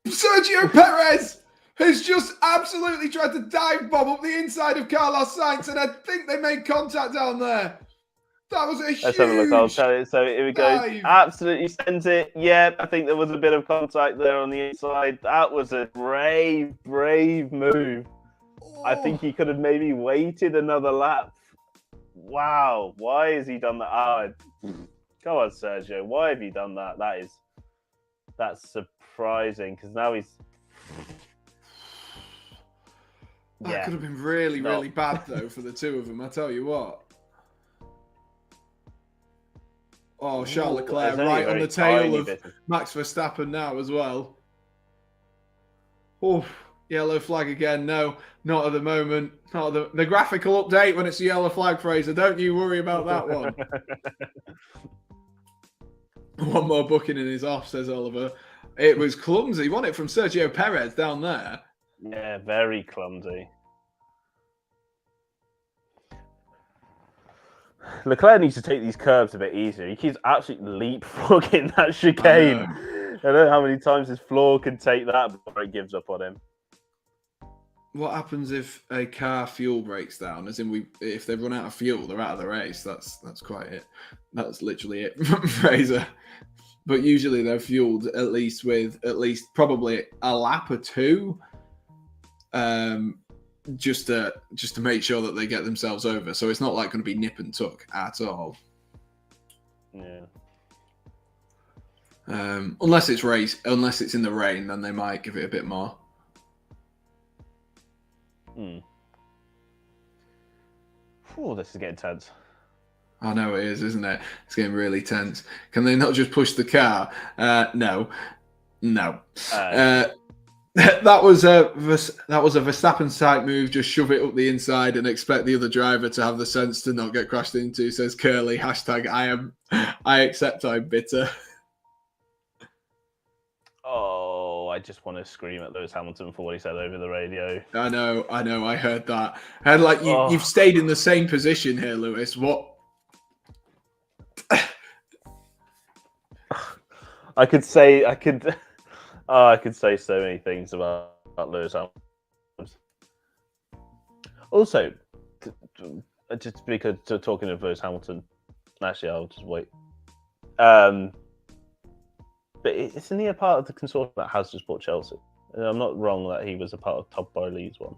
Sergio Perez has just absolutely tried to dive bomb up the inside of Carlos Sainz, and I think they made contact down there. That was a huge. Let's have a look. I'll tell you. So here we go. dive. Absolutely sends it. Yeah, I think there was a bit of contact there on the inside. That was a brave, brave move. I think he could have maybe waited another lap. Wow, why has he done that? Oh, come on, Sergio. Why have you done that? That's surprising because now he's. That could have been really, really bad though for the two of them. I tell you what. Oh, Charles Leclerc right on the tail of Max Verstappen now as well. Oh, yellow flag again. No, not at the moment. Not at the graphical update when it's a yellow flag, Fraser. Don't you worry about that one. One more booking and he's off, says Oliver. It was clumsy, wasn't it, from Sergio Perez down there? Yeah, very clumsy. Leclerc needs to take these curves a bit easier. He keeps absolutely leapfrogging that chicane. I don't know how many times his floor can take that before it gives up on him. What happens if a car fuel breaks down? As in, if they run out of fuel, they're out of the race. That's quite it. That's literally it, Fraser. But usually they're fueled at least probably a lap or two, just to make sure that they get themselves over. So it's not like going to be nip and tuck at all. Yeah. Unless it's in the rain, then they might give it a bit more. Oh, this is getting tense. I know it is, isn't it? It's getting really tense. Can they not just push the car? No. That was a Verstappen side move. Just shove it up the inside and expect the other driver to have the sense to not get crashed into. Says Curly. Hashtag I accept. I'm bitter. Oh, I just want to scream at Lewis Hamilton for what he said over the radio. I know. I heard that. And you've stayed in the same position here, Lewis. What? I could say so many things about Lewis Hamilton. Also, just because talking of Lewis Hamilton, actually, I'll just wait. But isn't he a part of the consortium that has just bought Chelsea? I'm not wrong that he was a part of Todd Bowley's one.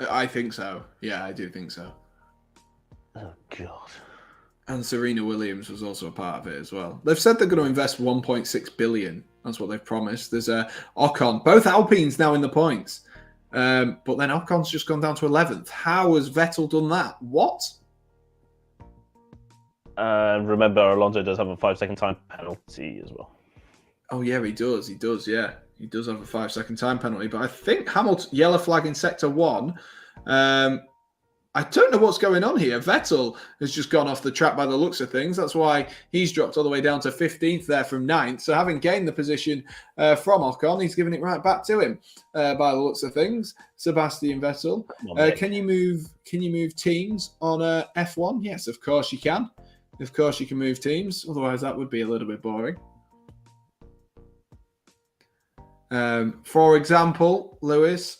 I think so. Yeah, I do think so. Oh, God. And Serena Williams was also a part of it as well. They've said they're going to invest 1.6 billion. That's what they've promised. There's Ocon. Both Alpines now in the points. But then Ocon's just gone down to 11th. How has Vettel done that? What? Remember, Alonso does have a 5-second time penalty as well. Oh, yeah, he does. Yeah. He does have a 5-second time penalty. But I think Hamilton, yellow flag in sector 1. I don't know what's going on here. Vettel has just gone off the track by the looks of things. That's why he's dropped all the way down to 15th there from 9th. So having gained the position from Ocon, he's giving it right back to him by the looks of things. Sebastian Vettel. Can you move teams on F1? Yes, of course you can. Of course you can move teams. Otherwise, that would be a little bit boring. For example, Louis,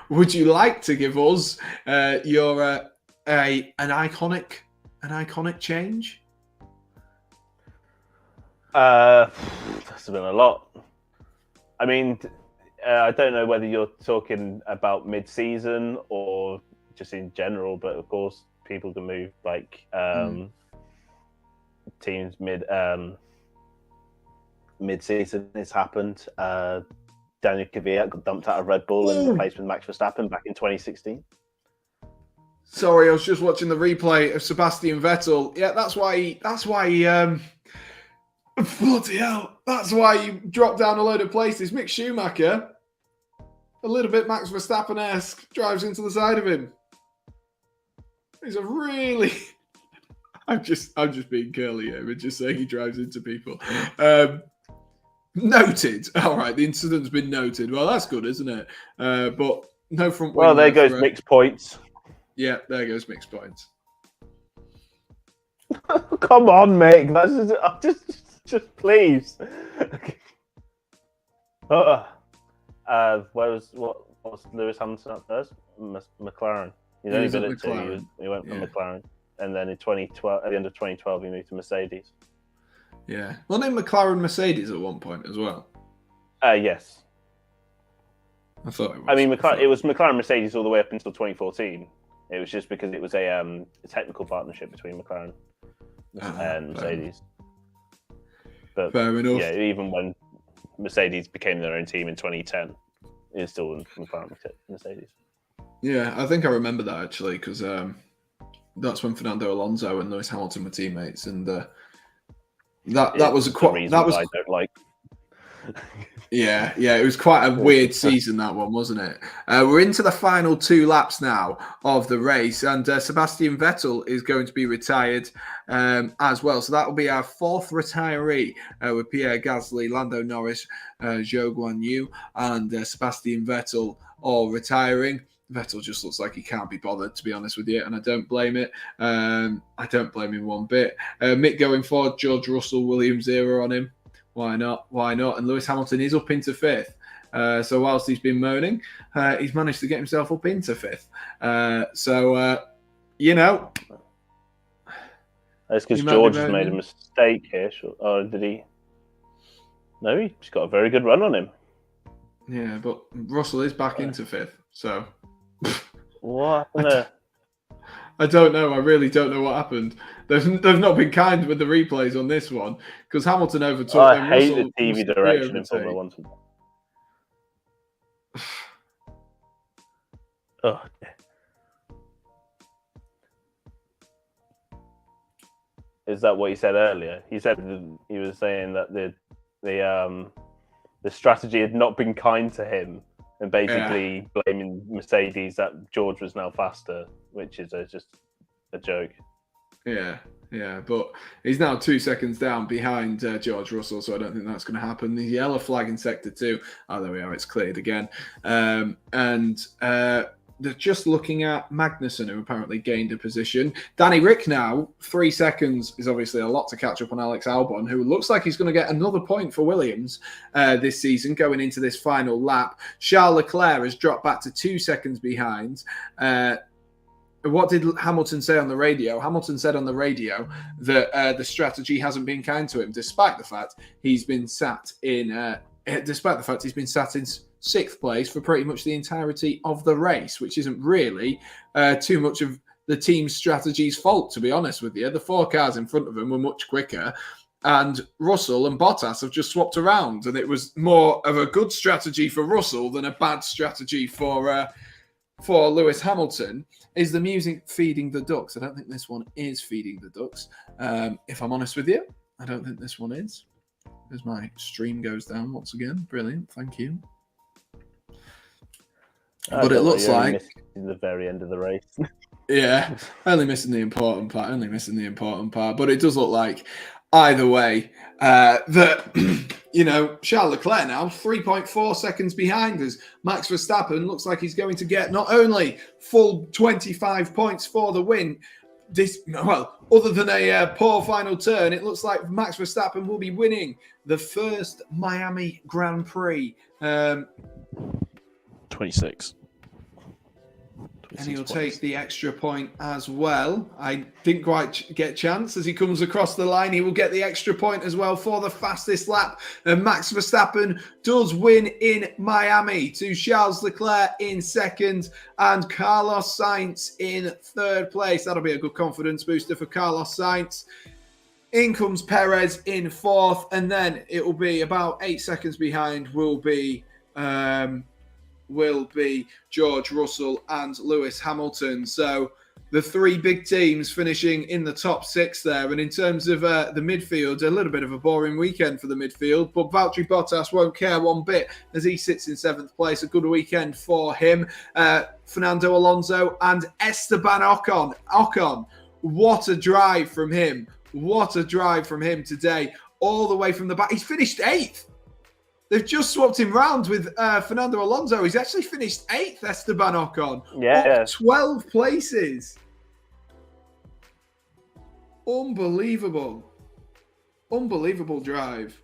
would you like to give us your an iconic change? That's been a lot. I mean, I don't know whether you're talking about mid-season or just in general, but of course, people can move like teams mid-season. It's happened. Daniel Kvyat got dumped out of Red Bull and replaced with Max Verstappen back in 2016. Sorry, I was just watching the replay of Sebastian Vettel. Yeah, that's why he bloody hell. That's why he dropped down a load of places. Mick Schumacher, a little bit Max Verstappen-esque, drives into the side of him. He's a really... I'm just being curly here. We're just saying he drives into people. Noted. All right, the incident's been noted. Well, that's good, isn't it? But no front wing. Well, there goes mixed points. Yeah, there goes mixed points. Come on, Mick. That's just please. What was Lewis Hamilton at first? McLaren. He's only been at two. He went from McLaren, and then in 2012, at the end of 2012, he moved to Mercedes. Yeah. Wasn't it McLaren Mercedes at one point as well? Yes. I thought it was. I mean, it was McLaren Mercedes all the way up until 2014. It was just because it was a technical partnership between McLaren and Mercedes. But fair enough. Yeah, even when Mercedes became their own team in 2010, it was still McLaren Mercedes. Yeah, I think I remember that actually, because that's when Fernando Alonso and Lewis Hamilton were teammates, and that was I don't like. Yeah, it was quite a weird season, that one, wasn't it? We're into the final 2 laps now of the race, and Sebastian Vettel is going to be retired as well. So that will be our 4th retiree with Pierre Gasly, Lando Norris, Zhou Guanyu, and Sebastian Vettel all retiring. Vettel just looks like he can't be bothered, to be honest with you, and I don't blame it. I don't blame him one bit. Mick going forward, George Russell, Williams 0 on him. Why not? And Lewis Hamilton is up into 5th. So whilst he's been moaning, he's managed to get himself up into 5th. You know. That's because George has made a mistake here. Or did he? No, he's got a very good run on him. Yeah, but Russell is back into 5th. So. What happened there? I don't know. I really don't know what happened. They've not been kind with the replays on this one, because Hamilton overtook. I hate the TV direction in Formula 1. Oh, yeah. Is that what he said earlier? He was saying that the strategy had not been kind to him, and basically blaming Mercedes that George was now faster, which is just a joke. Yeah, but he's now 2 seconds down behind George Russell, so I don't think that's going to happen. The yellow flag in Sector 2. Oh, there we are. It's cleared again. They're just looking at Magnussen, who apparently gained a position. Danny Rick now, 3 seconds is obviously a lot to catch up on Alex Albon, who looks like he's going to get another point for Williams this season going into this final lap. Charles Leclerc has dropped back to 2 seconds behind. What did Hamilton say on the radio? Hamilton said on the radio that the strategy hasn't been kind to him, despite the fact he's been sat in 6th place for pretty much the entirety of the race, which isn't really too much of the team's strategy's fault, to be honest with you. The 4 cars in front of him were much quicker, and Russell and Bottas have just swapped around, and it was more of a good strategy for Russell than a bad strategy for Lewis Hamilton. Is the music feeding the ducks? I don't think this one is feeding the ducks. If I'm honest with you, I don't think this one is. As my stream goes down once again. Brilliant. Thank you. But it looks like the very end of the race. Yeah, only missing the important part. But it does look like either way that Charles Leclerc now 3.4 seconds behind us. Max Verstappen looks like he's going to get not only full 25 points for the win. Other than a poor final turn, it looks like Max Verstappen will be winning the first Miami Grand Prix. 26. And he'll take the extra point as well. I didn't quite get a chance. As he comes across the line, he will get the extra point as well for the fastest lap. And Max Verstappen does win in Miami to Charles Leclerc in 2nd and Carlos Sainz in 3rd place. That'll be a good confidence booster for Carlos Sainz. In comes Perez in 4th, and then it will be about 8 seconds behind will be will be George Russell and Lewis Hamilton. So the three big teams finishing in the top six there. And in terms of the midfield, a little bit of a boring weekend for the midfield, but Valtteri Bottas won't care one bit as he sits in seventh place. A good weekend for him. Fernando Alonso and Esteban Ocon. Ocon, what a drive from him. What a drive from him today. All the way from the back. He's finished 8th. They've just swapped him round with Fernando Alonso. He's actually finished 8th, Esteban Ocon. Yeah. 12 places. Unbelievable. Unbelievable drive.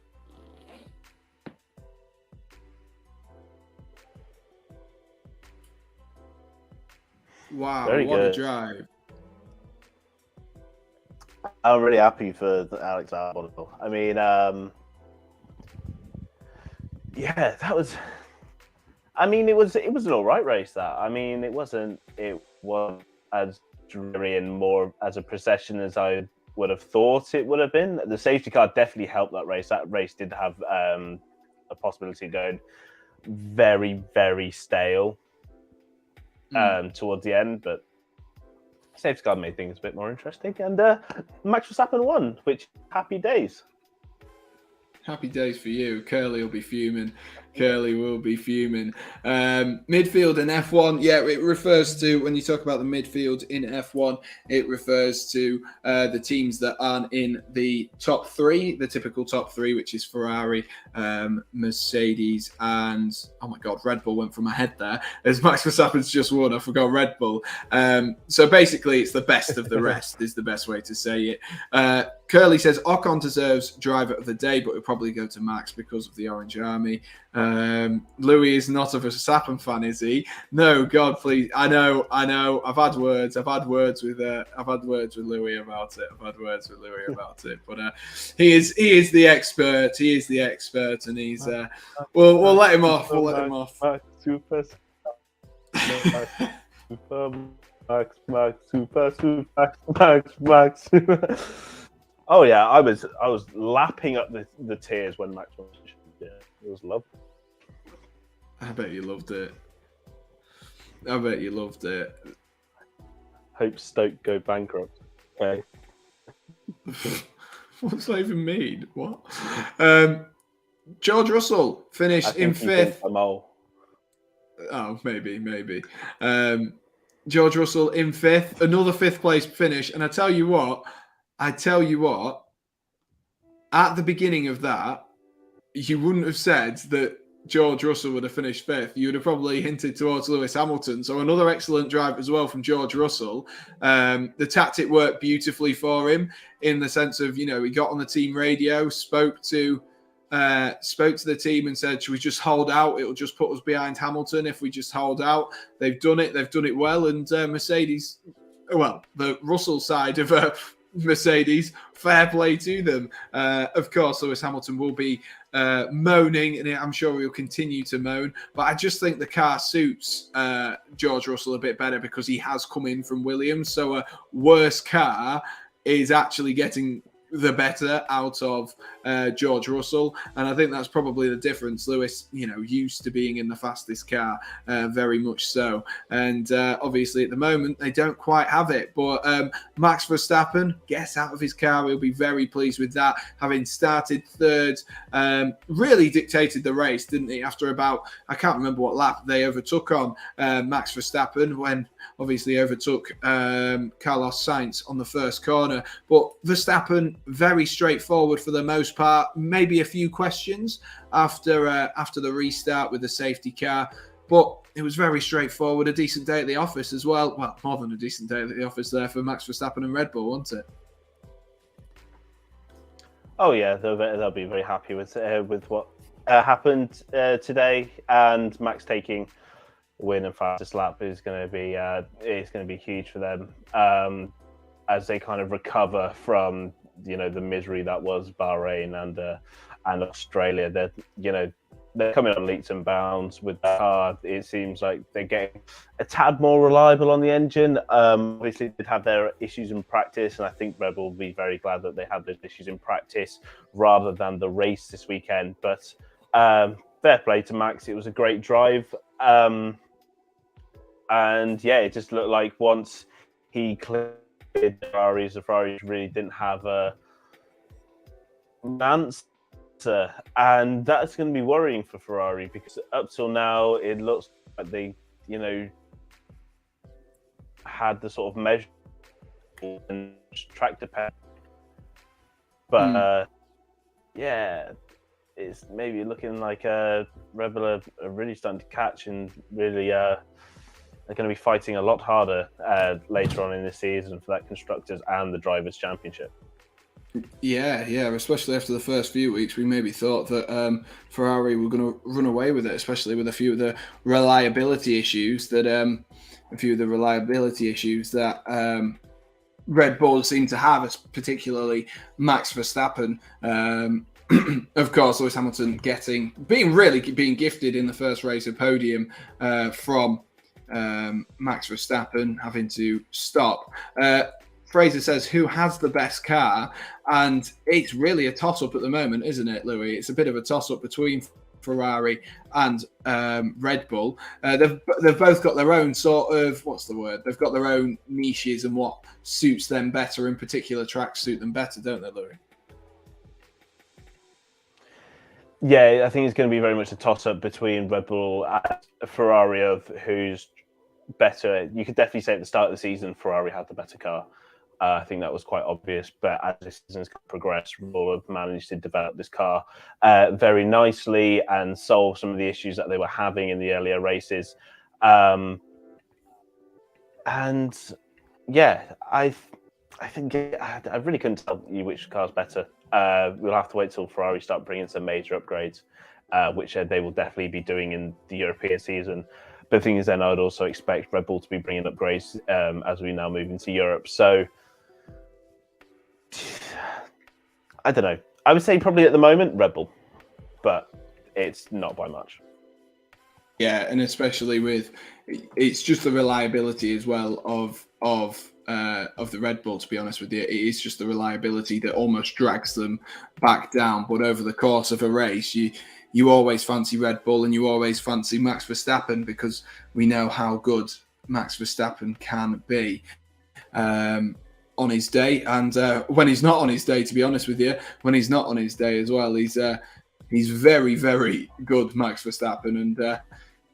Wow, Very what good. a drive. I'm really happy for Alex Albon. I mean, yeah, that was. I mean, it was an all right race. That I mean, it was as dreary and more as a procession as I would have thought it would have been. The safety car definitely helped that race. That race did have a possibility of going very, very stale towards the end, but safety car made things a bit more interesting. And Max Verstappen won, which happy days. Happy days for you. Curly will be fuming. Curly will be fuming. Midfield in F1, yeah, it refers to, when you talk about the midfield in F1, it refers to the teams that aren't in the top three, the typical top three, which is Ferrari, Mercedes, and, oh my God, Red Bull went from my head there. As Max Verstappen's just won, I forgot Red Bull. So basically, it's the best of the rest, is the best way to say it. Curly says Ocon deserves driver of the day, but it'll probably go to Max because of the Orange Army. Louis is not a Verstappen fan, is he? No, God, please. I know. I've had words with Louis about it. But he is the expert. He is the expert, and he's. We'll let him off. We'll let him off. Max, super. Max. Oh yeah, I was lapping up the tears when Max won. Yeah, it was lovely. I bet you loved it. Hope Stoke go bankrupt. Okay. What's that even mean? What? George Russell finished in 5th. Oh, maybe. George Russell in 5th, another 5th place finish, and I tell you what, at the beginning of that, you wouldn't have said that George Russell would have finished 5th. You would have probably hinted towards Lewis Hamilton. So another excellent drive as well from George Russell. The tactic worked beautifully for him in the sense of, he got on the team radio, spoke to the team and said, should we just hold out? It'll just put us behind Hamilton if we just hold out. They've done it well. And Mercedes, the Russell side of Mercedes, fair play to them. Of course, Lewis Hamilton will be moaning, and I'm sure he'll continue to moan. But I just think the car suits George Russell a bit better because he has come in from Williams. So a worse car is actually getting the better out of George Russell, and I think that's probably the difference. Lewis, used to being in the fastest car, very much so, and obviously at the moment they don't quite have it. But Max Verstappen gets out of his car. He'll be very pleased with that, having started 3rd. Really dictated the race, didn't he? After about, I can't remember what lap they overtook on Max Verstappen, when obviously overtook Carlos Sainz on the first corner. But Verstappen, very straightforward for the most part. Maybe a few questions after the restart with the safety car, but it was very straightforward. A decent day at the office as well. Well, more than a decent day at the office there for Max Verstappen and Red Bull, wasn't it? Oh yeah, they'll be very happy with what happened today, and Max taking win and fastest lap is going to be huge for them as they kind of recover from the misery that was Bahrain and Australia. They're coming on leaps and bounds with that car. It seems like they're getting a tad more reliable on the engine. Obviously, they did have their issues in practice, and I think Red Bull will be very glad that they had those issues in practice rather than the race this weekend. But fair play to Max. It was a great drive. And yeah, it just looked like once he cleared the Ferraris really didn't have an answer. And that's going to be worrying for Ferrari, because up till now, it looks like they, had the sort of measure and track depend. But yeah, it's maybe looking like Red Bull are really starting to catch, and really they're going to be fighting a lot harder later on in the season for that Constructors and the Drivers' Championship. Yeah, especially after the first few weeks, we maybe thought that Ferrari were going to run away with it, especially with a few of the reliability issues that Red Bull seem to have, particularly Max Verstappen. Of course, Lewis Hamilton being gifted in the first race a podium from Max Verstappen having to stop. Fraser says, who has the best car? And it's really a toss-up at the moment, isn't it, Louis? It's a bit of a toss-up between Ferrari and Red Bull. They've both got their own sort of, they've got their own niches and what suits them better. In particular, tracks suit them better, don't they, Louis? Yeah, I think it's going to be very much a toss-up between Red Bull and Ferrari of who's better. You could definitely say at the start of the season, Ferrari had the better car. I think that was quite obvious, but as the season's progressed, Red Bull have managed to develop this car very nicely and solve some of the issues that they were having in the earlier races. And yeah, I think I really couldn't tell you which car's better. We'll have to wait till Ferrari start bringing some major upgrades, which they will definitely be doing in the European season. But the thing is, then I'd also expect Red Bull to be bringing upgrades as we now move into Europe. So I don't know. I would say probably at the moment Red Bull, but it's not by much. Yeah, and especially it's just the reliability as well of the Red Bull. To be honest with you, it is just the reliability that almost drags them back down. But over the course of a race, you always fancy Red Bull and you always fancy Max Verstappen, because we know how good Max Verstappen can be on his day, and when he's not on his day, to be honest with you, when he's not on his day as well, he's very, very good, Max Verstappen, and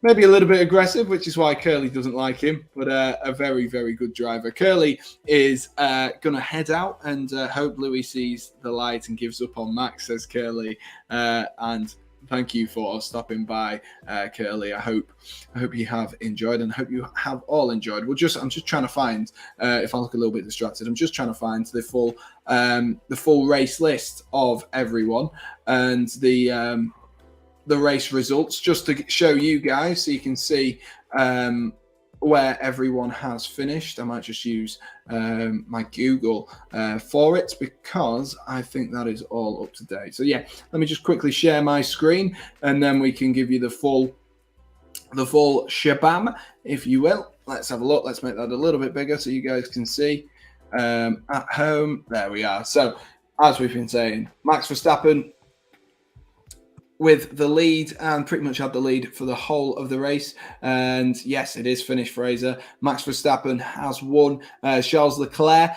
maybe a little bit aggressive, which is why Curly doesn't like him, but a very, very good driver. Curly is going to head out and hope Louis sees the light and gives up on Max, says Curly, and thank you for stopping by, Curly. I hope you have enjoyed, and I hope you have all enjoyed. I'm just trying to find, if I look a little bit distracted, I'm just trying to find the full race list of everyone and the race results, just to show you guys so you can see where everyone has finished. I might just use my Google for it, because I think that is all up to date. So yeah, let me just quickly share my screen, and then we can give you the full shabam, if you will. Let's have a look. Let's make that a little bit bigger so you guys can see at home. There we are. So as we've been saying, Max Verstappen with the lead, and pretty much had the lead for the whole of the race. And yes, it is finished, Fraser. Max Verstappen has won. Charles Leclerc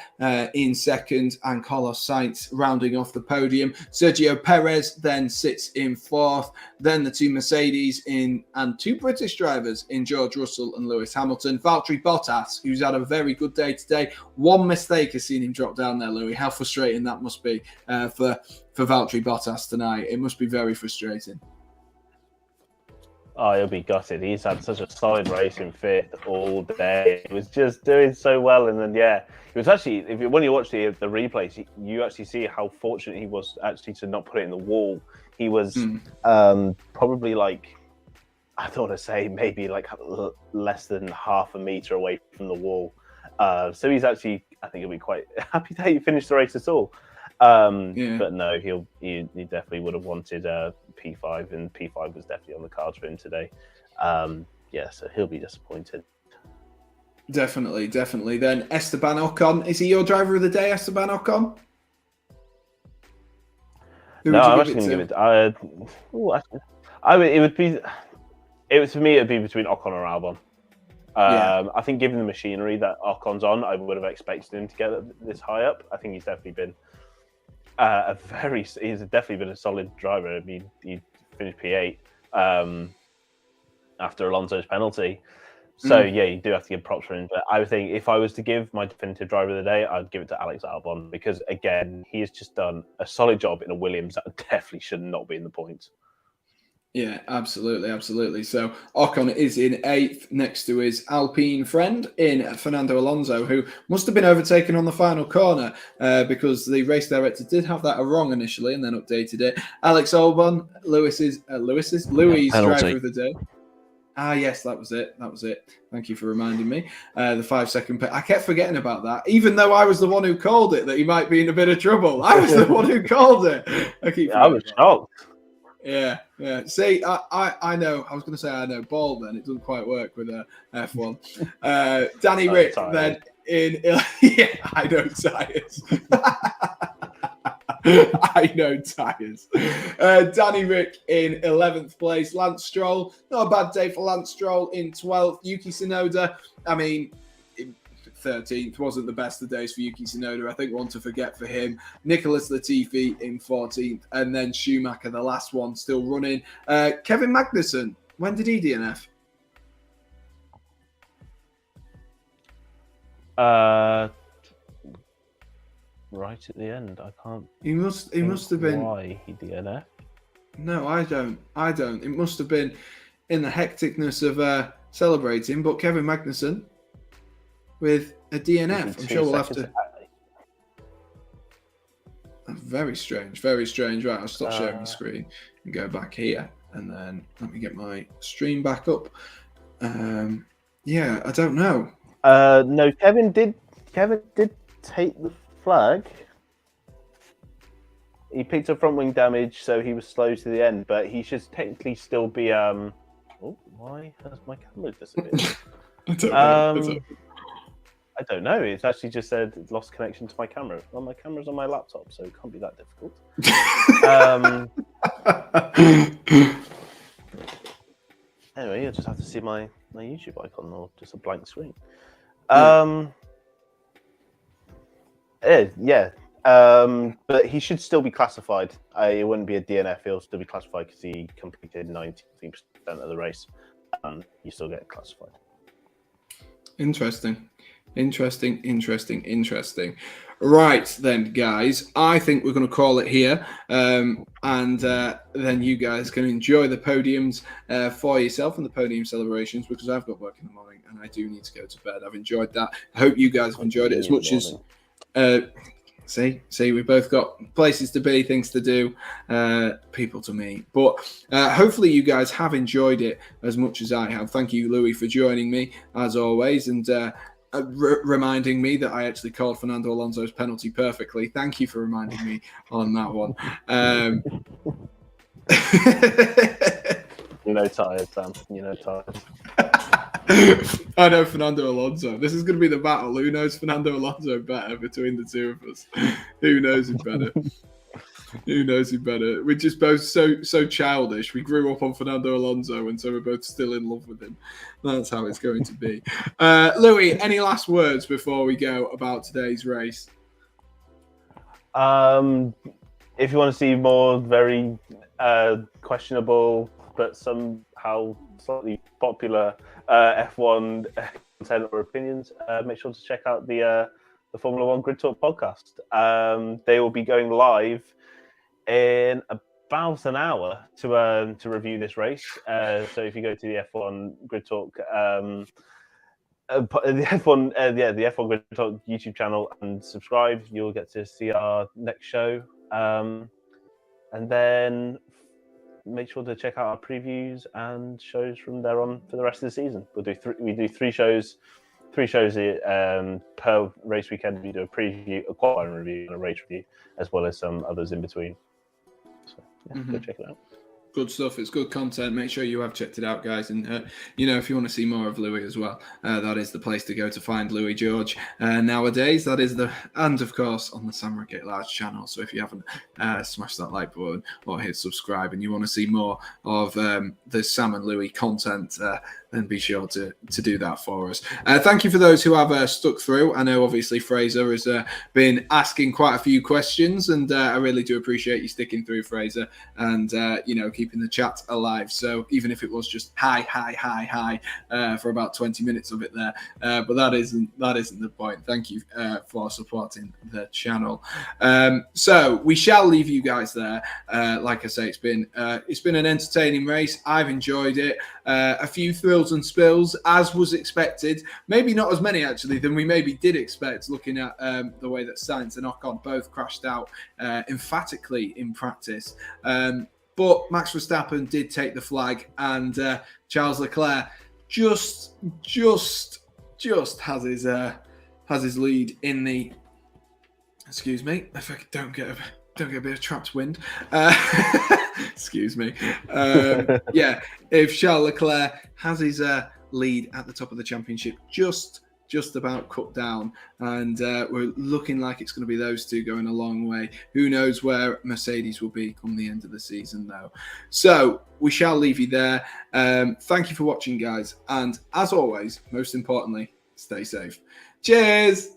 in second, and Carlos Sainz rounding off the podium. Sergio Perez then sits in fourth. Then the two Mercedes and two British drivers in George Russell and Lewis Hamilton. Valtteri Bottas, who's had a very good day today. One mistake has seen him drop down there, Louis. How frustrating that must be for Valtteri Bottas tonight. It must be very frustrating. Oh, he'll be gutted. He's had such a solid race in fifth all day. He was just doing so well, and then it was actually, when you watch the replays, you actually see how fortunate he was actually to not put it in the wall. He was probably like, I don't want to say, maybe like less than half a meter away from the wall. So he's actually, I think he'll be quite happy that he finished the race at all. But no, he definitely would have wanted P5, and P5 was definitely on the cards for him today. So he'll be disappointed. Definitely. Then Esteban Ocon, is he your driver of the day, Esteban Ocon? I'm actually going to give it. It would be. For me, it'd be between Ocon or Albon. I think, given the machinery that Ocon's on, I would have expected him to get this high up. I think he's definitely been he's definitely been a solid driver. I mean, he finished P8 after Alonso's penalty. So yeah, you do have to give props for him. But I would think if I was to give my definitive driver of the day, I'd give it to Alex Albon, because again, he has just done a solid job in a Williams that definitely should not be in the points. Yeah, absolutely. So Ocon is in 8th, next to his Alpine friend in Fernando Alonso, who must have been overtaken on the final corner because the race director did have that wrong initially and then updated it. Alex Albon, Louis' driver of the day. Ah, yes, that was it. Thank you for reminding me. The 5-second pit. I kept forgetting about that, even though I was the one who called it, that he might be in a bit of trouble. I was the one who called it. I was shocked. Yeah. See, I know. I was going to say I know ball. Then it doesn't quite work with a F1. Danny Rick then in. Yeah, I know tires. I know tires. Danny Rick in 11th place. Lance Stroll, not a bad day for Lance Stroll in 12th. Yuki Tsunoda, I mean, 13th wasn't the best of days for Yuki Tsunoda. I think one to forget for him. Nicholas Latifi in 14th, and then Schumacher, the last one, still running. Kevin Magnussen, when did he DNF? Right at the end. I can't. He must have been. Why he DNF? No, I don't. It must have been in the hecticness of celebrating. But Kevin Magnussen with a DNF. I'm sure we'll have to. Very strange. Right, I'll stop sharing the screen and go back here, and then let me get my stream back up. Yeah, I don't know. No, Kevin did take the flag. He picked up front wing damage, so he was slow to the end, but he should technically still be. Oh, why has my camera disappeared? I don't know. It's actually just said it lost connection to my camera. Well, my camera's on my laptop, so it can't be that difficult. Anyway, you'll just have to see my YouTube icon or just a blank screen. But he should still be classified. It wouldn't be a DNF. He'll still be classified because he completed 19% of the race. You still get classified. Interesting. Right then, guys, I think we're going to call it here, and then you guys can enjoy the podiums for yourself and the podium celebrations, because I've got work in the morning and I do need to go to bed. I've enjoyed that. I hope you guys have enjoyed it as much as. See, we've both got places to be, things to do, people to meet. But hopefully you guys have enjoyed it as much as I have. Thank you, Louis, for joining me, as always, and reminding me that I actually called Fernando Alonso's penalty perfectly. Thank you for reminding me on that one. You know tired, Sam. You know tired. I know Fernando Alonso. This is going to be the battle. Who knows Fernando Alonso better between the two of us? Who knows him better? We're just both so childish. We grew up on Fernando Alonso, and so we're both still in love with him. That's how it's going to be. Louis, any last words before we go about today's race? If you want to see more very questionable but somehow slightly popular F1 content or opinions, make sure to check out the Formula One Grid Talk podcast. They will be going live in about an hour to review this race. So if you go to the F1 Grid Talk, the F1 Grid Talk YouTube channel and subscribe, you'll get to see our next show. And then make sure to check out our previews and shows from there on for the rest of the season. We do three shows per race weekend. We do a preview, a qualifying review, and a race review, as well as some others in between. So go check it out. Good stuff. It's good content. Make sure you have checked it out, guys. And, you know, if you want to see more of Louis as well, that is the place to go to find Louis George nowadays. That is and of course, on the Sam Redgate-Large channel. So if you haven't smashed that like button or hit subscribe and you want to see more of the Sam and Louis content, then be sure to do that for us. Thank you for those who have stuck through. I know, obviously, Fraser has been asking quite a few questions, and I really do appreciate you sticking through, Fraser, and, you know, keeping the chat alive. So even if it was just hi for about 20 minutes of it there, but that isn't the point. Thank you for supporting the channel. So we shall leave you guys there. Like I say, it's been an entertaining race. I've enjoyed it. A few thrills and spills, as was expected. Maybe not as many actually than we maybe did expect, looking at the way that Sainz and Ocon both crashed out emphatically in practice. But Max Verstappen did take the flag, and Charles Leclerc just has his lead in the. Excuse me, if I don't get a bit of trapped wind. Excuse me. Yeah, if Charles Leclerc has his lead at the top of the championship, just about cut down, and we're looking like it's going to be those two going a long way. Who knows where Mercedes will be come the end of the season, though. So we shall leave you there. Thank you for watching, guys, and as always, most importantly, stay safe. Cheers.